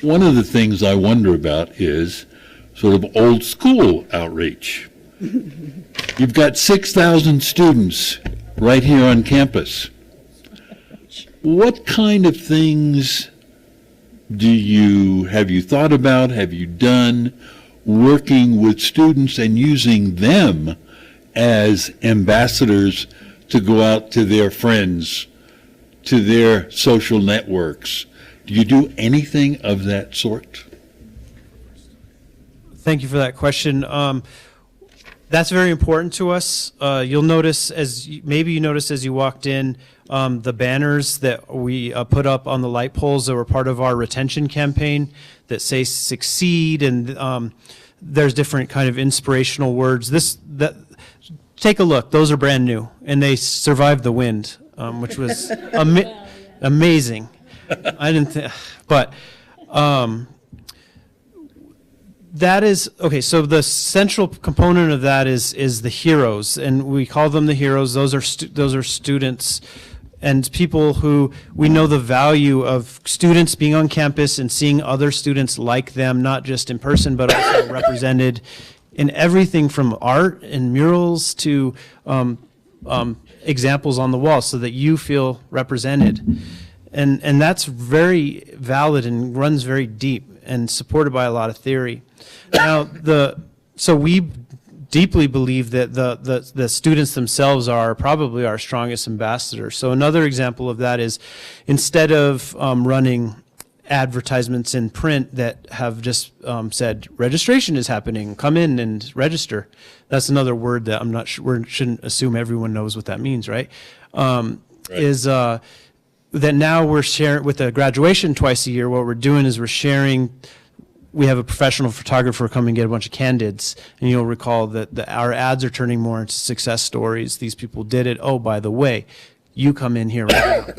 One of the things I wonder about is sort of old school outreach. You've got 6,000 students right here on campus. What kind of things have you thought about, have you done, working with students and using them as ambassadors to go out to their friends, to their social networks. Do you do anything of that sort? Thank you for that question. That's very important to us. You'll notice, maybe you noticed as you walked in, the banners that we put up on the light poles that were part of our retention campaign that say "succeed," and there's different kind of inspirational words. Take a look; those are brand new, and they survived the wind, which was amazing. I didn't think, but. That is, okay, so the central component of that is the heroes, and we call them the heroes. Those are students and people who we know the value of students being on campus and seeing other students like them, not just in person, but also represented in everything from art and murals to examples on the wall so that you feel represented. And that's very valid and runs very deep and supported by a lot of theory. Now, so we deeply believe that the students themselves are probably our strongest ambassadors. So another example of that is instead of running advertisements in print that have just said registration is happening, come in and register. That's another word that I'm not sure, we shouldn't assume everyone knows what that means, right? That now we're sharing with a graduation twice a year. What we're doing is we're sharing. We have a professional photographer come and get a bunch of candids, and you'll recall that our ads are turning more into success stories. These people did it. Oh, by the way, you come in here right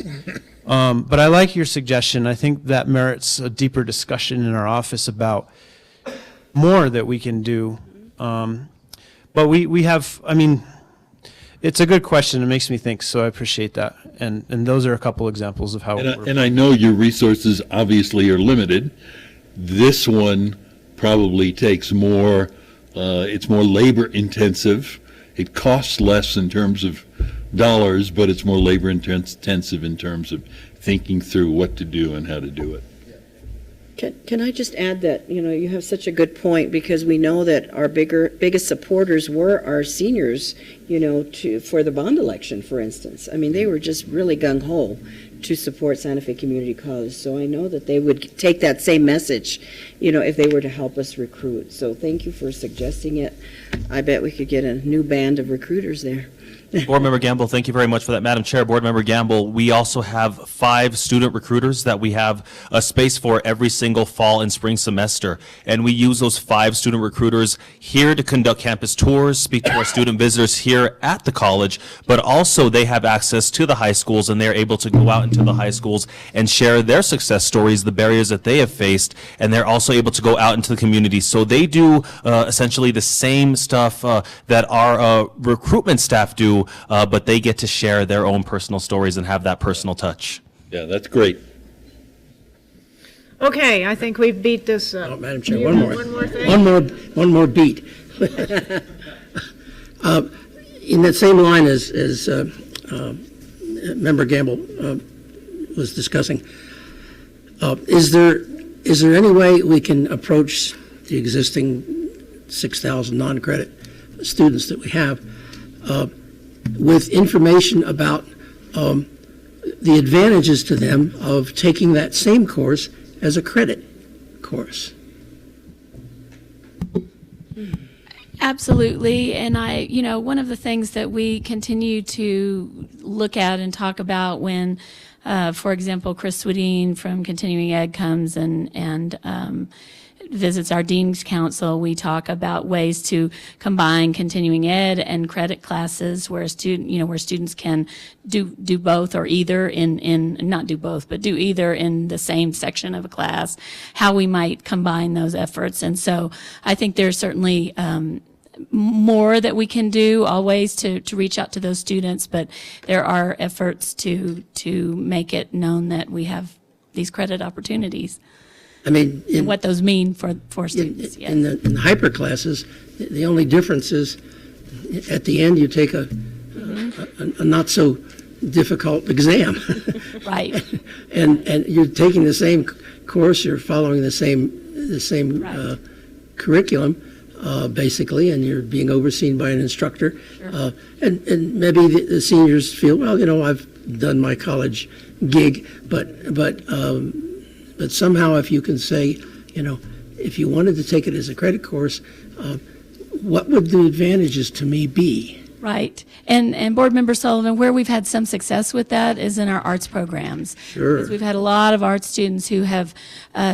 now. But I like your suggestion. I think that merits a deeper discussion in our office about more that we can do. But we have, I mean, it's a good question. It makes me think, so I appreciate that. And those are a couple examples of how And I know your resources obviously are limited. This one probably takes more, it's more labor intensive. It costs less in terms of dollars, but it's more labor intensive in terms of thinking through what to do and how to do it. Can I just add that, you have such a good point, because we know that our biggest supporters were our seniors, for the bond election, for instance. I mean, they were just really gung-ho to support Santa Fe Community College. So I know that they would take that same message, if they were to help us recruit. So thank you for suggesting it. I bet we could get a new band of recruiters there. Board Member Gamble, thank you very much for that. Madam Chair, Board Member Gamble, we also have 5 student recruiters that we have a space for every single fall and spring semester. And we use those 5 student recruiters here to conduct campus tours, speak to our student visitors here at the college, but also they have access to the high schools, and they're able to go out into the high schools and share their success stories, the barriers that they have faced, and they're also able to go out into the community. So they do essentially the same stuff that our recruitment staff do, but they get to share their own personal stories and have that personal touch. Yeah, that's great. Okay, I think we've beat this. Madam Chair, one more thing? One more beat. In that same line as Member Gamble was discussing, is there any way we can approach the existing 6,000 non-credit students that we have with information about the advantages to them of taking that same course as a credit course? Absolutely. And one of the things that we continue to look at and talk about when, for example, Chris Swedeen from Continuing Ed comes and visits our Dean's Council, we talk about ways to combine continuing ed and credit classes where students can do both, or either not do both, but do either in the same section of a class, how we might combine those efforts. And so I think there's certainly more that we can do always to reach out to those students, but there are efforts to make it known that we have these credit opportunities. I mean, and what those mean for students. In the hyper classes, the only difference is at the end you take a not so difficult exam. Right. and you're taking the same course, you're following the same curriculum, basically, and you're being overseen by an instructor. And maybe the seniors feel, well, I've done my college gig, but somehow if you can say, if you wanted to take it as a credit course, what would the advantages to me be? Right. And Board Member Sullivan, where we've had some success with that is in our arts programs. Sure. Because we've had a lot of art students who have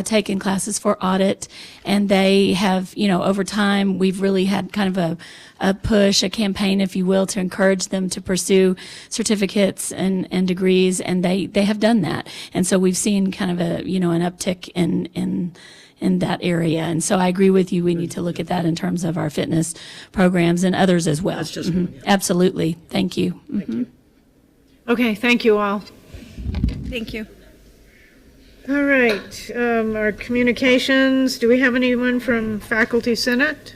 taken classes for audit, and they have, over time, we've really had kind of a push, a campaign, if you will, to encourage them to pursue certificates and degrees, and they have done that. And so we've seen kind of an uptick in that area. And so I agree with you. We need to look at that in terms of our fitness programs and others as well. That's just one, yeah. Absolutely. Thank you. Thank you. Okay, thank you all. Thank you. All right, our communications, do we have anyone from Faculty Senate?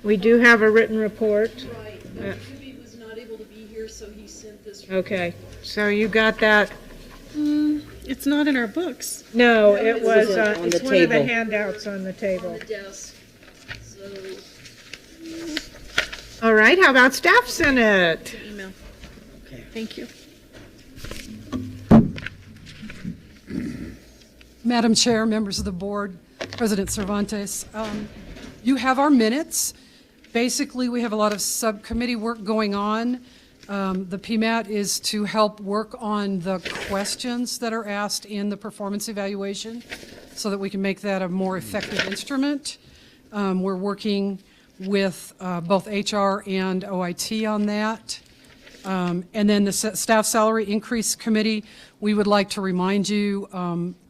We do have a written report. Right, Jimmy was not able to be here, so he sent this. Okay, so you got that? It's not in our books. No, it was, on it's the one of the table. handouts on the table. On the desk. So, All right, how about Staff Senate? Email. Okay. Thank you. Madam Chair, members of the board, President Cervantes, you have our minutes. Basically, we have a lot of subcommittee work going on. The PMAT is to help work on the questions that are asked in the performance evaluation so that we can make that a more effective instrument. We're working with both HR and OIT on that. And then the Staff Salary Increase Committee, we would like to remind you,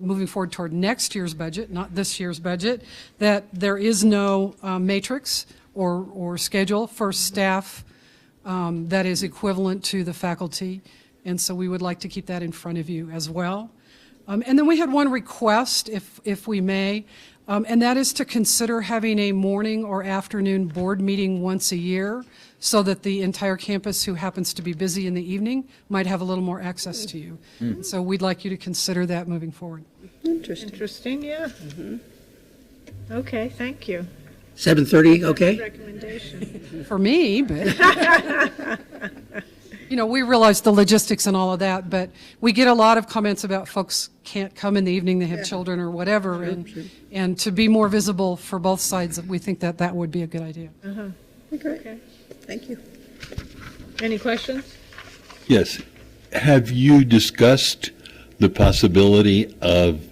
moving forward toward next year's budget, not this year's budget, that there is no matrix or schedule for staff that is equivalent to the faculty. And so we would like to keep that in front of you as well. And then we had one request, if we may, and that is to consider having a morning or afternoon board meeting once a year so that the entire campus who happens to be busy in the evening might have a little more access to you. So we'd like you to consider that moving forward. Interesting, yeah. Okay, thank you. 7:30, okay? Recommendation. For me, but, we realize the logistics and all of that, but we get a lot of comments about folks can't come in the evening, they have children or whatever, and to be more visible for both sides, we think that would be a good idea. Okay, Thank you. any questions? Yes. Have you discussed the possibility of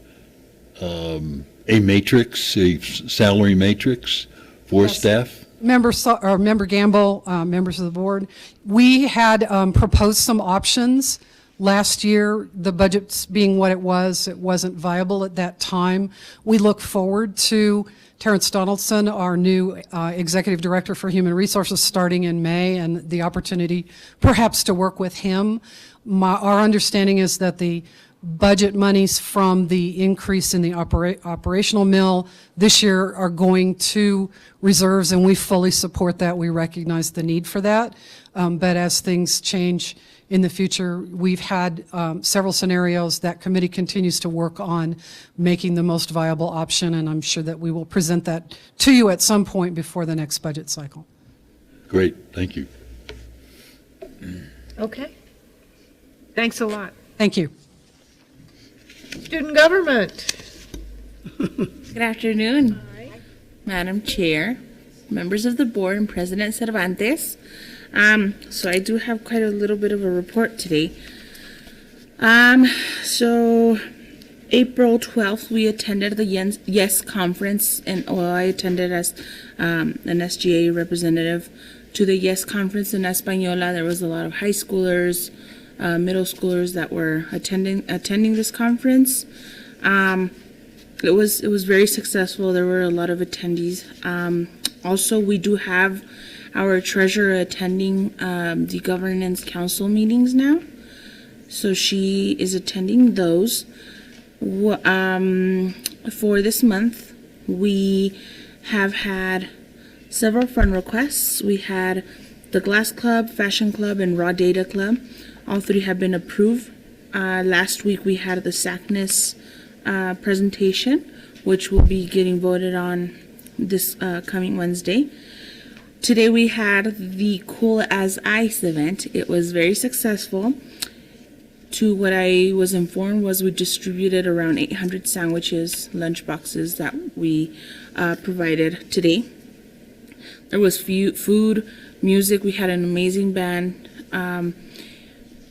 a matrix, a salary matrix for Yes. staff? Member Gamble, members of the board, we had proposed some options. Last year, the budget being what it wasn't viable at that time. We look forward to Terrence Donaldson, our new Executive Director for Human Resources, starting in May, and the opportunity perhaps to work with him. Our understanding is that the budget monies from the increase in the operational mill this year are going to reserves, and we fully support that. We recognize the need for that. But as things change in the future, we've had several scenarios that committee continues to work on making the most viable option, and I'm sure that we will present that to you at some point before the next budget cycle. Great, thank you. Okay. Thanks a lot. Thank you. Student government. Good afternoon, Madam Chair, members of the board, and President Cervantes. So I do have quite a little bit of a report today. So April 12th, we attended the YES conference, and I attended as an SGA representative to the YES conference in Española. There was a lot of high schoolers, middle schoolers that were attending this conference. It was very successful. There were a lot of attendees. Also, we do have our treasurer attending the governance council meetings now, so she is attending those. For this month, we have had several friend requests. We had the Glass Club, Fashion Club, and Raw Data Club. All three have been approved. Last week we had the SACNIS presentation, which will be getting voted on this coming Wednesday. Today we had the Cool as Ice event. It was very successful. To what I was informed was we distributed around 800 sandwiches, lunch boxes that we provided today. There was food, music. We had an amazing band.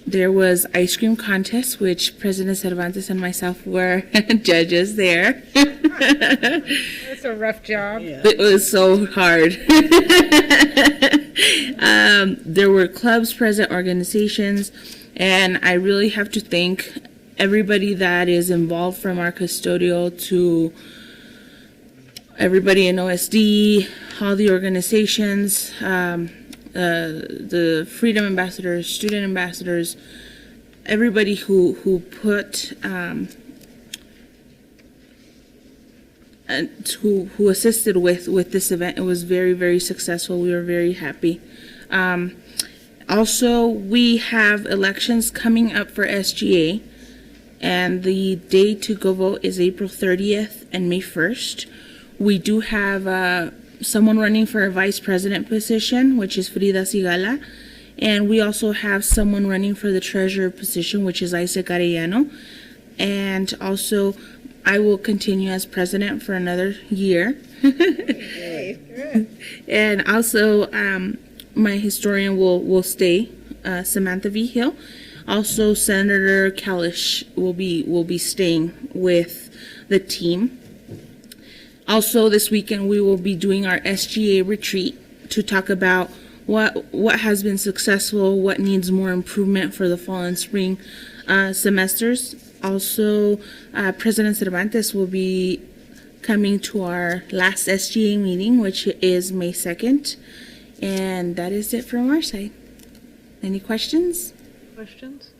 There was ice cream contest, which President Cervantes and myself were judges there. It's a rough job. It was so hard. There were clubs present, organizations, and I really have to thank everybody that is involved, from our custodial to everybody in OSD, all the organizations, the Freedom Ambassadors, Student Ambassadors, everybody who put and who assisted with this event. It was very, very successful. We were very happy. Also, we have elections coming up for SGA, and the day to go vote is April 30th and May 1st. We do have someone running for a vice president position, which is Frida Sigala, and we also have someone running for the treasurer position, which is Isaac Arellano. And also, I will continue as president for another year. And also, my historian will stay, Samantha V. Hill. Also, Senator Kalish will be staying with the team. Also, this weekend we will be doing our SGA retreat to talk about what has been successful, what needs more improvement for the fall and spring semesters. Also, President Cervantes will be coming to our last SGA meeting, which is May 2nd. And that is it from our side. Any questions? Questions?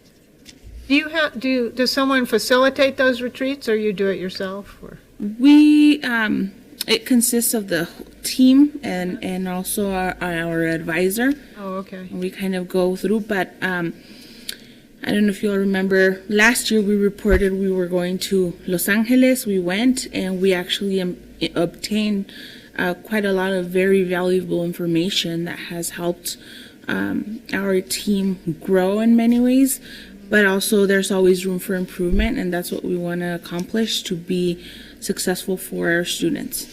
Does someone facilitate those retreats, or you do it yourself? Or? We it consists of the team and also our advisor. Oh, okay. And we kind of go through, but I don't know if you'll remember, last year we reported we were going to Los Angeles. We went and we actually obtained quite a lot of very valuable information that has helped our team grow in many ways, but also there's always room for improvement, and that's what we want to accomplish to be successful for our students.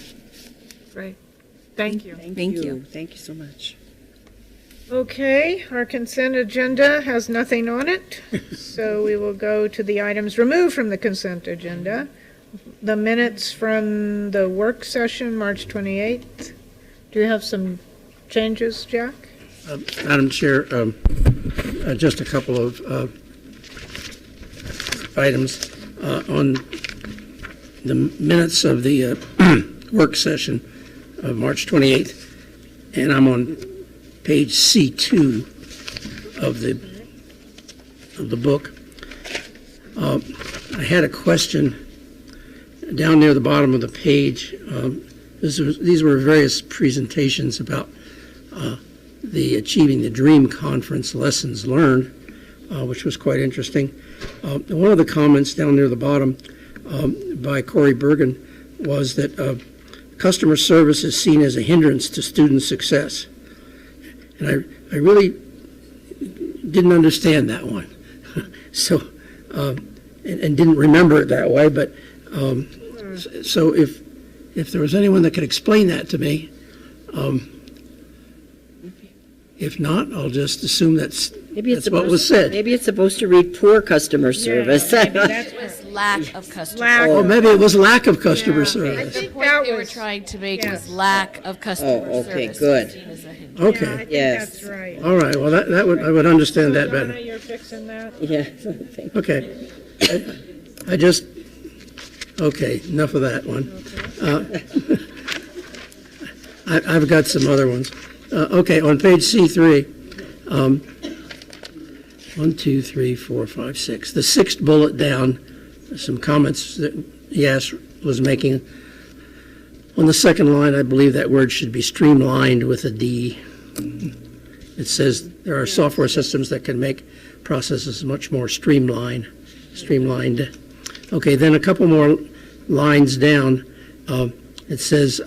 Great. Thank you. Thank you. Thank you so much. Okay, our consent agenda has nothing on it, so we will go to the items removed from the consent agenda. The minutes from the work session, March 28th. Do you have some changes, Jack? Madam Chair, just a couple of items on the minutes of the work session of March 28th, and I'm on page C2 of the book. I had a question down near the bottom of the page. These were various presentations about the Achieving the Dream Conference lessons learned, which was quite interesting. One of the comments down near the bottom by Corey Bergen was that customer service is seen as a hindrance to student success. And I really didn't understand that one. So, and didn't remember it that way, but so if there was anyone that could explain that to me, if not, I'll just assume that's what was said. Maybe it's supposed to read poor customer service. That was lack of customer service. Oh, maybe it was lack of customer service. The point they were trying to make was lack of customer service. Okay, good. Okay. Yeah, I think Yes. that's right. All right. Well, I would understand that better. Donna, you're fixing that? Yeah. Okay. I just, okay, enough of that one. I've got some other ones. Okay, on page C3, 1, 2, 3, 4, 5, 6. The sixth bullet down, some comments that Yas was making. On the second line, I believe that word should be streamlined with a D. It says there are software systems that can make processes much more streamlined. Okay, then a couple more lines down. It says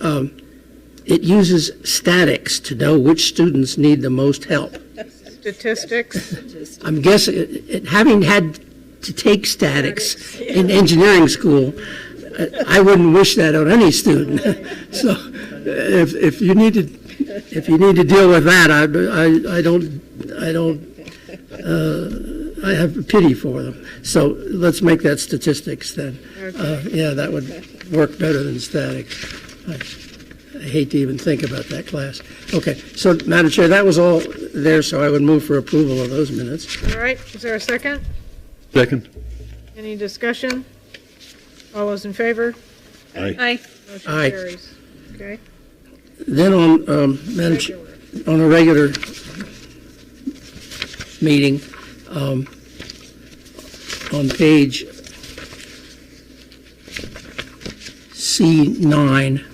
it uses statics to know which students need the most help. Statistics. I'm guessing, having had to take statics in engineering school, I wouldn't wish that on any student. So if you need to deal with that, I have pity for them. So let's make that statistics then. Yeah, that would work better than statics. I hate to even think about that class. Okay, so Madam Chair, that was all there, so I would move for approval of those minutes. All right, is there a second? Second. Any discussion? All those in favor? Aye. Motion Aye. carries. Okay. Then on, Madam Chair, on a regular meeting, on page C9,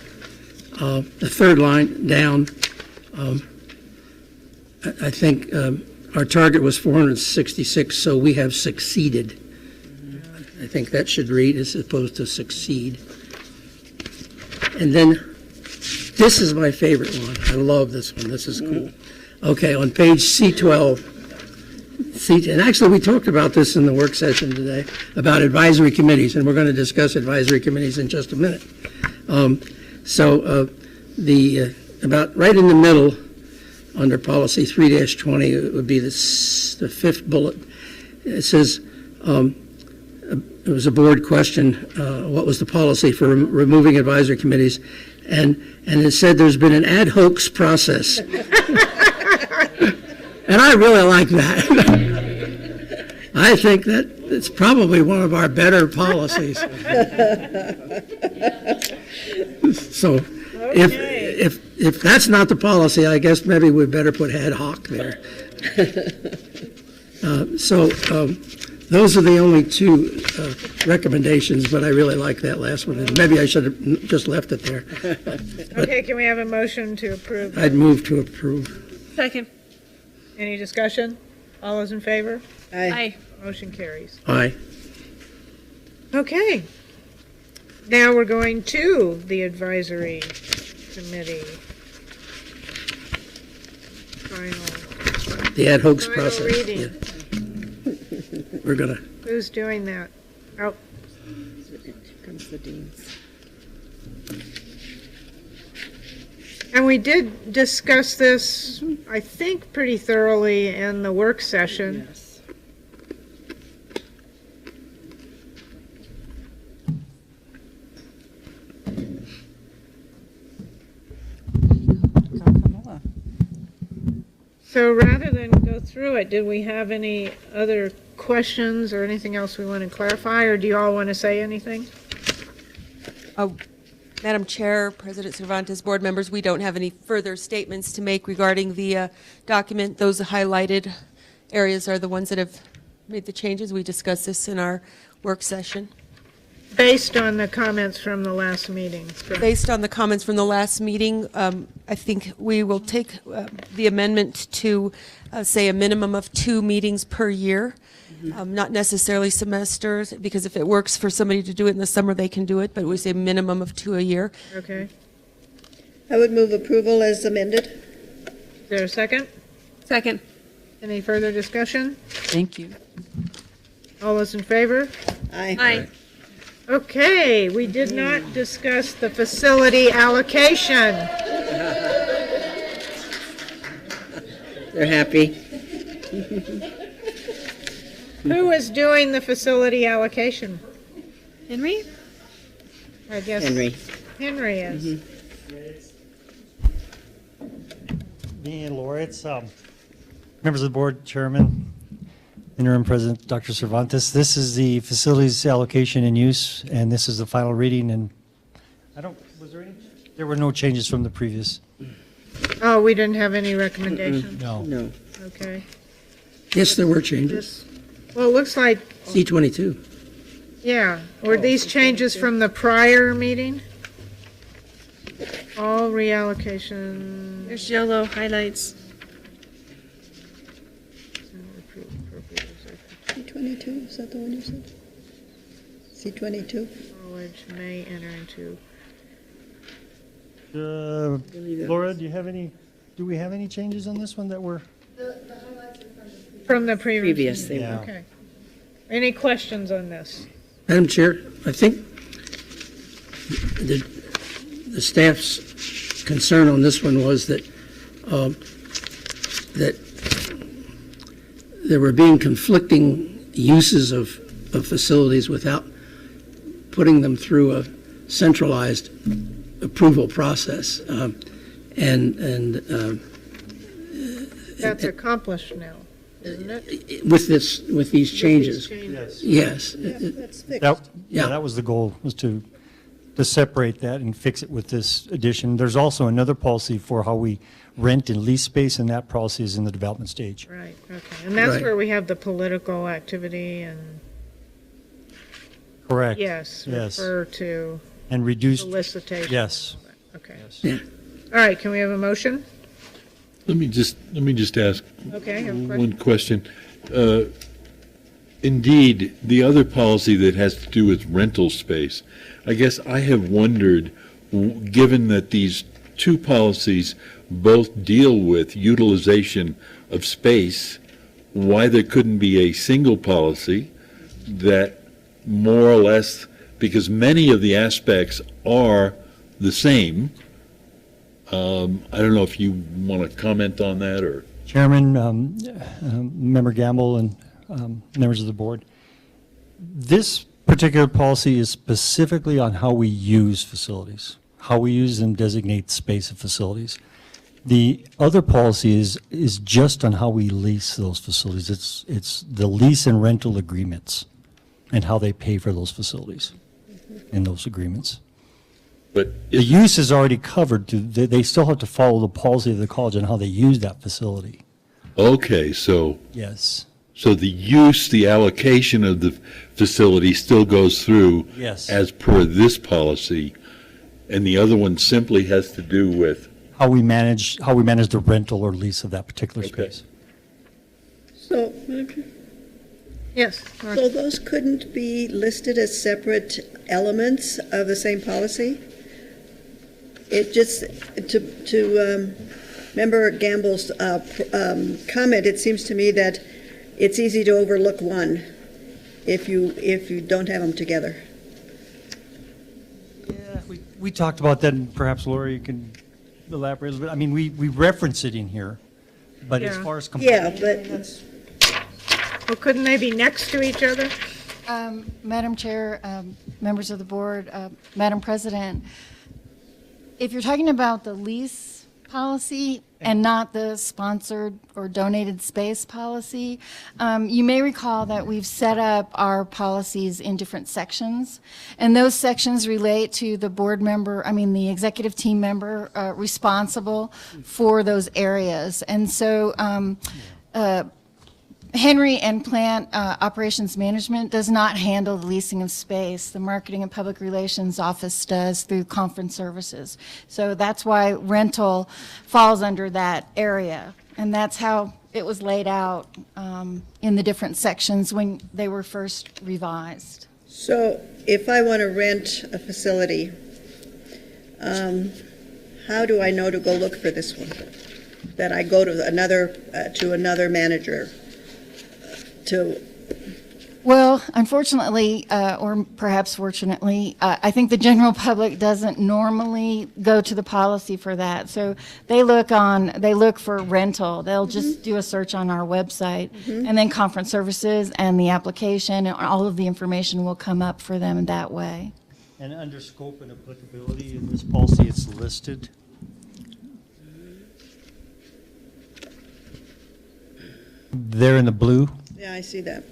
the third line down, I think our target was 466, so we have succeeded. I think that should read as opposed to succeed. And then this is my favorite one. I love this one. This is cool. Okay, on page C12, and actually we talked about this in the work session today about advisory committees, and we're going to discuss advisory committees in just a minute. About right in the middle, under policy 3-20, it would be the fifth bullet. It says, it was a board question, what was the policy for removing advisory committees? And it said there's been an ad hoc process. And I really like that. I think that it's probably one of our better policies. So if that's not the policy, I guess maybe we better put ad hoc there. Those are the only two recommendations, but I really like that last one. And maybe I should have just left it there. Okay, can we have a motion to approve? I'd move to approve. Second. Any discussion? All those in favor? Aye. Motion carries. Aye. Okay. Now we're going to the advisory committee. The ad hoc Final process. reading. Yeah. We're gonna. Who's doing that? Oh. Here comes the deans. And we did discuss this, I think, pretty thoroughly in the work session. Yes. So rather than go through it, did we have any other questions or anything else we want to clarify, or do you all want to say anything? Madam Chair, President Cervantes, board members, we don't have any further statements to make regarding the document. Those highlighted areas are the ones that have made the changes. We discussed this in our work session. Based on the comments from the last meeting. Based on the comments from the last meeting, I think we will take the amendment to say a minimum of 2 meetings per year, not necessarily semesters, because if it works for somebody to do it in the summer, they can do it, but we say minimum of 2 a year. Okay. I would move approval as amended. Is there a second? Second. Any further discussion? Thank you. All those in favor? Aye. Aye. Okay, we did not discuss the facility allocation. They're happy. Who is doing the facility allocation? Henry? I guess Henry. Henry is. Me and Laura, it's members of the board, chairman, interim president, Dr. Cervantes. This is the facilities allocation and use, and this is the final reading. And there were no changes from the previous. Oh, we didn't have any recommendations? No. Okay. Yes, there were changes. Well, it looks like, C22. yeah. Were these changes from the prior meeting? All reallocation. There's yellow highlights. C22, is that the one you said? C22? College may enter into. Laura, do we have any changes on this one that were? From the previous. Previous, they were. Okay. Any questions on this? Madam Chair, I think the staff's concern on this one was that that there were being conflicting uses of facilities without putting them through a centralized approval process. That's accomplished now, isn't it? With these changes. Yes. That was the goal, was to separate that and fix it with this addition. There's also another policy for how we rent and lease space, and that policy is in the development stage. Right, okay. And that's Right. where we have the political activity and, Correct. yes, Yes. refer to And reduced. solicitation. Yes. Okay. Yeah. All right, can we have a motion? Let me just ask Okay, you have a one question. Indeed, the other policy that has to do with rental space, I guess I have wondered, given that these two policies both deal with utilization of space, why there couldn't be a single policy that more or less, because many of the aspects are the same. I don't know if you want to comment on that, or? Chairman, Member Gamble, and members of the board, this particular policy is specifically on how we use facilities, how we use and designate space of facilities. The other policy is just on how we lease those facilities. It's the lease and rental agreements and how they pay for those facilities in those agreements. But the use is already covered. They still have to follow the policy of the college on how they use that facility. Okay, so. Yes. So the use, the allocation of the facility still goes through. Yes. As per this policy, and the other one simply has to do with. How we manage the rental or lease of that particular space. So, yes. So those couldn't be listed as separate elements of the same policy? It just, to Member Gamble's comment, it seems to me that it's easy to overlook one if you don't have them together. Yeah, we talked about that, and perhaps Laura, you can elaborate a little bit. I mean, we reference it in here, but as Yeah. far as Yeah, but Well, couldn't they be next to each other? Madam Chair, members of the board, Madam President, if you're talking about the lease policy and not the sponsored or donated space policy, you may recall that we've set up our policies in different sections, and those sections relate to the board member, the executive team member responsible for those areas. And so Henry and Plant Operations Management does not handle the leasing of space. The Marketing and Public Relations Office does through conference services. So that's why rental falls under that area. And that's how it was laid out in the different sections when they were first revised. So if I want to rent a facility, how do I know to go look for this one? That I go to another manager to? Well, unfortunately, or perhaps fortunately, I think the general public doesn't normally go to the policy for that. So they look for rental. They'll just do a search on our website, and then conference services and the application, and all of the information will come up for them that way. And under scope and applicability in this policy, it's listed. There in the blue. Yeah, I see that.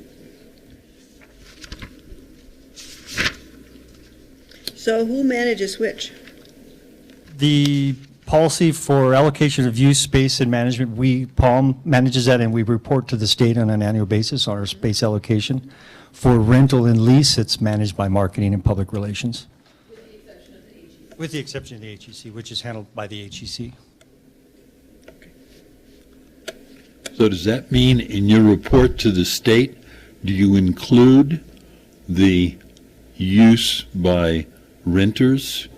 So who manages which? The policy for allocation of use, space, and management, Palm manages that, and we report to the state on an annual basis on our space allocation. For rental and lease, it's managed by Marketing and Public Relations. With the exception of the HEC, which is handled by the HEC. So does that mean in your report to the state, do you include the use by renters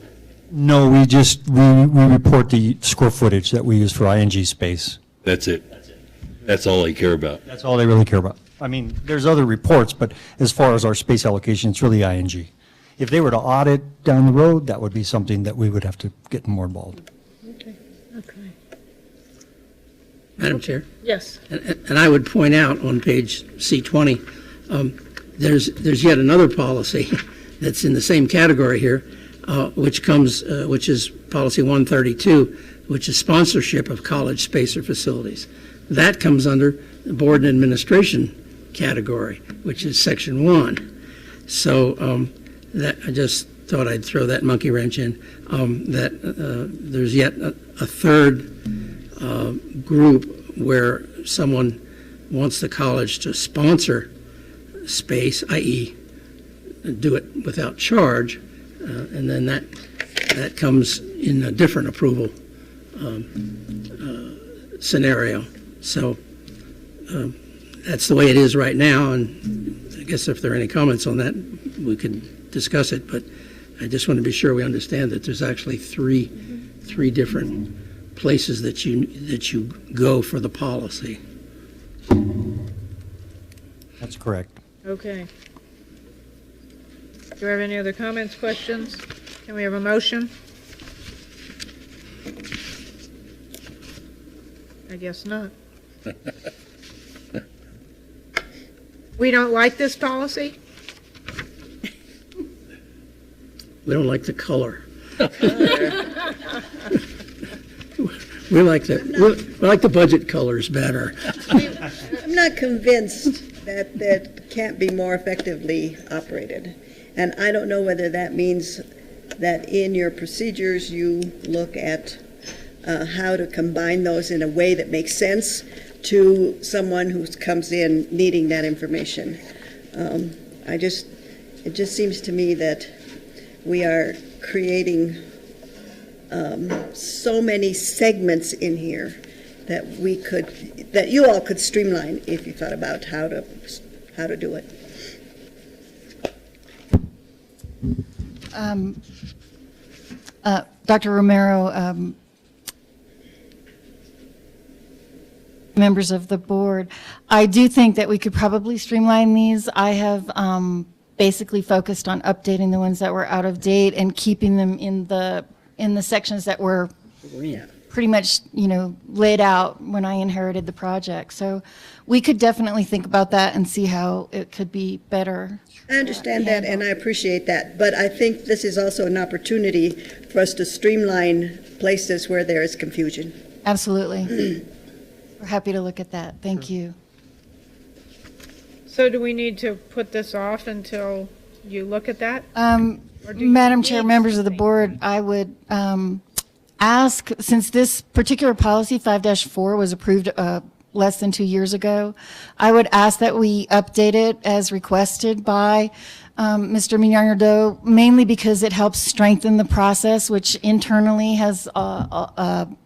No, we just, we report the square footage that we use for ING space. That's it. That's all I care about. That's all they really care about. I mean, there's other reports, but as far as our space allocation, it's really ING. If they were to audit down the road, that would be something that we would have to get more involved. Okay. Madam Chair? Yes. And I would point out on page C20, there's yet another policy that's in the same category here, which is policy 132, which is sponsorship of college space or facilities. That comes under the board and administration category, which is section 1. So that I just thought I'd throw that monkey wrench in, that there's yet a third group where someone wants the college to sponsor space, i.e. do it without charge, and then that comes in a different approval scenario. So that's the way it is right now, and I guess if there are any comments on that, we could discuss it, but I just want to be sure we understand that there's actually three different places that you go for the policy. That's correct. Okay. Do we have any other comments, questions? Can we have a motion? I guess not. We don't like this policy? We don't like the color. We like the budget colors better. I'm not convinced that that can't be more effectively operated. And I don't know whether that means that in your procedures you look at how to combine those in a way that makes sense to someone who comes in needing that information. It just seems to me that we are creating so many segments in here that you all could streamline if you thought about how to do it. Dr. Romero, members of the board, I do think that we could probably streamline these. I have basically focused on updating the ones that were out of date and keeping them in the sections that were pretty much, laid out when I inherited the project. So we could definitely think about that and see how it could be better. I understand that, and I appreciate that, but I think this is also an opportunity for us to streamline places where there is confusion. Absolutely. We're happy to look at that. Thank you. So do we need to put this off until you look at that? Madam Chair, members of the board, I would ask, since this particular policy, 5-4, was approved less than 2 years ago, I would ask that we update it as requested by Mr. Mignardo, mainly because it helps strengthen the process, which internally has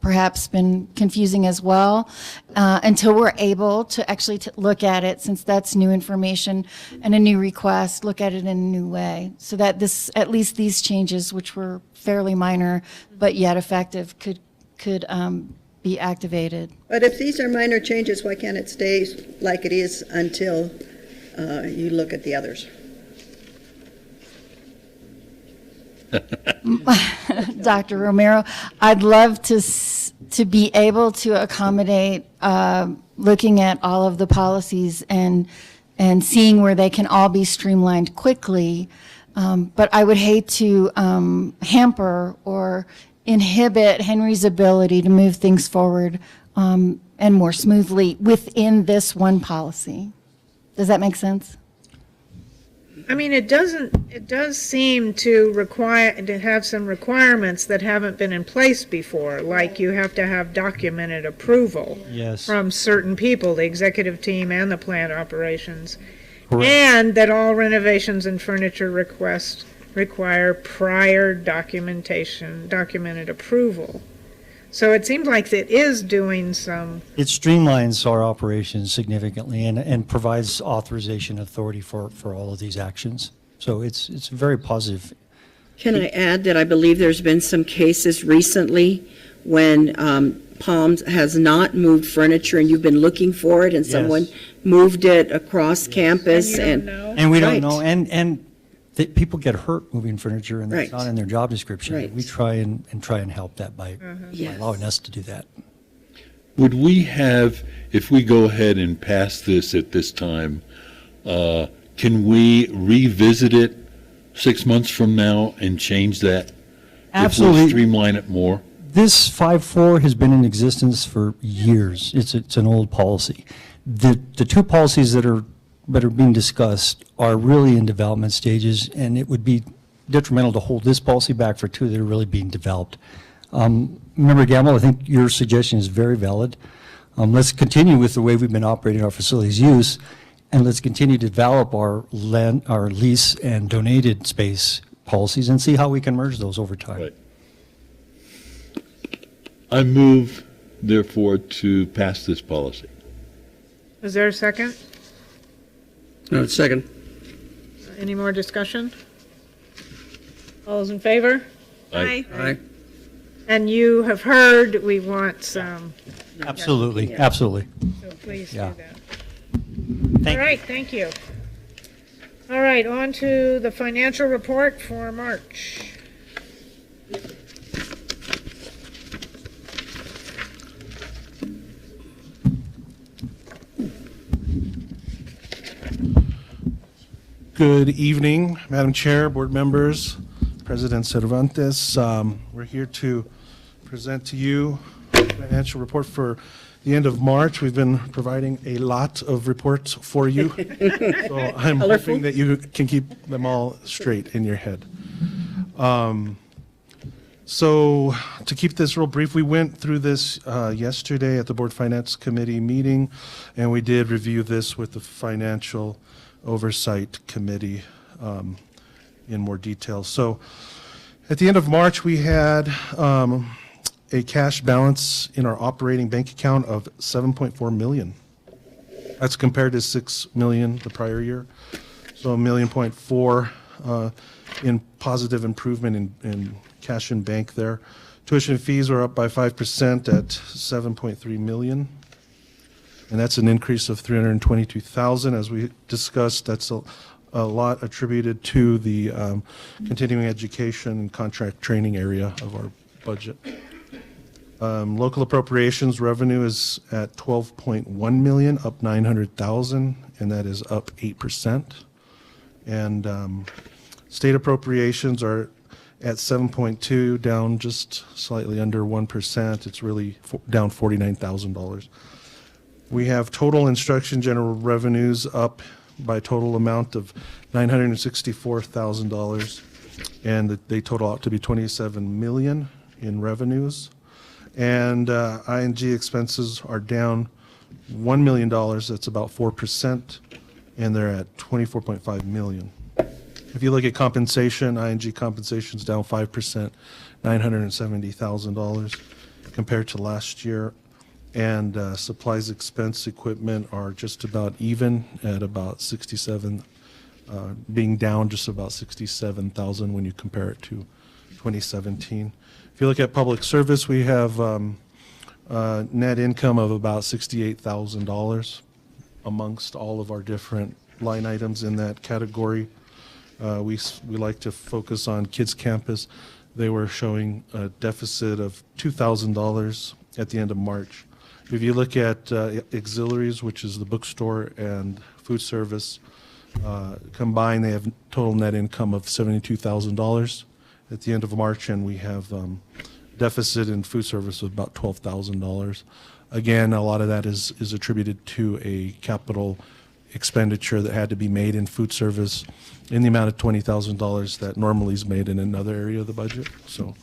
perhaps been confusing as well, until we're able to actually look at it, since that's new information and a new request, look at it in a new way, so that at least these changes, which were fairly minor but yet effective, could be activated. But if these are minor changes, why can't it stay like it is until you look at the others? Dr. Romero, I'd love to be able to accommodate looking at all of the policies and seeing where they can all be streamlined quickly. But I would hate to hamper or inhibit Henry's ability to move things forward and more smoothly within this one policy. Does that make sense? I mean, it does seem to have some requirements that haven't been in place before, like you have to have documented approval from certain people, the executive team and the plant operations, and that all renovations and furniture requests require prior documented approval. So it seems like it is doing some... It streamlines our operations significantly and provides authorization authority for all of these actions. So it's a very positive Can I add that I believe there's been some cases recently when Palms has not moved furniture and you've been looking for it and someone moved it across campus And we don't know, and people get hurt moving furniture, and that's Right. not in their job description. Right. We try and help that by allowing us to do that. Would we have, if we go ahead and pass this at this time, can we revisit it 6 months from now and change that? Absolutely. If we streamline it more? This 5.4 has been in existence for years. It's an old policy. The two policies that are being discussed are really in development stages, and it would be detrimental to hold this policy back for two that are really being developed. Member Gamble, I think your suggestion is very valid. Let's continue with the way we've been operating our facilities use, and let's continue to develop our lease and donated space policies and see how we can merge those over time. Right. I move, therefore, to pass this policy. Is there a second? No, second. Any more discussion? All those in favor? Aye. Aye. And you have heard, we want some. Absolutely, absolutely. So please do Yeah. that. All right, thank you. All right, on to the financial report for March. Good evening, Madam Chair, board members, President Cervantes. We're here to present to you a financial report for the end of March. We've been providing a lot of reports for you, so I'm hoping that you can keep them all straight in your head. So to keep this real brief, we went through this yesterday at the Board Finance Committee meeting, and we did review this with the Financial Oversight Committee in more detail. So at the end of March, we had a cash balance in our operating bank account of $7.4 million. That's compared to $6 million the prior year. So $1.4 million in positive improvement in cash in bank there. Tuition fees were up by 5% at $7.3 million. And that's an increase of $322,000. As we discussed, that's a lot attributed to the continuing education and contract training area of our budget. Local appropriations revenue is at $12.1 million, up $900,000, and that is up 8%. And state appropriations are at 7.2, down just slightly under 1%. It's really down $49,000. We have total instruction general revenues up by a total amount of $964,000, and they total out to be $27 million in revenues. And ING expenses are down $1 million. That's about 4%, and they're at $24.5 million. If you look at compensation, ING compensation is down 5%, $970,000 compared to last year. And supplies, expense, equipment are just about even at about 67, being down just about 67,000 when you compare it to 2017. If you look at public service, we have net income of about $68,000 amongst all of our different line items in that category. We like to focus on Kids Campus. They were showing a deficit of $2,000 at the end of March. If you look at auxiliaries, which is the bookstore and food service, combined, they have total net income of $72,000 at the end of March, and we have deficit in food service of about $12,000. Again, a lot of that is attributed to a capital expenditure that had to be made in food service in the amount of $20,000 that normally is made in another area of the budget. So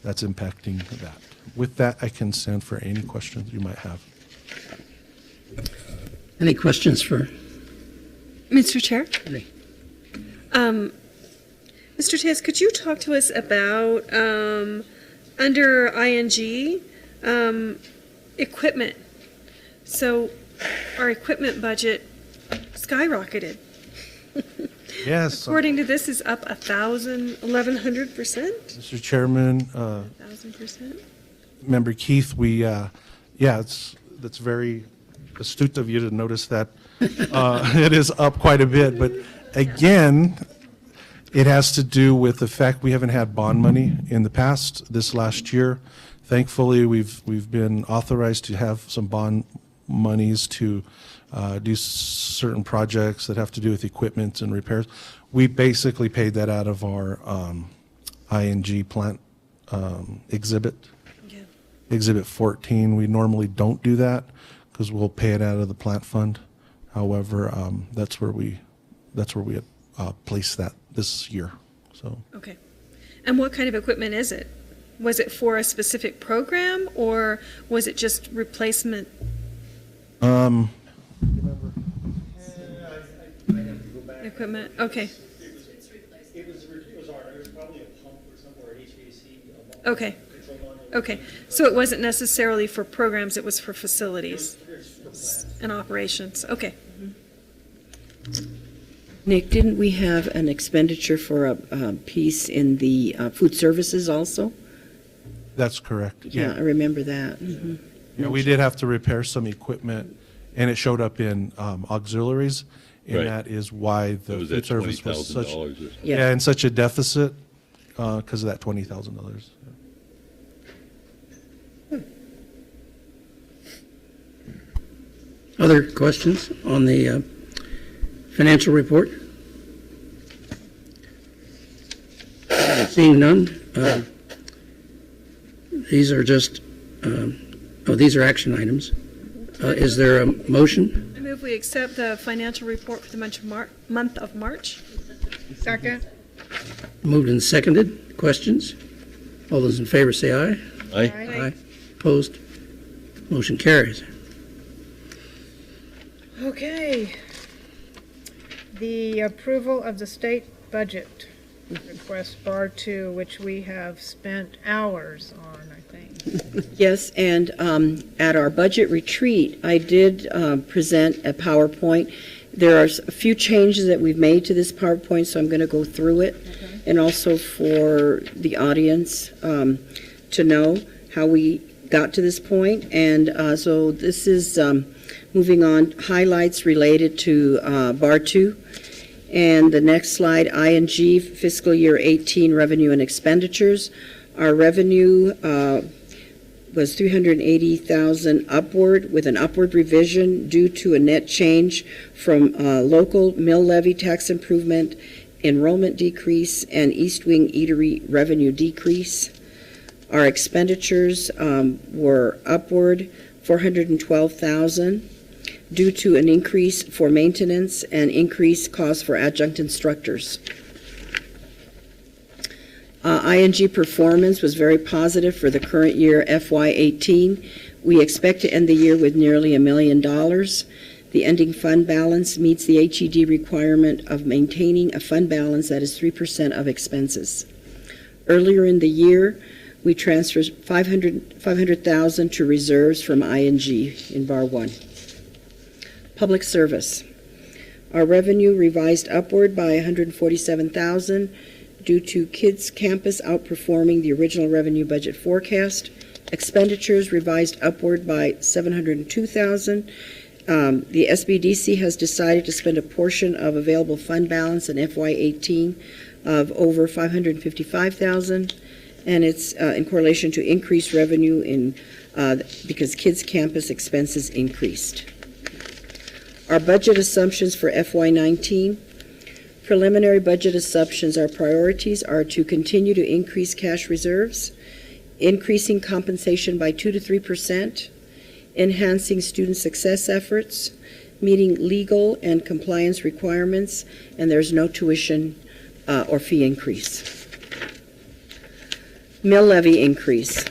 that's impacting that. With that, I can stand for any questions you might have. Any questions for? Mr. Chair? Any? Mr. Tez, could you talk to us about, under ING, equipment? So our equipment budget skyrocketed. Yes. According to this, is up 1,100%? Mr. Chairman, 1,000%? Member Keith, that's very astute of you to notice that it is up quite a bit. But again, it has to do with the fact we haven't had bond money in the past. This last year, thankfully, we've been authorized to have some bond monies to do certain projects that have to do with equipment and repairs. We basically paid that out of our ING plant exhibit. Exhibit 14. We normally don't do that because we'll pay it out of the plant fund. However, that's where we placed that this year. So. Okay. And what kind of equipment is it? Was it for a specific program, or was it just replacement? Equipment. Okay. It was probably a pump or somewhere, HVAC. Okay. Okay. So it wasn't necessarily for programs; it was for facilities and operations. Okay. Nick, didn't we have an expenditure for a piece in the food services also? That's correct. Yeah, I remember that. Mm-hmm. Yeah, we did have to repair some equipment, and it showed up in auxiliaries, and Right. that is why the was food at service was such, $20,000 or something. yeah, and such a deficit because of that $20,000. Other questions on the financial report? Seeing none, these are just, these are action items. Is there a motion? I move we accept the financial report for the month of March. Second. Moved and seconded. Questions? All those in favor say aye. Aye. Aye. Opposed? Motion carries. Okay. The approval of the state budget request bar 2, which we have spent hours on, I think. Yes, and at our budget retreat, I did present a PowerPoint. There are a few changes that we've made to this PowerPoint, so I'm going to go through it. Okay. And also for the audience to know how we got to this point. And so this is moving on, highlights related to bar 2. And the next slide, ING fiscal year 18 revenue and expenditures. Our revenue was $380,000 upward, with an upward revision due to a net change from local mill levy tax improvement, enrollment decrease, and East Wing Eatery revenue decrease. Our expenditures were upward $412,000 due to an increase for maintenance and increased costs for adjunct instructors. ING performance was very positive for the current year, FY18. We expect to end the year with nearly $1 million. The ending fund balance meets the HED requirement of maintaining a fund balance that is 3% of expenses. Earlier in the year, we transferred $500,000 to reserves from ING in bar 1. Public service. Our revenue revised upward by $147,000 due to Kids Campus outperforming the original revenue budget forecast. Expenditures revised upward by $702,000. The SBDC has decided to spend a portion of available fund balance in FY18 of over $555,000, and it's in correlation to increased revenue because Kids Campus expenses increased. Our budget assumptions for FY19. Preliminary budget assumptions, our priorities are to continue to increase cash reserves, increasing compensation by 2 to 3%, enhancing student success efforts, meeting legal and compliance requirements, and there's no tuition or fee increase. Mill levy increase.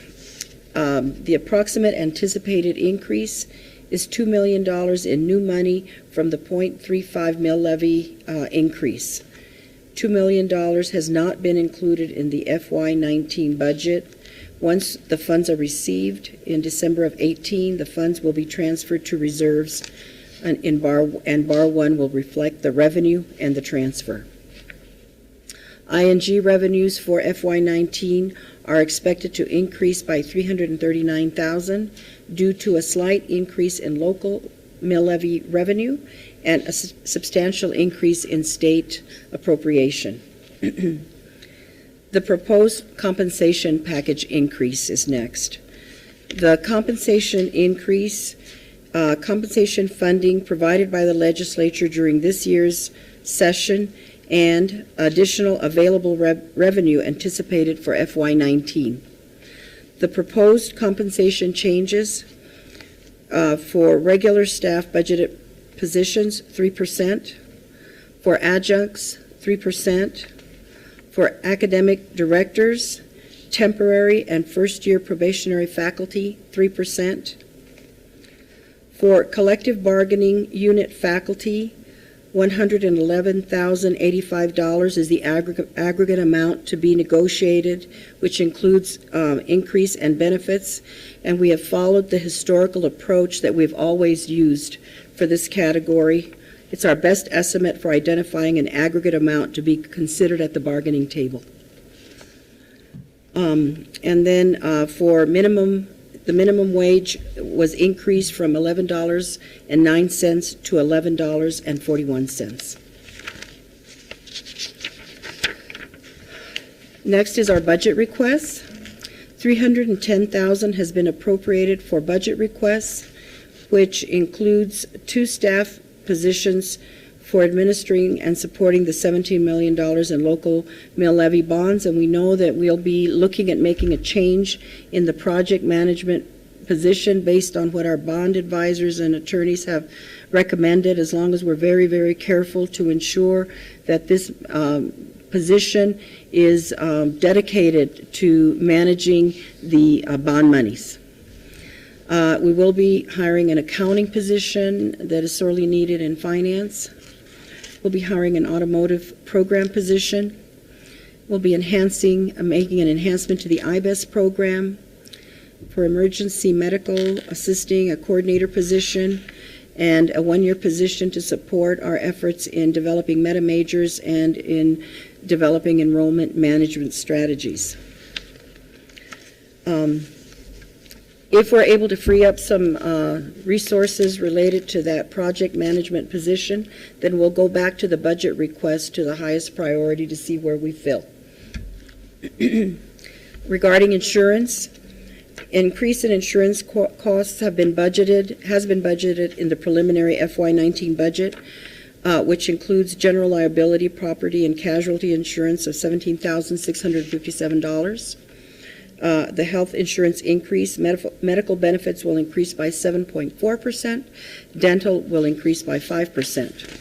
The approximate anticipated increase is $2 million in new money from the 0.35 mill levy increase. $2 million has not been included in the FY19 budget. Once the funds are received in December of 18, the funds will be transferred to reserves, and bar 1 will reflect the revenue and the transfer. ING revenues for FY19 are expected to increase by $339,000 due to a slight increase in local mill levy revenue and a substantial increase in state appropriation. The proposed compensation package increase is next. The compensation increase, compensation funding provided by the legislature during this year's session and additional available revenue anticipated for FY19. The proposed compensation changes for regular staff budgeted positions, 3%, for adjuncts, 3%, for academic directors, temporary and first-year probationary faculty, 3%, for collective bargaining unit faculty, $111,085 is the aggregate amount to be negotiated, which includes increase and benefits, and we have followed the historical approach that we've always used for this category. It's our best estimate for identifying an aggregate amount to be considered at the bargaining table. And then for the minimum wage was increased from $11.09 to $11.41. Next is our budget requests. $310,000 has been appropriated for budget requests, which includes 2 staff positions for administering and supporting the $17 million in local mill levy bonds, and we know that we'll be looking at making a change in the project management position based on what our bond advisors and attorneys have recommended, as long as we're very, very careful to ensure that this position is dedicated to managing the bond monies. We will be hiring an accounting position that is sorely needed in finance. We'll be hiring an automotive program position. We'll be making an enhancement to the IBES program. For emergency medical assisting, a coordinator position, and a 1-year position to support our efforts in developing meta majors and in developing enrollment management strategies. If we're able to free up some resources related to that project management position, then we'll go back to the budget request to the highest priority to see where we fill. Regarding insurance, increase in insurance costs has been budgeted in the preliminary FY19 budget, which includes general liability, property, and casualty insurance of $17,657. The health insurance increase, medical benefits will increase by 7.4%, dental will increase by 5%.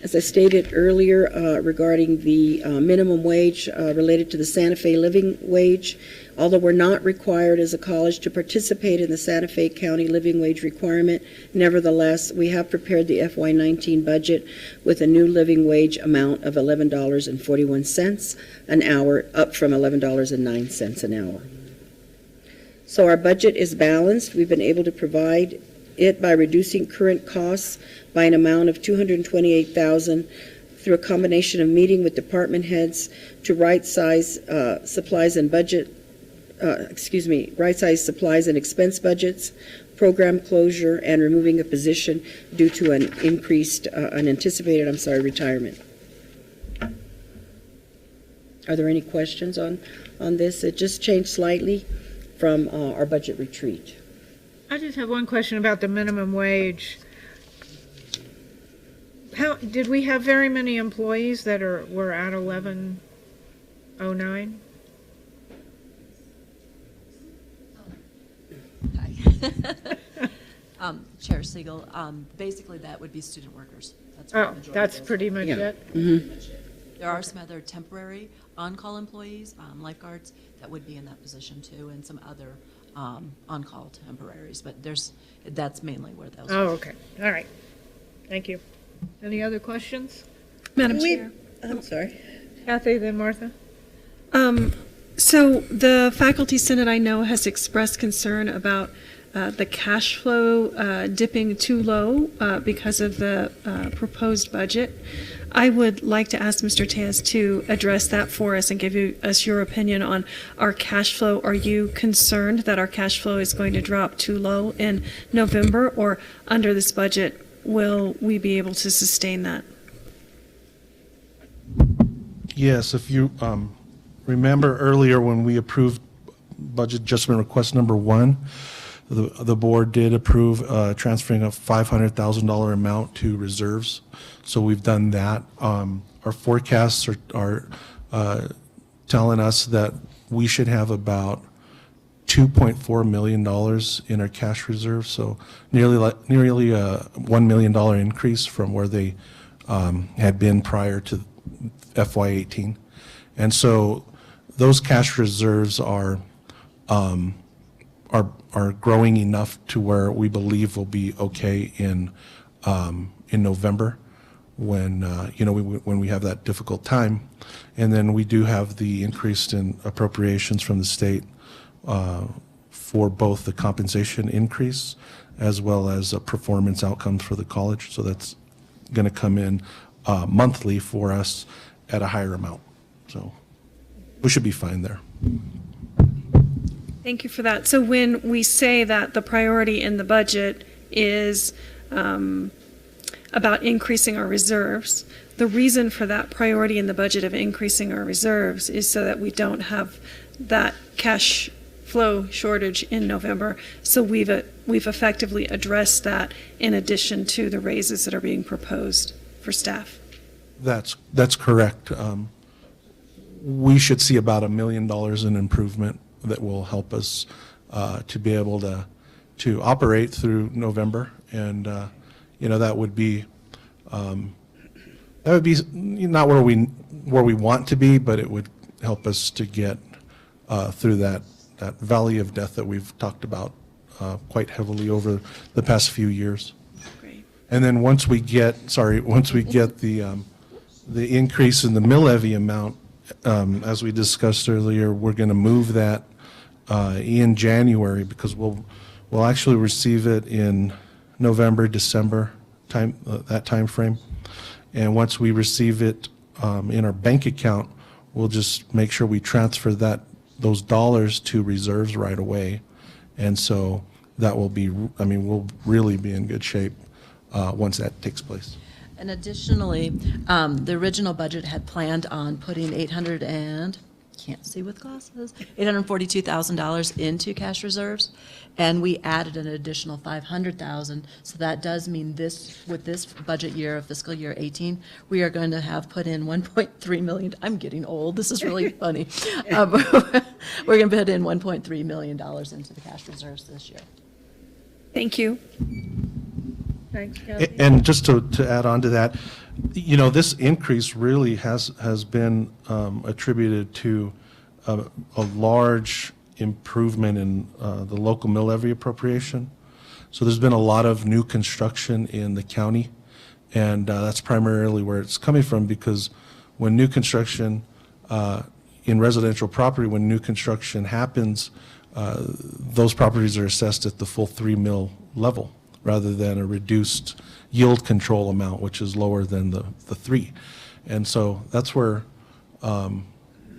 As I stated earlier regarding the minimum wage related to the Santa Fe living wage, although we're not required as a college to participate in the Santa Fe County living wage requirement, nevertheless, we have prepared the FY19 budget with a new living wage amount of $11.41 an hour, up from $11.09 an hour. So our budget is balanced. We've been able to provide it by reducing current costs by an amount of $228,000 through a combination of meeting with department heads to right-size supplies and right-size supplies and expense budgets, program closure, and removing a position due to an anticipated retirement. Are there any questions on this? It just changed slightly from our budget retreat. I just have one question about the minimum wage. Did we have very many employees that were at 1109? Chair Siegel, basically that would be student workers. That's pretty much it? Mm-hmm. There are some other temporary on-call employees, lifeguards, that would be in that position too, and some other on-call temporaries, but that's mainly where those are. Oh, okay. All right. Thank you. Any other questions? Madam Chair. I'm sorry. Kathy, then Martha. So the Faculty Senate, I know, has expressed concern about the cash flow dipping too low because of the proposed budget. I would like to ask Mr. Tejas to address that for us and give us your opinion on our cash flow. Are you concerned that our cash flow is going to drop too low in November, or under this budget, will we be able to sustain that? Yes, if you remember earlier when we approved budget adjustment request number 1, the board did approve transferring a $500,000 amount to reserves. So we've done that. Our forecasts are telling us that we should have about $2.4 million in our cash reserve. So nearly a $1 million increase from where they had been prior to FY18. And so those cash reserves are growing enough to where we believe we'll be okay in November when when we have that difficult time. And then we do have the increase in appropriations from the state for both the compensation increase as well as performance outcomes for the college. So that's going to come in monthly for us at a higher amount. So we should be fine there. Thank you for that. So when we say that the priority in the budget is about increasing our reserves, the reason for that priority in the budget of increasing our reserves is so that we don't have that cash flow shortage in November. So we've effectively addressed that in addition to the raises that are being proposed for staff. That's correct. We should see about $1 million in improvement that will help us to be able to operate through November, and that would be not where we want to be, but it would help us to get through that valley of death that we've talked about quite heavily over the past few years. Great. And then once we get the increase in the mill levy amount, as we discussed earlier, we're going to move that in January, because we'll actually receive it in November, December that time frame. And once we receive it in our bank account, we'll just make sure we transfer those dollars to reserves right away. And so that will be, we'll really be in good shape once that takes place. And additionally, the original budget had planned on putting $842,000 into cash reserves, and we added an additional $500,000. So that does mean with this budget year of fiscal year 18, we are going to have put in $1.3 million. I'm getting old. This is really funny. We're going to put in $1.3 million into the cash reserves this year. Thank you. Thanks, Kathy. And just to add on to that, this increase really has been attributed to a large improvement in the local mill levy appropriation. So there's been a lot of new construction in the county, and that's primarily where it's coming from, because when new construction in residential property, when new construction happens, those properties are assessed at the full 3 mil level, rather than a reduced yield control amount, which is lower than the 3. And so that's where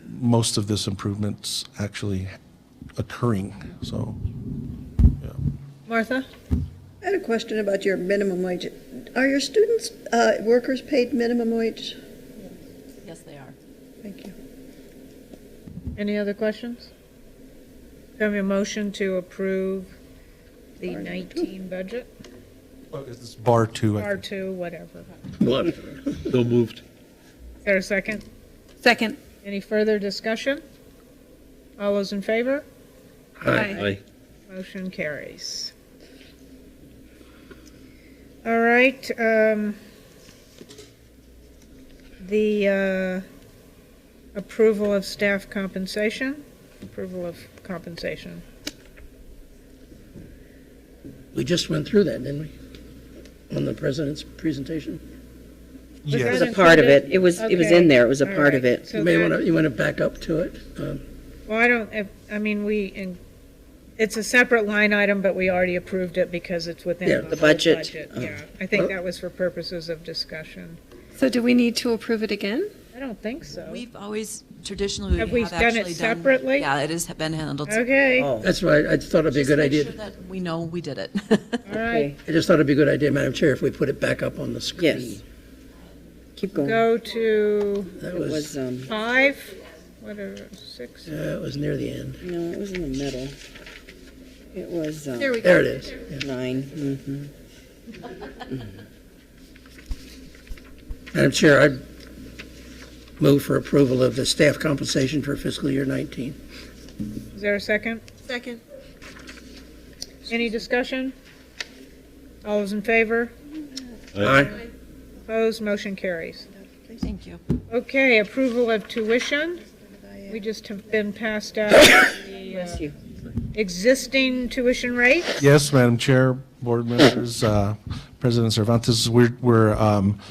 most of this improvement's actually occurring. So, yeah. Martha? I had a question about your minimum wage. Are your students, workers paid minimum wage? Yes, they are. Thank you. Any other questions? Do you have a motion to approve the 19 budget? It's bar 2. Bar 2, whatever. So moved. Is there a second? Second. Any further discussion? All those in favor? Aye. Motion carries. All right. The approval of staff compensation. Approval of compensation. We just went through that, didn't we? On the president's presentation? Was It Yes. was that a part of it. included? It was Okay. in there. It was a All part right. of it. So You want to back up to it? well, it's a separate line item, but we already approved it because it's within Yeah, the the whole budget. budget. Yeah, I think that was for purposes of discussion. So do we need to approve it again? I don't think so. We've always traditionally Have we done it actually separately? Yeah, it has been handled. Okay. That's why I thought it'd be a good idea. Make sure that we know we did it. All right. I just thought it'd be a good idea, Madam Chair, if we put it back up on the screen. Yes. Keep going. Go to That It was, was, 5, what are 6? it was near the end. no, it was in the middle. It was, There we go. There it is. Yeah. 9. Mm-hmm. Madam Chair, I'd move for approval of the staff compensation for fiscal year 19. Is there a second? Second. Any discussion? All those in favor? Aye. Opposed? Motion carries. Thank you. Okay, approval of tuition. We just have been passed out the existing tuition rates. Yes, Madam Chair, board members, President Cervantes, we're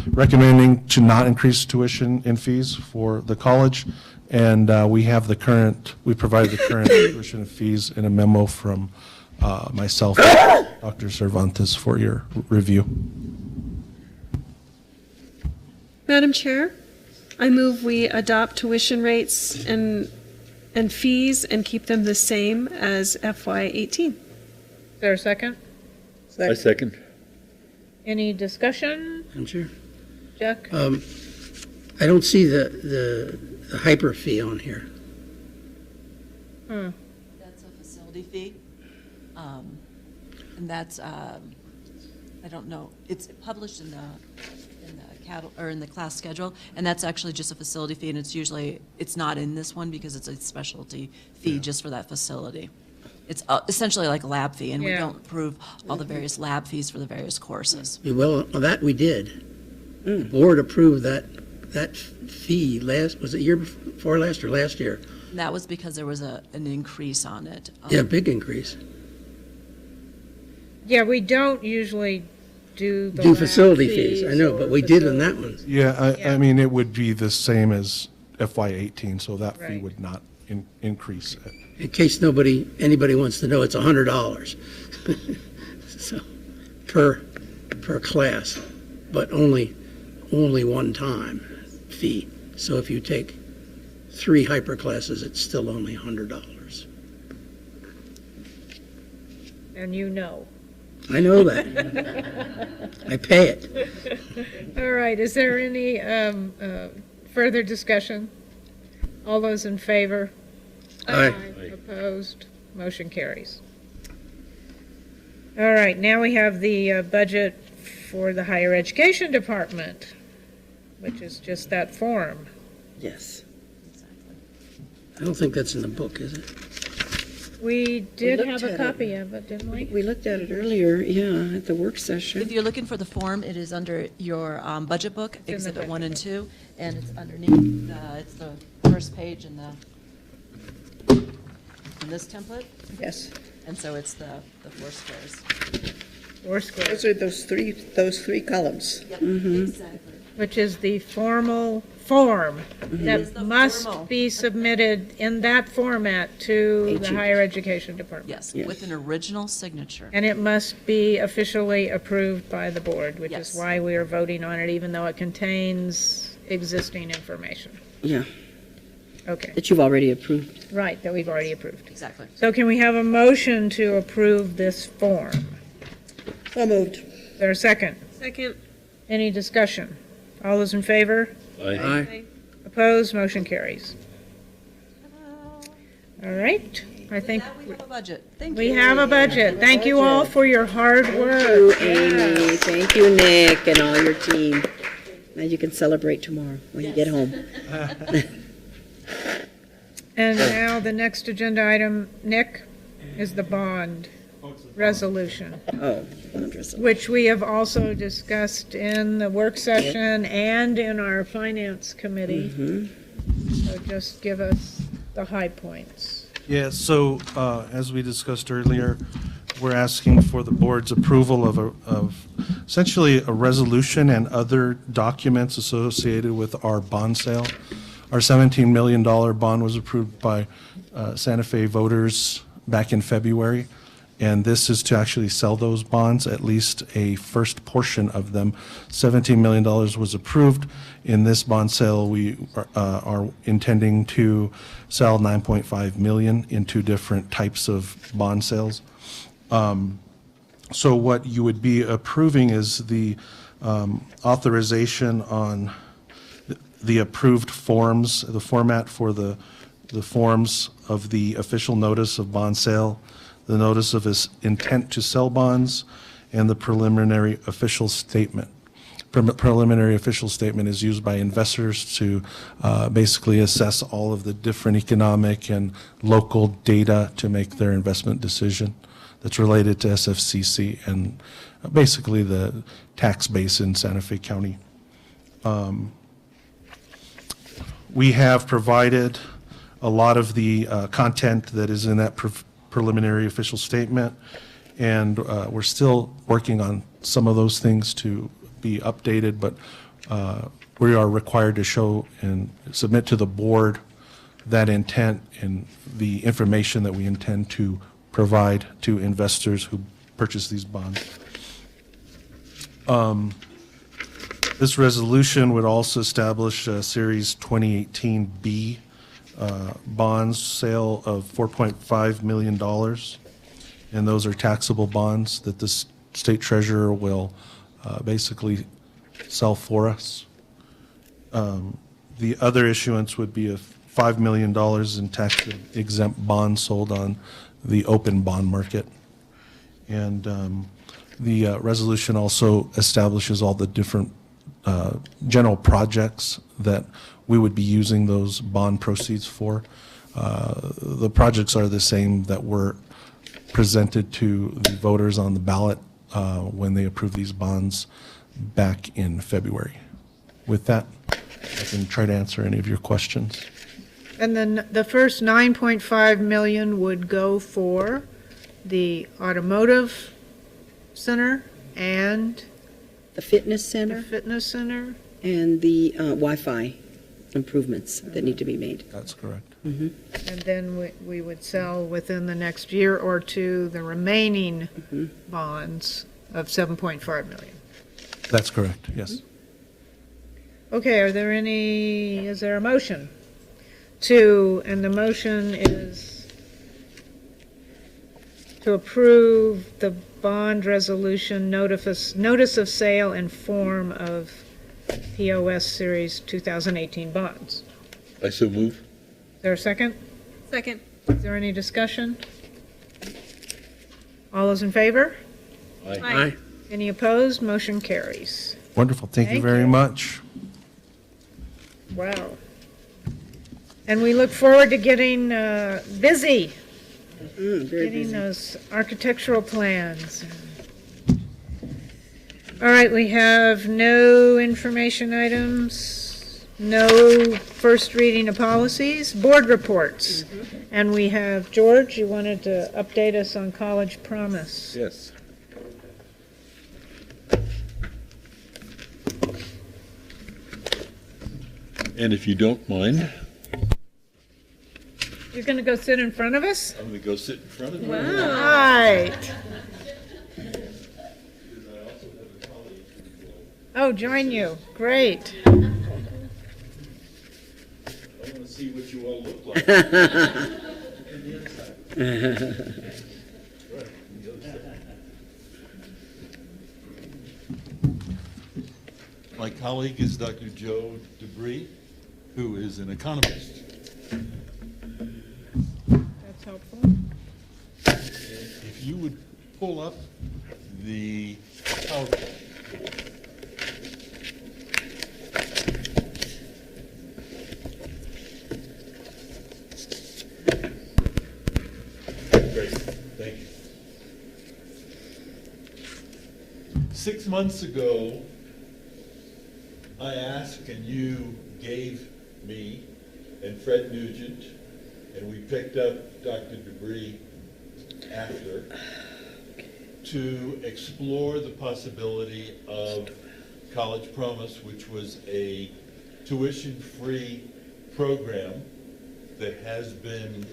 recommending to not increase tuition and fees for the college. And we provided the current tuition and fees in a memo from myself, Dr. Cervantes, for your review. Madam Chair, I move we adopt tuition rates and fees and keep them the same as FY18. Is there a second? I second. Any discussion? Madam Chair? Jack? I don't see the hyper fee on here. That's a facility fee. And that's, I don't know, it's published in the in the class schedule, and that's actually just a facility fee, and it's not in this one because it's a specialty fee just for that facility. It's essentially like a lab fee, and we don't approve all the various lab fees for the various courses. Well, that we did. The board approved that fee was it year before last or last year? And that was because there was an increase on it. Yeah, big increase. Yeah, we don't usually do the Do lab facility fees, I know, or but we did on that one. Yeah, Yeah. I mean, it would be the same as FY18, so that fee Right. would not increase it. In case anybody wants to know, it's $100. So, per class, but only one time fee. So if you take 3 hyper classes, it's still only $100. And you know. I know that. I pay it. All right, is there any further discussion? All those in favor? Aye. Opposed? Motion carries. All right, now we have the budget for the Higher Education Department, which is just that form. Yes. I don't think that's in the book, is it? We did looked have a at copy of it, didn't we? We looked at it earlier, yeah, at the work session. If you're looking for the form, it is under your budget book, in the Exhibit budget 1 and 2, and it's underneath, it's the first page in this template, Yes. and so it's the 4 squares. 4 squares, are those three columns. Yep, Mhm. exactly. which is the formal form It is that the must formal. be submitted in that format to the HE. Higher Education Department. Yes, Yes. with an original signature. And it must be officially approved by the board, which is Yes. why we are voting on it, even though it contains existing information. Yeah, Okay, that you've already approved. right, that we've already approved. Exactly. So can we have a motion to approve this form? So moved. Is there a second? Second. Any discussion? All those in favor? Aye. Opposed? Motion carries. All right, I think Now we have a budget. Thank we you. have a budget. Thank you all for your hard work. Thank you, Amy. Thank you, Nick, and all your team. Now you can celebrate tomorrow when you get home. And now the next agenda item, Nick, is the bond resolution, Oh, wonderful. which we have also discussed in the work session and in our finance committee. So just give us the high points. Yeah, so as we discussed earlier, we're asking for the board's approval of essentially a resolution and other documents associated with our bond sale. Our $17 million bond was approved by Santa Fe voters back in February, And this is to actually sell those bonds, at least a first portion of them. $17 million was approved. In this bond sale, we are intending to sell 9.5 million in 2 different types of bond sales. So what you would be approving is the authorization on the approved forms, the format for the forms of the official notice of bond sale, the notice of his intent to sell bonds, and the preliminary official statement. Preliminary official statement is used by investors to basically assess all of the different economic and local data to make their investment decision that's related to SFCC and basically the tax base in Santa Fe County. We have provided a lot of the content that is in that preliminary official statement, and we're still working on some of those things to be updated, but we are required to show and submit to the board that intent and the information that we intend to provide to investors who purchase these bonds. This resolution would also establish a Series 2018B bonds sale of $4.5 million, and those are taxable bonds that the state treasurer will basically sell for us. The other issuance would be $5 million in tax-exempt bonds sold on the open bond market. And the resolution also establishes all the different general projects that we would be using those bond proceeds for. The projects are the same that were presented to the voters on the ballot when they approved these bonds back in February. With that, I can try to answer any of your questions. And then the first 9.5 million would go for the automotive center and The fitness center the fitness center. and the Wi-Fi improvements that need to be made. That's correct. And then we would sell within the next year or two the remaining bonds of 7.5 million. That's correct, yes. Okay, is there a motion and the motion is to approve the bond resolution notice of sale and form of POS Series 2018 bonds. I so move. Is there a second? Second. Is there any discussion? All those in favor? Aye. Any opposed? Motion carries. Wonderful, thank you Thank very you. much. Wow. And we look forward to getting busy, Very getting busy. those architectural plans. All right, we have no information items, no first reading of policies, board reports. And we have, George, you wanted to update us on College Promise. Yes. And if you don't mind, You're going to go sit in front of us? I'm going to go sit in front of you. All right. Oh, join you. Great. I want to see what you all look like. My colleague is Dr. Joe Debris, who is an economist. That's helpful. If you would pull up the PowerPoint. Great, thank you. 6 months ago, I asked and you gave me and Fred Nugent, and we picked up Dr. Debris after, to explore the possibility of College Promise, which was a tuition-free program that has been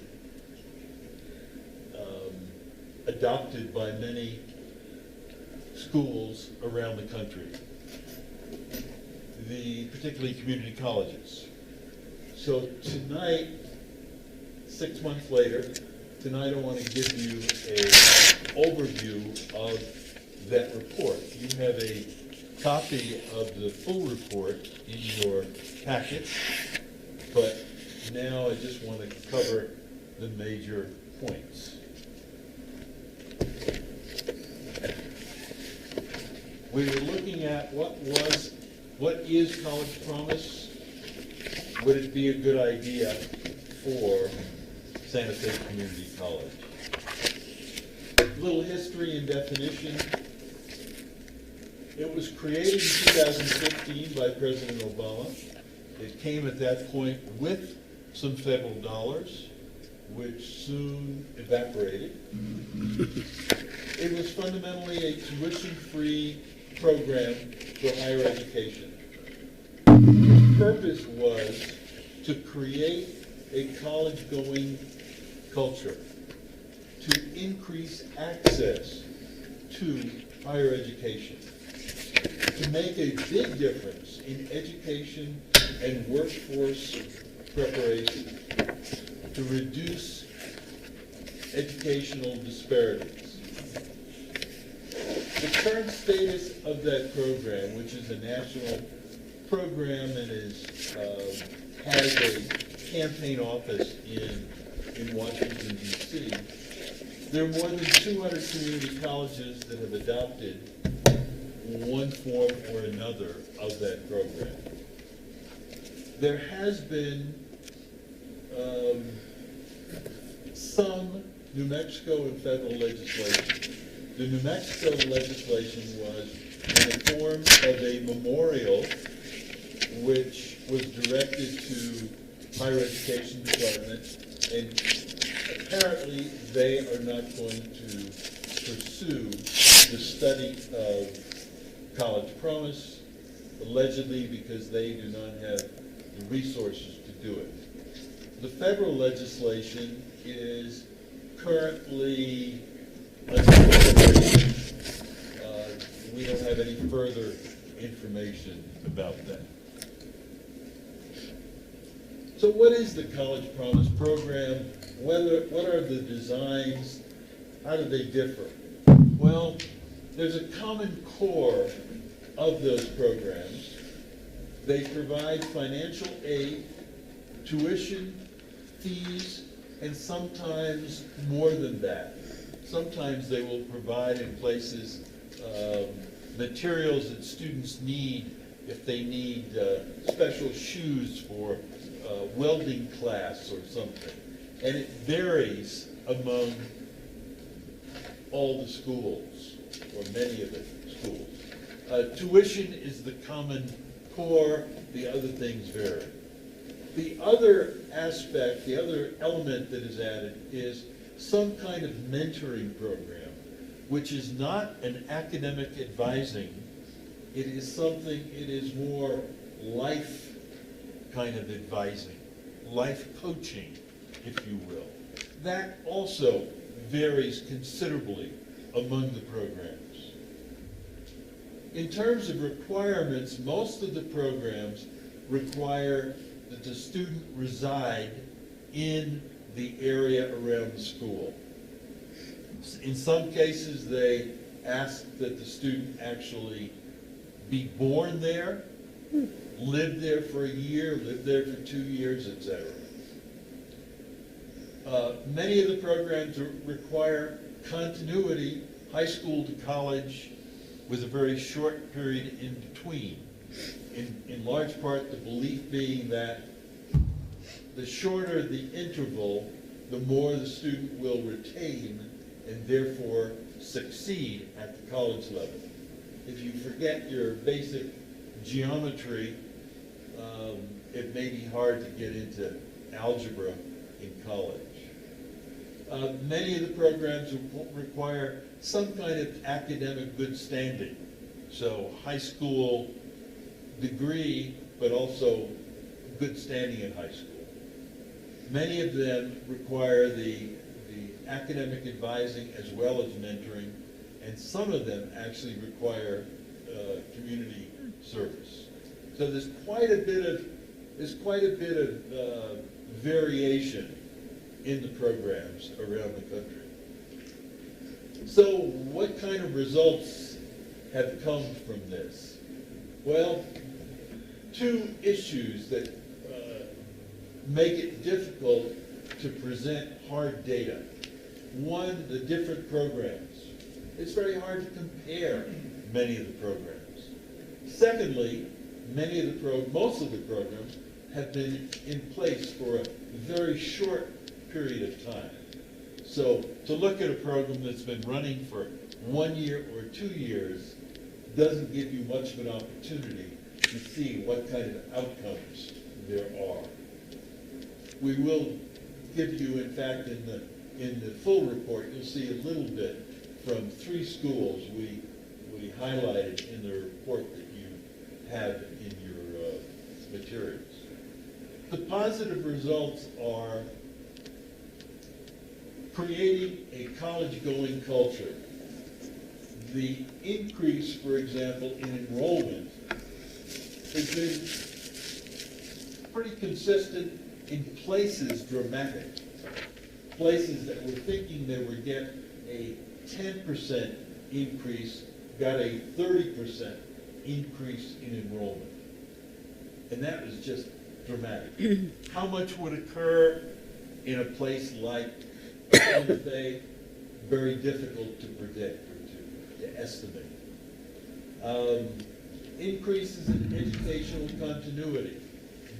adopted by many schools around the country, particularly community colleges. So tonight, 6 months later, tonight I want to give you an overview of that report. You have a copy of the full report in your packet, but now I just want to cover the major points. We were looking at what is College Promise? Would it be a good idea for Santa Fe Community College? A little history and definition. It was created in 2015 by President Obama. It came at that point with some federal dollars, which soon evaporated. It was fundamentally a tuition-free program for higher education. The purpose was to create a college-going culture, to increase access to higher education, to make a big difference in education and workforce preparation, to reduce educational disparities. The current status of that program, which is a national program and has a campaign office in Washington, D.C., there are more than 200 community colleges that have adopted one form or another of that program. There has been some New Mexico and federal legislation. The New Mexico legislation was in the form of a memorial which was directed to higher education department, and apparently they are not going to pursue the study of College Promise, allegedly because they do not have the resources to do it. The federal legislation is currently we don't have any further information about that. So what is the College Promise program? What are the designs? How do they differ? Well, there's a common core of those programs. They provide financial aid, tuition, fees, and sometimes more than that. Sometimes they will provide in places materials that students need if they need special shoes for welding class or something. And it varies among all the schools, or many of the schools. Tuition is the common core, the other things vary. The other aspect, the other element that is added is some kind of mentoring program, which is not an academic advising. It is more life kind of advising, life coaching, if you will. That also varies considerably among the programs. In terms of requirements, most of the programs require that the student reside in the area around the school. In some cases, they ask that the student actually be born there, live there for a year, live there for 2 years, etc. Many of the programs require continuity, high school to college, with a very short period in between. In large part, the belief being that the shorter the interval, the more the student will retain and therefore succeed at the college level. If you forget your basic geometry, it may be hard to get into algebra in college. Many of the programs require some kind of academic good standing. So high school degree, but also good standing in high school. Many of them require the academic advising as well as mentoring, and some of them actually require community service. So there's quite a bit of variation in the programs around the country. So what kind of results have come from this? Well, two issues that make it difficult to present hard data. One, the different programs. It's very hard to compare many of the programs. Secondly, most of the programs have been in place for a very short period of time. So to look at a program that's been running for 1 year or 2 years doesn't give you much of an opportunity to see what kind of outcomes there are. We will give you, in fact, in the full report, you'll see a little bit from 3 schools we highlighted in the report that you have in your materials. The positive results are creating a college-going culture. The increase, for example, in enrollment has been pretty consistent, in places dramatic. Places that were thinking they would get a 10% increase got a 30% increase in enrollment. And that was just dramatic. How much would occur in a place like Santa Fe? Very difficult to predict or to estimate. Increases in educational continuity,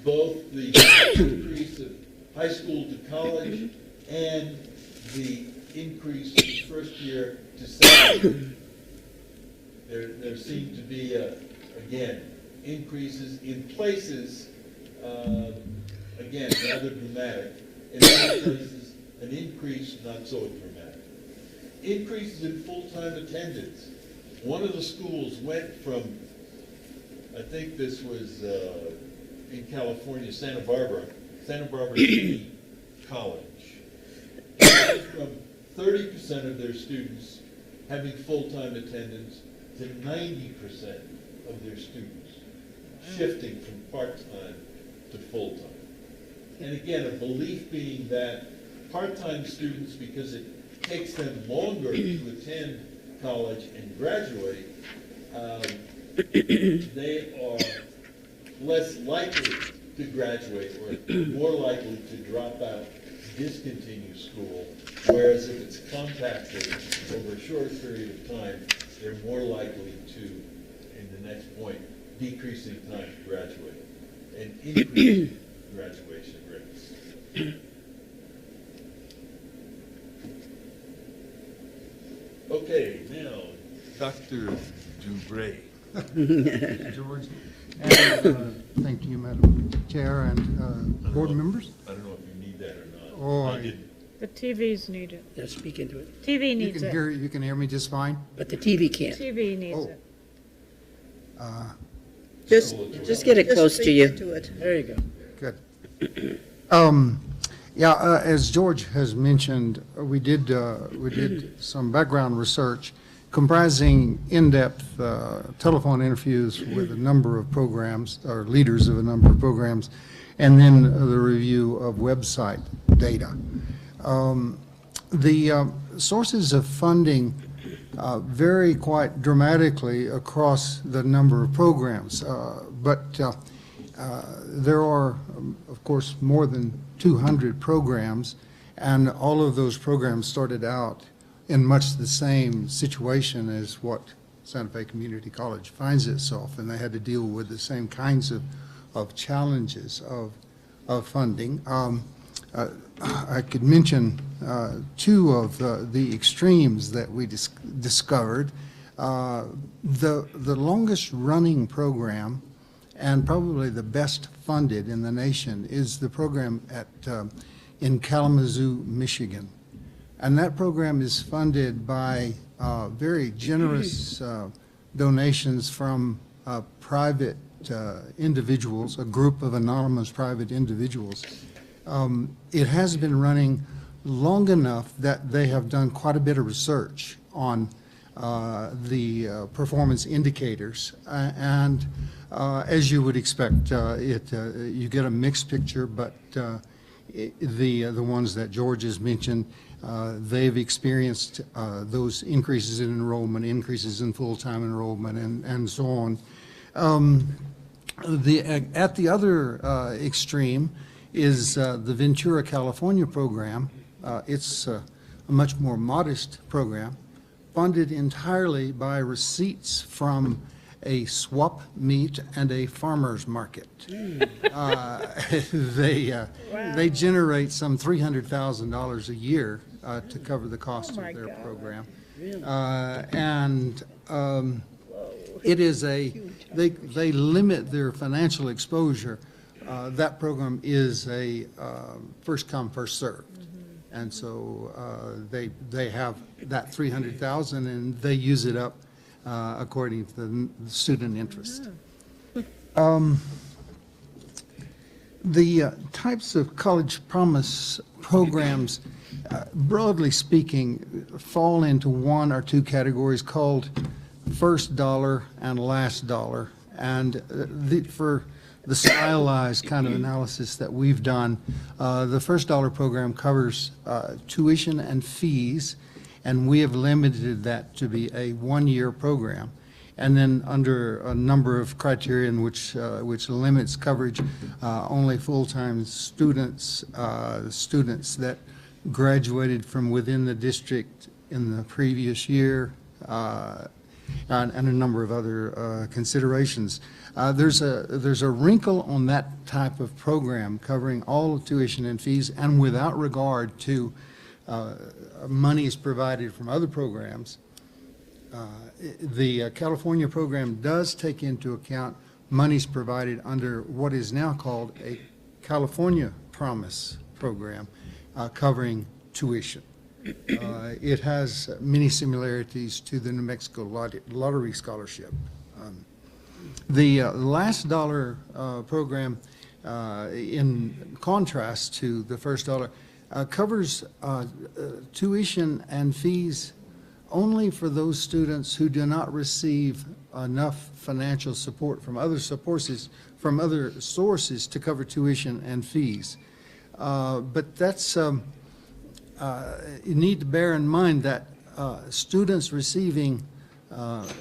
both the increase of high school to college and the increase from first year to second year. There seem to be, again, increases in places, again, rather dramatic. In other places, an increase not so dramatic. Increases in full-time attendance. One of the schools went from, I think this was in California, Santa Barbara City College, from 30% of their students having full-time attendance to 90% of their students shifting from part-time to full-time. And again, a belief being that part-time students, because it takes them longer to attend college and graduate, they are less likely to graduate or more likely to drop out, discontinue school, whereas if it's compacted over a short period of time, they're more likely to, in the next point, decreasing time to graduate and increasing graduation rates. Okay, now, Dr. Dubray. George, and thank you, Madam Chair and board members. I don't know if you need that or not. Oh, I didn't. The TVs need it. Yeah, speak into it. TV needs it. You can hear me just fine? But the TV can't. TV needs it. Just get it close to you. There you go. Good. Yeah, as George has mentioned, we did some background research comprising in-depth telephone interviews with a number of programs, or leaders of a number of programs, and then the review of website data. The sources of funding vary quite dramatically across the number of programs, but there are, of course, more than 200 programs, and all of those programs started out in much the same situation as what Santa Fe Community College finds itself, and they had to deal with the same kinds of challenges of funding. I could mention two of the extremes that we discovered. The longest running program and probably the best funded in the nation is the program in Kalamazoo, Michigan. And that program is funded by very generous donations from private individuals, a group of anonymous private individuals. It has been running long enough that they have done quite a bit of research on the performance indicators. And as you would expect, you get a mixed picture, but the ones that George has mentioned, they've experienced those increases in enrollment, increases in full-time enrollment, and so on. At the other extreme is the Ventura, California program. It's a much more modest program, funded entirely by receipts from a swap meet and a farmer's market. They generate some $300,000 a year to cover the cost of their program. It is they limit their financial exposure. That program is a first come, first served. And so they have that $300,000 and they use it up according to the student interest. The types of college promise programs, broadly speaking, fall into one or two categories called first dollar and last dollar. And for the stylized kind of analysis that we've done, the first dollar program covers tuition and fees, and we have limited that to be a one-year program. And then under a number of criteria in which limits coverage, only full-time students, students that graduated from within the district in the previous year, and a number of other considerations. There's a wrinkle on that type of program covering all tuition and fees and without regard to monies provided from other programs. The California program does take into account monies provided under what is now called a California Promise program covering tuition. It has many similarities to the New Mexico Lottery Scholarship. The last dollar program, in contrast to the first dollar, covers tuition and fees only for those students who do not receive enough financial support from other sources to cover tuition and fees. But that's you need to bear in mind that students receiving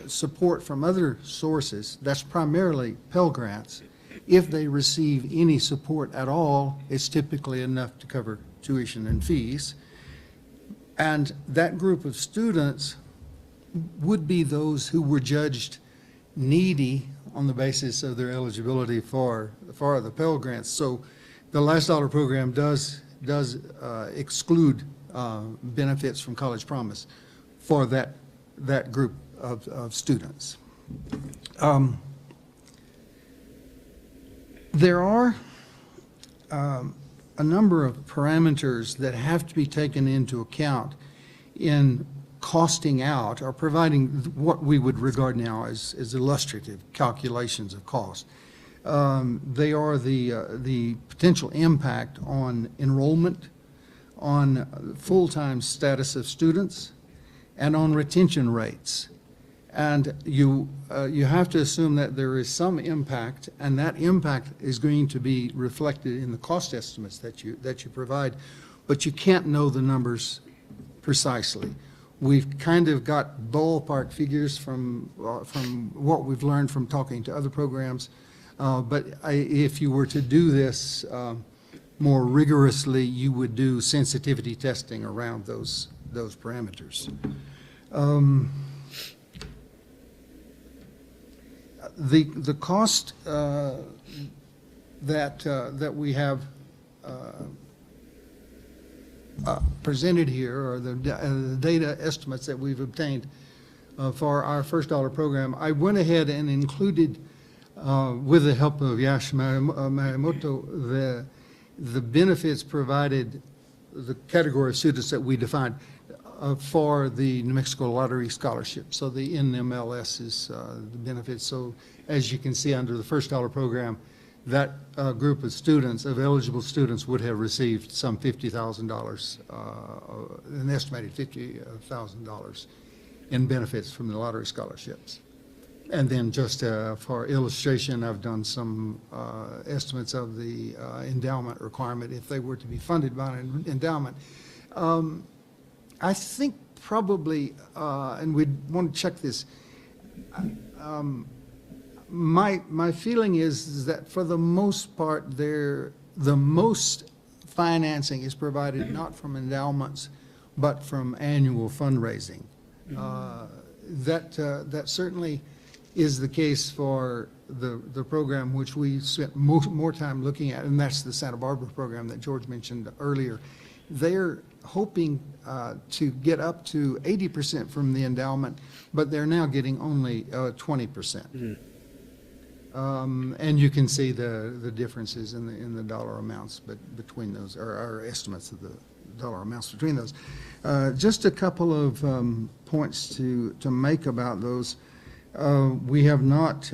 support from other sources, that's primarily Pell Grants, if they receive any support at all, it's typically enough to cover tuition and fees. And that group of students would be those who were judged needy on the basis of their eligibility for the Pell Grants. So the last dollar program does exclude benefits from College Promise for that group of students. There are a number of parameters that have to be taken into account in costing out or providing what we would regard now as illustrative calculations of cost. They are the potential impact on enrollment, on full-time status of students, and on retention rates. And you have to assume that there is some impact, and that impact is going to be reflected in the cost estimates that you provide, but you can't know the numbers precisely. We've kind of got ballpark figures from what we've learned from talking to other programs, but if you were to do this more rigorously, you would do sensitivity testing around those parameters. The cost that we have presented here, or the data estimates that we've obtained for our first dollar program, I went ahead and included, with the help of Yash Marimoto, the benefits provided, the category of students that we defined for the New Mexico Lottery Scholarship. So the NMLS is the benefits. So as you can see under the first dollar program, that group of students, of eligible students, would have received some $50,000, an estimated $50,000 in benefits from the lottery scholarships. And then just for illustration, I've done some estimates of the endowment requirement if they were to be funded by an endowment. I think probably, and we'd want to check this, my feeling is that for the most part, the most financing is provided not from endowments, but from annual fundraising. That certainly is the case for the program which we spent more time looking at, and that's the Santa Barbara program that George mentioned earlier. They're hoping to get up to 80% from the endowment, but they're now getting only 20%. And you can see the differences in the dollar amounts between those, or our estimates of the dollar amounts between those. Just a couple of points to make about those. We have not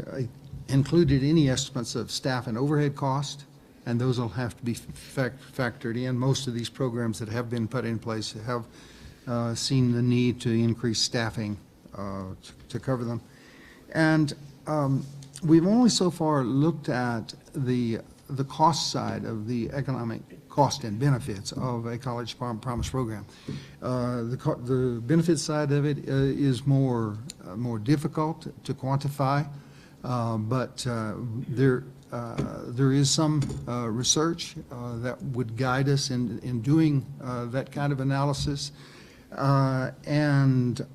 included any estimates of staff and overhead cost, and those will have to be factored in. Most of these programs that have been put in place have seen the need to increase staffing to cover them. And we've only so far looked at the cost side of the economic cost and benefits of a college promise program. The benefit side of it is more difficult to quantify, but there is some research that would guide us in doing that kind of analysis, and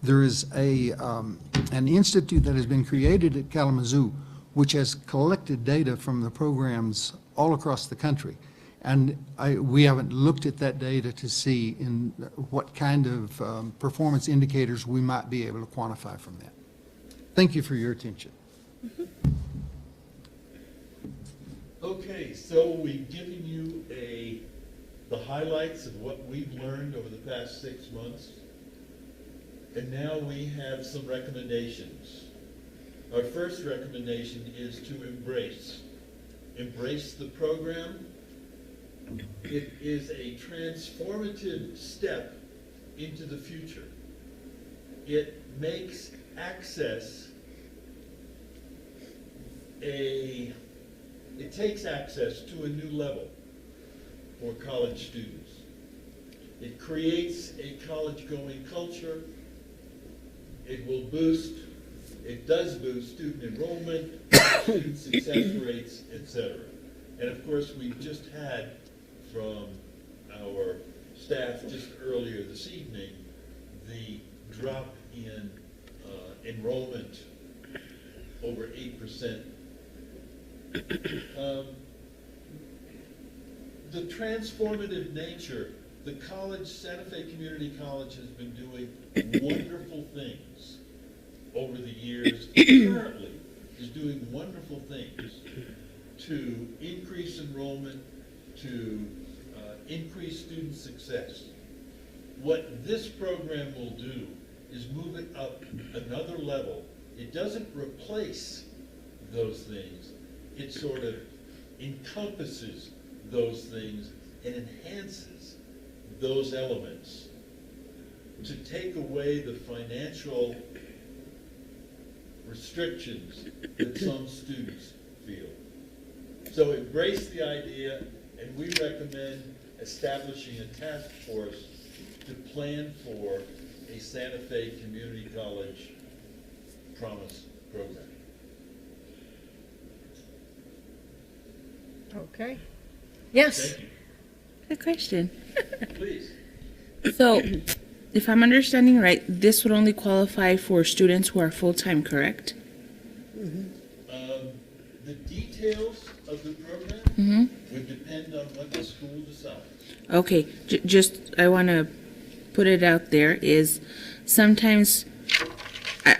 there is an institute that has been created at Kalamazoo which has collected data from the programs all across the country. And we haven't looked at that data to see in what kind of performance indicators we might be able to quantify from that. Thank you for your attention. Okay, so we've given you the highlights of what we've learned over the past 6 months. And now we have some recommendations. Our first recommendation is to embrace the program. It is a transformative step into the future. It makes access it takes access to a new level for college students. It creates a college-going culture. It does boost student enrollment, student success rates, etc. And of course, we've just had from our staff just earlier this evening the drop in enrollment over 8%. The transformative nature, the college, Santa Fe Community College, has been doing wonderful things over the years, currently is doing wonderful things to increase enrollment, to increase student success. What this program will do is move it up another level. It doesn't replace those things. It sort of encompasses those things and enhances those elements to take away the financial restrictions that some students feel. So embrace the idea, and we recommend establishing a task force to plan for a Santa Fe Community College Promise program. Okay. Yes. Thank you. Good question. Please. So, if I'm understanding right, this would only qualify for students who are full-time, correct? The details of the program would depend on what the school decides. Okay, just, I want to put it out there, is sometimes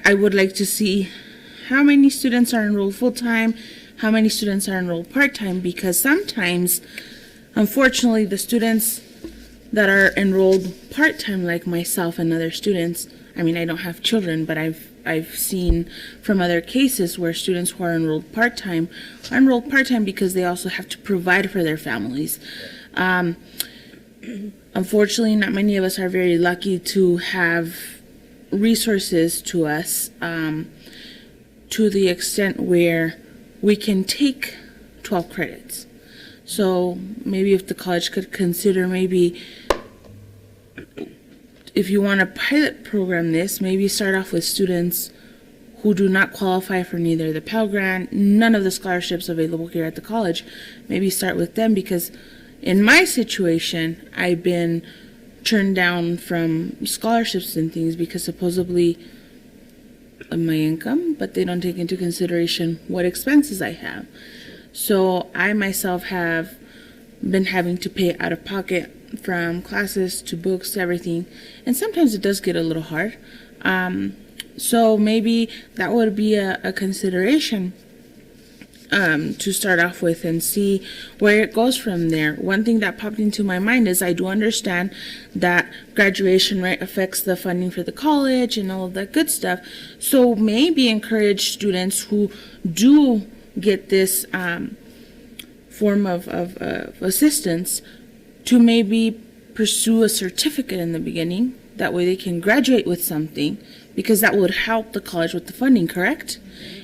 I would like to see how many students are enrolled full-time, how many students are enrolled part-time, because sometimes, unfortunately, the students that are enrolled part-time like myself and other students. I mean, I don't have children, but I've seen from other cases where students who are enrolled part-time are enrolled part-time because they also have to provide for their families. Unfortunately, not many of us are very lucky to have resources to us to the extent where we can take 12 credits. So maybe if the college could consider, maybe if you want to pilot program this, maybe start off with students who do not qualify for neither the Pell Grant, none of the scholarships available here at the college. Maybe start with them, because in my situation, I've been turned down from scholarships and things because supposedly of my income, but they don't take into consideration what expenses I have. So I myself have been having to pay out of pocket, from classes to books to everything, and sometimes it does get a little hard. So maybe that would be a consideration to start off with and see where it goes from there. One thing that popped into my mind is I do understand that graduation rate affects the funding for the college and all of that good stuff. So maybe encourage students who do get this form of assistance to maybe pursue a certificate in the beginning. That way they can graduate with something, because that would help the college with the funding, correct?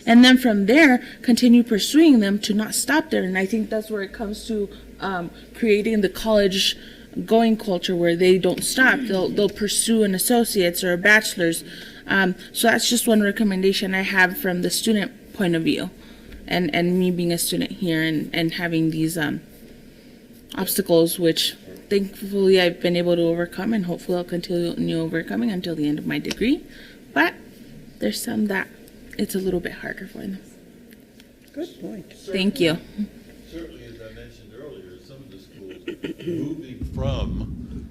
And then from there, continue pursuing them to not stop there. And I think that's where it comes to creating the college going culture where they don't stop. They'll pursue an associate's or a bachelor's. So that's just one recommendation I have from the student point of view. And me being a student here and having these obstacles, which thankfully I've been able to overcome, and hopefully I'll continue overcoming until the end of my degree. But there's some that it's a little bit harder for them. Good point. Thank you. Certainly, as I mentioned earlier, some of the schools moving from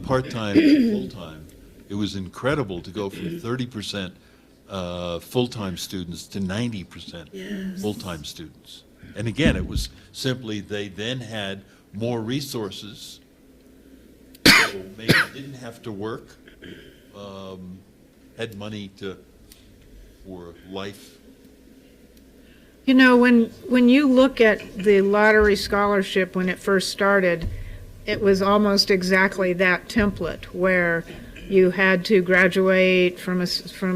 part-time to full-time, it was incredible to go from 30% full-time students to 90% full-time students. And again, it was simply they then had more resources, so maybe didn't have to work, had money for life. You know, when you look at the lottery scholarship when it first started, it was almost exactly that template where you had to graduate from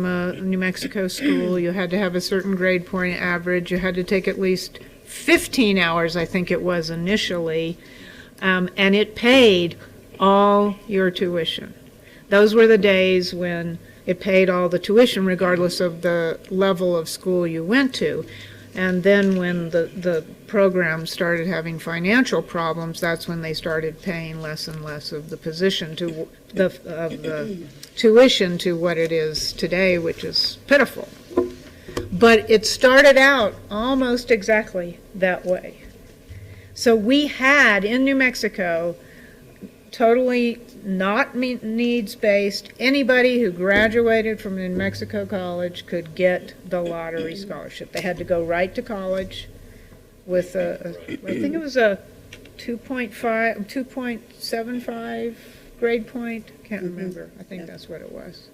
a New Mexico school, you had to have a certain grade point average, you had to take at least 15 hours, I think it was initially, and it paid all your tuition. Those were the days when it paid all the tuition regardless of the level of school you went to. And then when the program started having financial problems, that's when they started paying less and less of the position to the tuition to what it is today, which is pitiful. But it started out almost exactly that way. So we had in New Mexico, totally not needs-based, anybody who graduated from New Mexico College could get the lottery scholarship. They had to go right to college with I think it was a 2.75 grade point. Can't remember. I think that's what it was.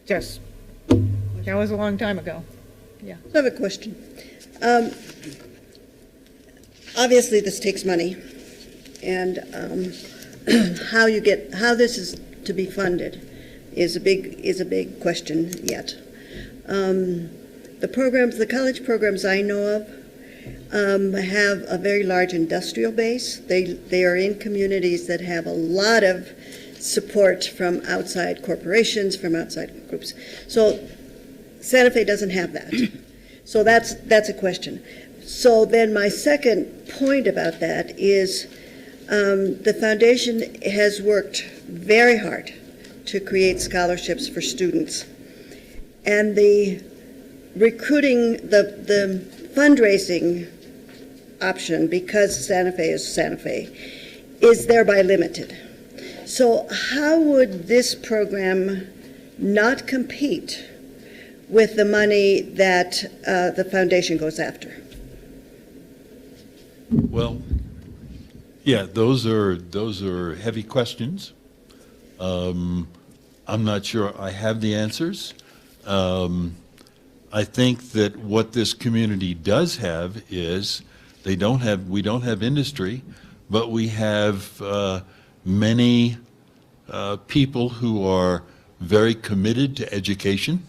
Yes. That was a long time ago. Yeah. I have a question. Obviously, this takes money, and how this is to be funded is a big question yet. The college programs I know of have a very large industrial base. They are in communities that have a lot of support from outside corporations, from outside groups. So Santa Fe doesn't have that. So that's a question. So then my second point about that is the foundation has worked very hard to create scholarships for students. And the recruiting, the fundraising option, because Santa Fe is Santa Fe, is thereby limited. So how would this program not compete with the money that the foundation goes after? Well, Yeah, those are heavy questions. I'm not sure I have the answers. I think that what this community does have is we don't have industry, but we have many people who are very committed to education,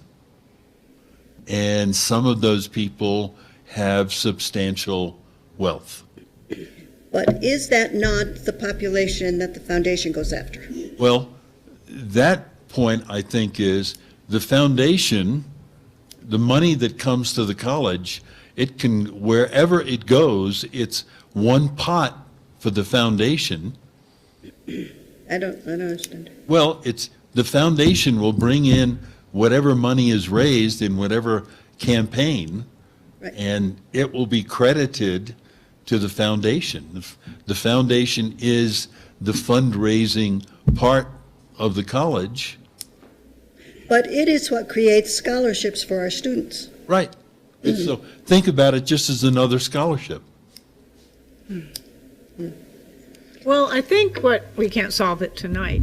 and some of those people have substantial wealth. But is that not the population that the foundation goes after? Well, that point, I think, is the foundation, the money that comes to the college, it can, wherever it goes, it's one pot for the foundation. I don't understand. Well, it's, the foundation will bring in whatever money is raised in whatever campaign, Right. and it will be credited to the foundation. The foundation is the fundraising part of the college. But it is what creates scholarships for our students. Right. So think about it just as another scholarship. Well, I think we can't solve it tonight.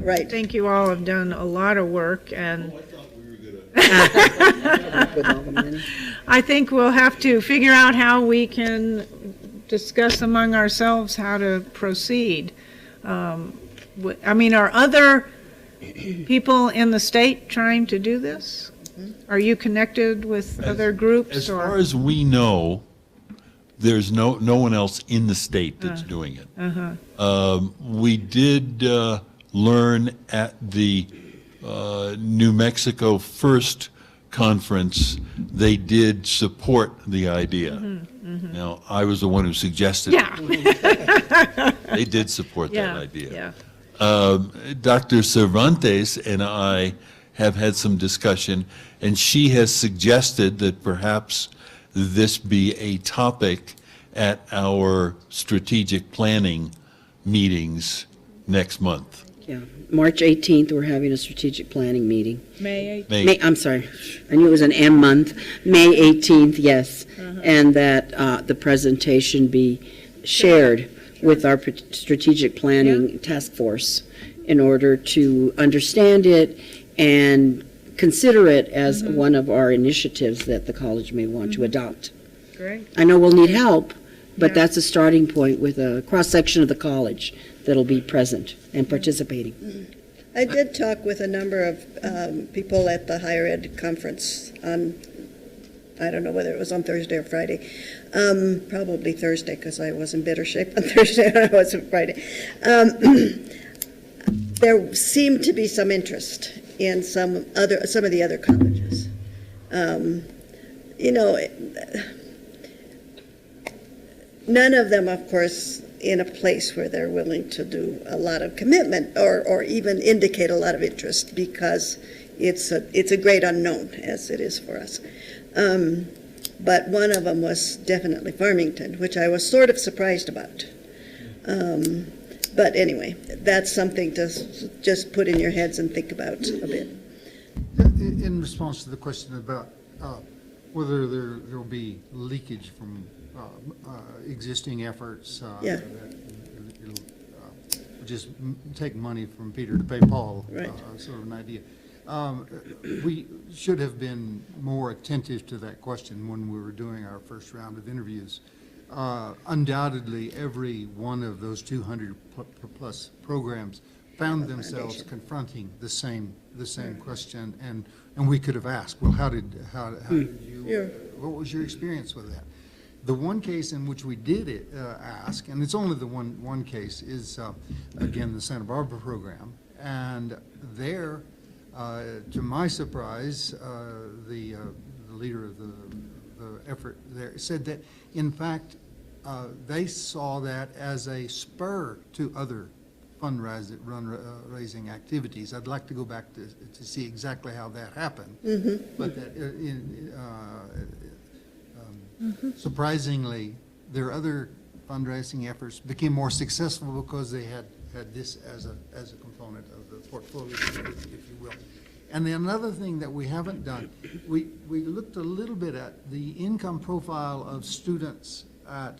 Right. I think you all have done a lot of work, and I think we'll have to figure out how we can discuss among ourselves how to proceed. I mean, are other people in the state trying to do this? Are you connected with other groups? As far as we know, there's no one else in the state that's doing it. We did learn at the New Mexico First Conference, they did support the idea. Now, I was the one who suggested it. They did support that idea. Dr. Cervantes and I have had some discussion, and she has suggested that perhaps this be a topic at our strategic planning meetings next month. Yeah, March 18th, we're having a strategic planning meeting. May 18th. May. I'm sorry, I knew it was an M month. May 18th, yes. And that the presentation be shared with our strategic planning task force in order to understand it and consider it as one of our initiatives that the college may want to adopt. Great. I know we'll need help, but that's a starting point with a cross-section of the college that'll be present and participating. I did talk with a number of people at the higher ed conference on, I don't know whether it was on Thursday or Friday, probably Thursday because I was in better shape on Thursday than I was on Friday. There seemed to be some interest in some of the other colleges. You know, none of them, of course, in a place where they're willing to do a lot of commitment or even indicate a lot of interest, because it's a great unknown, as it is for us. But one of them was definitely Farmington, which I was sort of surprised about. But anyway, that's something to just put in your heads and think about a bit. In response to the question about whether there will be leakage from existing efforts, Yeah. that it'll just take money from Peter to pay Paul, Right. sort of an idea. We should have been more attentive to that question when we were doing our first round of interviews. Undoubtedly, every one of those 200 plus programs found themselves confronting the same question, and we could have asked, well, how did you, what was your experience with that? The one case in which we did ask, and it's only the one case, is again the Santa Barbara program, and there, to my surprise, the leader of the effort there said that, in fact, they saw that as a spur to other fundraising activities. I'd like to go back to see exactly how that happened, but that surprisingly, their other fundraising efforts became more successful because they had this as a component of the portfolio, if you will. And then another thing that we haven't done, we looked a little bit at the income profile of students at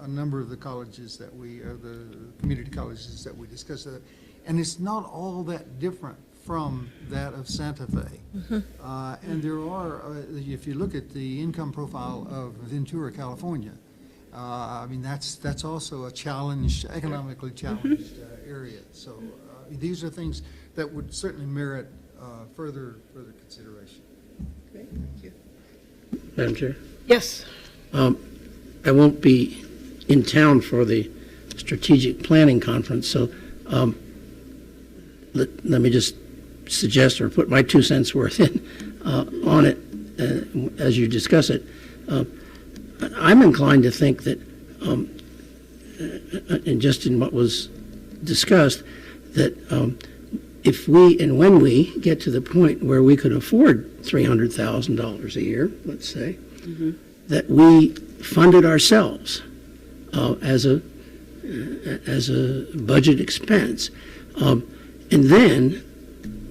a number of the colleges that the community colleges that we discussed. And it's not all that different from that of Santa Fe. And there are, if you look at the income profile of Ventura, California, I mean, that's also a challenged, economically challenged area. So these are things that would certainly merit further consideration. Great, thank you. Madam Chair? Yes. I won't be in town for the strategic planning conference, so let me just suggest or put my 2 cents worth in on it as you discuss it. I'm inclined to think that, and just in what was discussed, that if we and when we get to the point where we could afford $300,000 a year, let's say, that we fund it ourselves as a budget expense, and then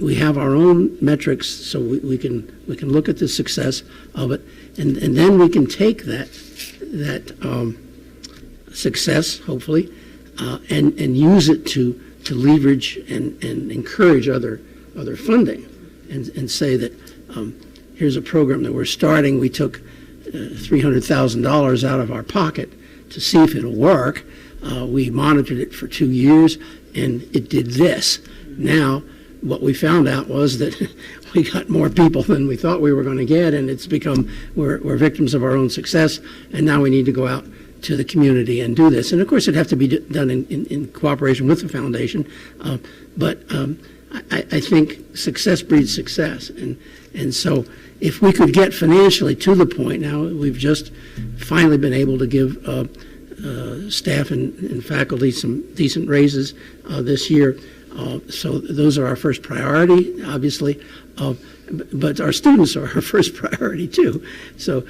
we have our own metrics, so we can look at the success of it, and then we can take that success, hopefully, and use it to leverage and encourage other funding, and say that here's a program that we're starting. We took $300,000 out of our pocket to see if it'll work. We monitored it for 2 years, and it did this. Now, what we found out was that we got more people than we thought we were going to get, and it's become, we're victims of our own success, and now we need to go out to the community and do this. And of course, it'd have to be done in cooperation with the foundation, but I think success breeds success. And so if we could get financially to the point, now we've just finally been able to give staff and faculty some decent raises this year. So those are our first priority, obviously, but our students are our first priority too. So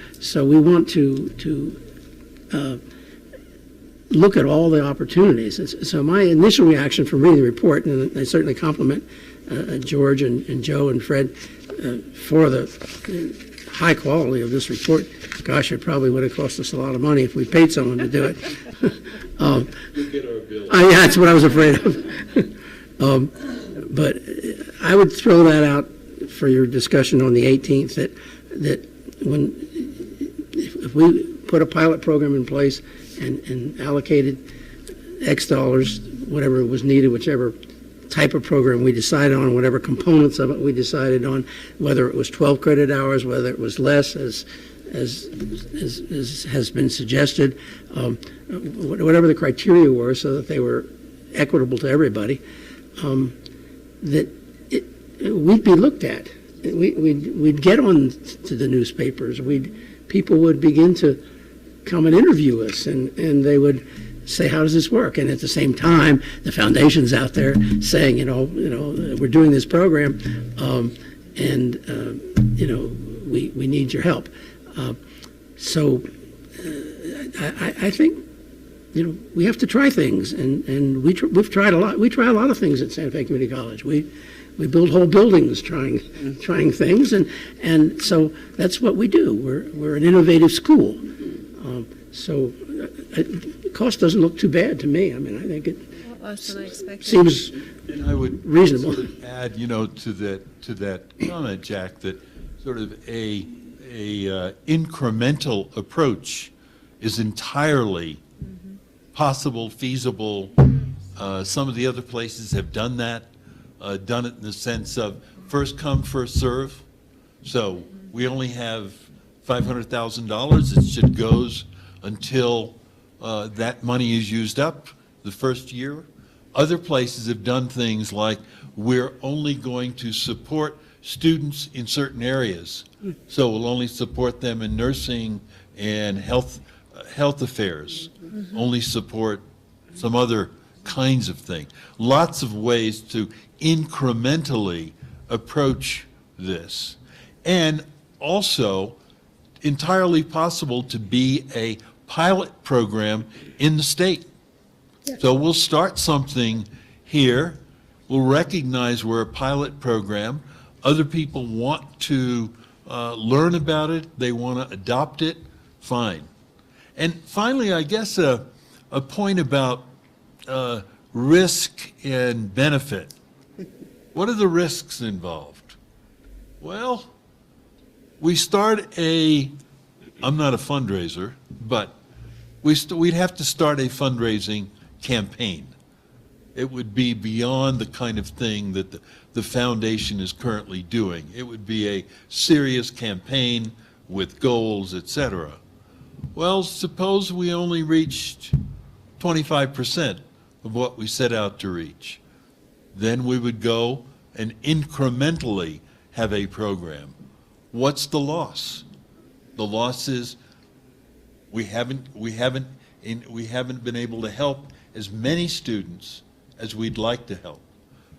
we want to look at all the opportunities. So my initial reaction from reading the report, and I certainly compliment George and Joe and Fred for the high quality of this report. Gosh, it probably would have cost us a lot of money if we paid someone to do it. We'll get our bill. Yeah, that's what I was afraid of. But I would throw that out for your discussion on the 18th, that if we put a pilot program in place and allocated X dollars, whatever was needed, whichever type of program we decided on, whatever components of it we decided on, whether it was 12 credit hours, whether it was less, as has been suggested, whatever the criteria were, so that they were equitable to everybody, that we'd be looked at. We'd get on to the newspapers. People would begin to come and interview us, and they would say, how does this work? And at the same time, the foundation's out there saying, we're doing this program, and we need your help. So I think we have to try things, and we've tried a lot. We try a lot of things at Santa Fe Community College. We build whole buildings trying things, and so that's what we do. We're an innovative school. So cost doesn't look too bad to me. I mean, I think it seems and I would reasonable. Sort of add, to that comment, Jack, that sort of a incremental approach is entirely possible, feasible. Some of the other places have done that, done it in the sense of first come, first serve. So we only have $500,000. It should goes until that money is used up the first year. Other places have done things like we're only going to support students in certain areas. So we'll only support them in nursing and health affairs, only support some other kinds of thing. Lots of ways to incrementally approach this. And also entirely possible to be a pilot program in the state. Yeah. So we'll start something here. We'll recognize we're a pilot program. Other people want to learn about it. They want to adopt it. Fine. And finally, I guess a point about risk and benefit. What are the risks involved? Well, we start I'm not a fundraiser, but we'd have to start a fundraising campaign. It would be beyond the kind of thing that the foundation is currently doing. It would be a serious campaign with goals, etc. Well, suppose we only reached 25% of what we set out to reach. Then we would go and incrementally have a program. What's the loss? The loss is we haven't been able to help as many students as we'd like to help.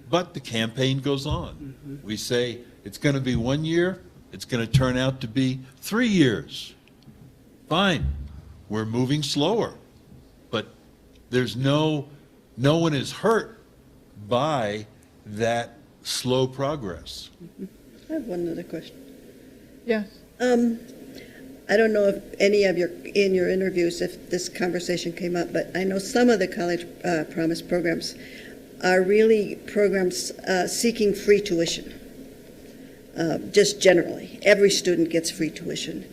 But the campaign goes on. We say it's going to be 1 year, it's going to turn out to be 3 years. Fine, we're moving slower, but there's no one is hurt by that slow progress. I have one other question. Yes. I don't know if any of in your interviews, if this conversation came up, but I know some of the College Promise programs are really programs seeking free tuition. Just generally, every student gets free tuition.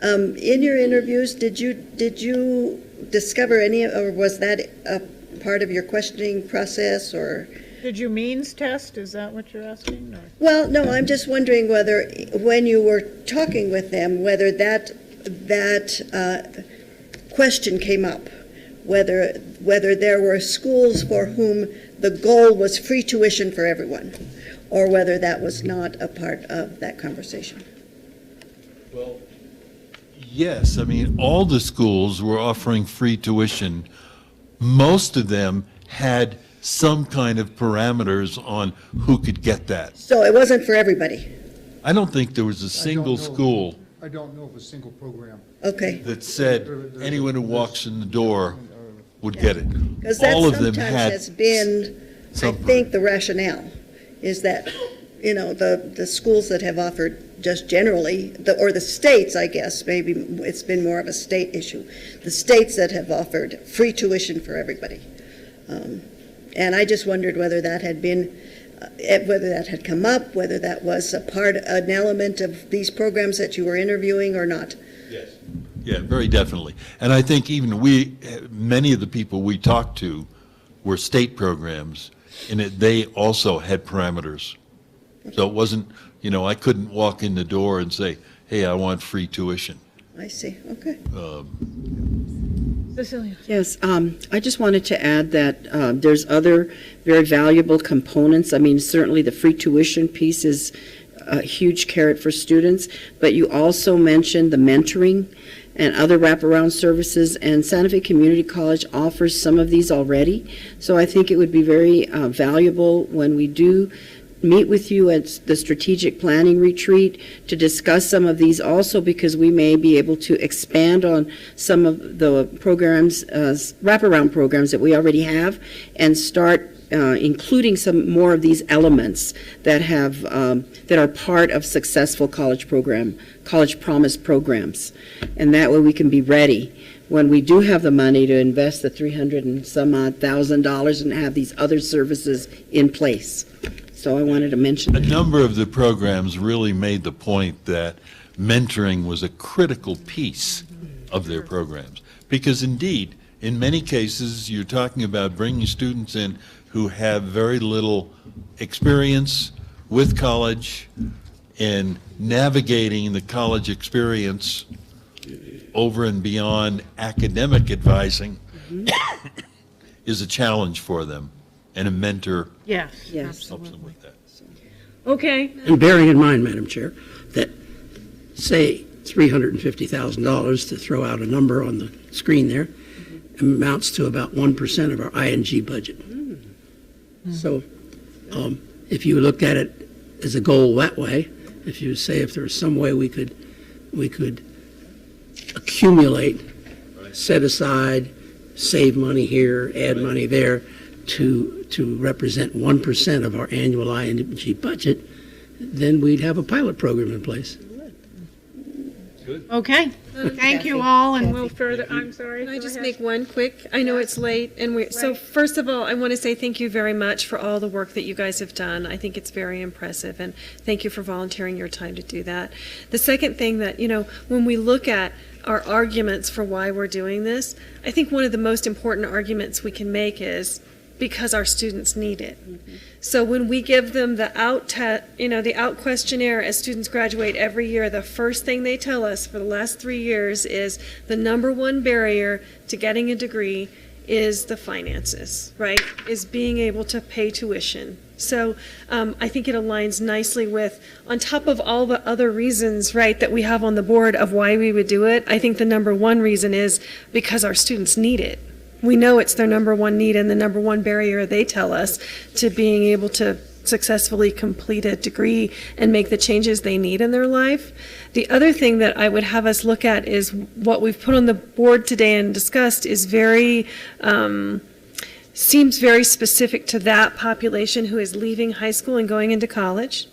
In your interviews, did you discover any, or was that a part of your questioning process, or? Did you means test? Is that what you're asking? Or? Well, no, I'm just wondering whether, when you were talking with them, whether that question came up, whether there were schools for whom the goal was free tuition for everyone, or whether that was not a part of that conversation. Well, yes, I mean, all the schools were offering free tuition. Most of them had some kind of parameters on who could get that. So it wasn't for everybody? I don't think there was a single school I don't know of a single program. Okay. that said anyone who walks in the door would get it. Because that All of them sometimes had has been, I think, the rationale, is that, the schools that have offered just generally, or the states, I guess, maybe it's been more of a state issue, the states that have offered free tuition for everybody. And I just wondered whether that had been, whether that had come up, whether that was an element of these programs that you were interviewing or not. Yes. Yeah, very definitely. And I think even many of the people we talked to were state programs, and they also had parameters. So it wasn't, I couldn't walk in the door and say, hey, I want free tuition. I see, okay. Cecilia. Yes, I just wanted to add that there's other very valuable components. I mean, certainly the free tuition piece is a huge carrot for students, but you also mentioned the mentoring and other wraparound services, and Santa Fe Community College offers some of these already. So I think it would be very valuable when we do meet with you at the strategic planning retreat to discuss some of these also, because we may be able to expand on some of the programs, wraparound programs that we already have, and start including some more of these elements that have that are part of successful college promise programs, and that way we can be ready when we do have the money to invest the $300,000 and some odd and have these other services in place. So I wanted to mention A number of the programs really made the point that mentoring was a critical piece of their programs, because indeed, in many cases, you're talking about bringing students in who have very little experience with college, and navigating the college experience over and beyond academic advising is a challenge for them, and a mentor Yes. Yes. helps them with that. Okay. And bearing in mind, Madam Chair, that say $350,000, to throw out a number on the screen there, amounts to about 1% of our ING budget. So if you looked at it as a goal that way, if you say if there was some way we could accumulate, set aside, save money here, add money there, to represent 1% of our annual ING budget, then we'd have a pilot program in place. Okay, thank you all, and we'll further, I'm sorry. Can I go just ahead. make one quick? I know it's late, and so first of all, I want to say thank you very much for all the work that you guys have done. I think it's very impressive, and thank you for volunteering your time to do that. The second thing that, when we look at our arguments for why we're doing this, I think one of the most important arguments we can make is because our students need it. So when we give them the out questionnaire as students graduate every year, the first thing they tell us for the last 3 years is the number one barrier to getting a degree is the finances, right? Is being able to pay tuition. So I think it aligns nicely with, on top of all the other reasons, right, that we have on the board of why we would do it, I think the number one reason is because our students need it. We know it's their number one need and the number one barrier, they tell us, to being able to successfully complete a degree and make the changes they need in their life. The other thing that I would have us look at is what we've put on the board today and discussed is seems very specific to that population who is leaving high school and going into college.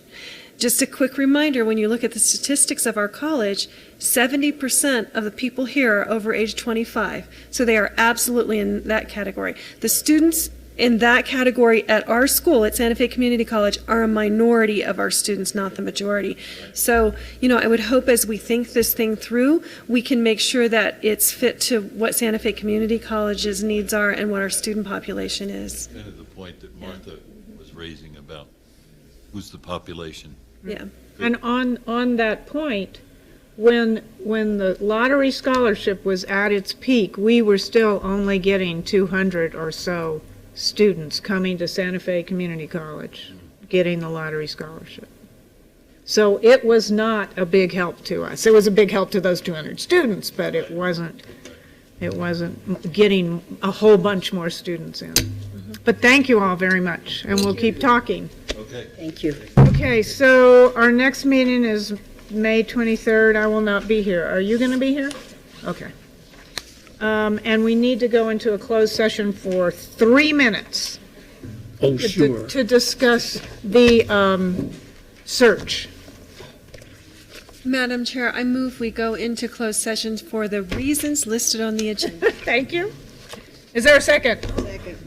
Just a quick reminder, when you look at the statistics of our college, 70% of the people here are over age 25. So they are absolutely in that category. The students in that category at our school, at Santa Fe Community College, are a minority of our students, not the majority. So, I would hope as we think this thing through, we can make sure that it's fit to what Santa Fe Community College's needs are and what our student population is. Kind of the point that Martha was raising about who's the population. Yeah. And on that point, when the lottery scholarship was at its peak, we were still only getting 200 or so students coming to Santa Fe Community College, getting the lottery scholarship. So it was not a big help to us. It was a big help to those 200 students, but it wasn't getting a whole bunch more students in. But thank you all very much, and we'll keep talking. Okay. Thank you. Okay, so our next meeting is May 23rd. I will not be here. Are you going to be here? Okay. And we need to go into a closed session for 3 minutes. Oh, sure. To discuss the search. Madam Chair, I move we go into closed sessions for the reasons listed on the agenda. Thank you. Is there a second? Second.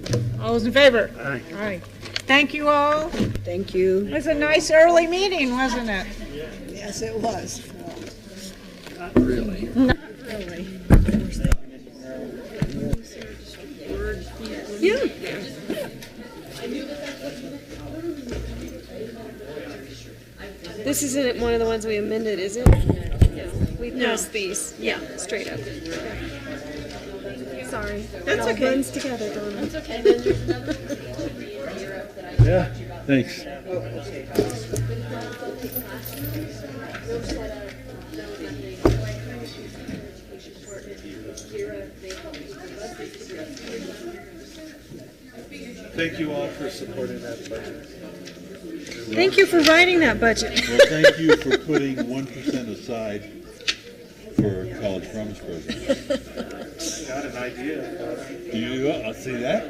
All those in favor? Aye. All right. Thank you all. Thank you. It was a nice early meeting, wasn't it? Yes, it was. Not really. Not really. Yeah. This isn't one of the ones we amended, is it? Yeah. We passed these. Yeah, straight up. Sorry. That's It all okay. runs together, Donna. That's okay. Yeah, thanks. Thank you all for supporting that budget. Thank you for writing that budget. Well, thank you for putting 1% aside for College Promise Program. Got an idea. You see that?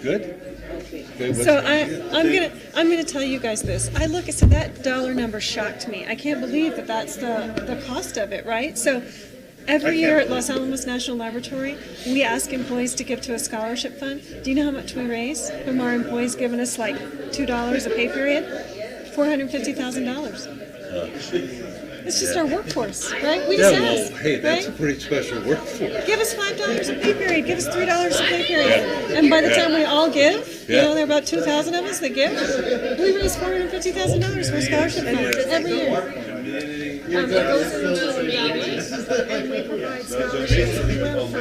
Good. Okay, what's So the idea? I'm gonna tell you guys this. I said that dollar number shocked me. I can't believe that that's the cost of it, right? So every year at Los Alamos National Laboratory, we ask employees to give to a scholarship fund. Do you know how much we raise from our employees giving us like $2 a pay period? $450,000. It's just our workforce, right? We just ask, hey, that's a right? pretty special workforce. Give us $5 a pay period. Give us $3 a pay period. And by the time we all give, there are about 2,000 of us that give. We raise $450,000 for a scholarship fund every year. It goes into endowments, and we provide scholarships.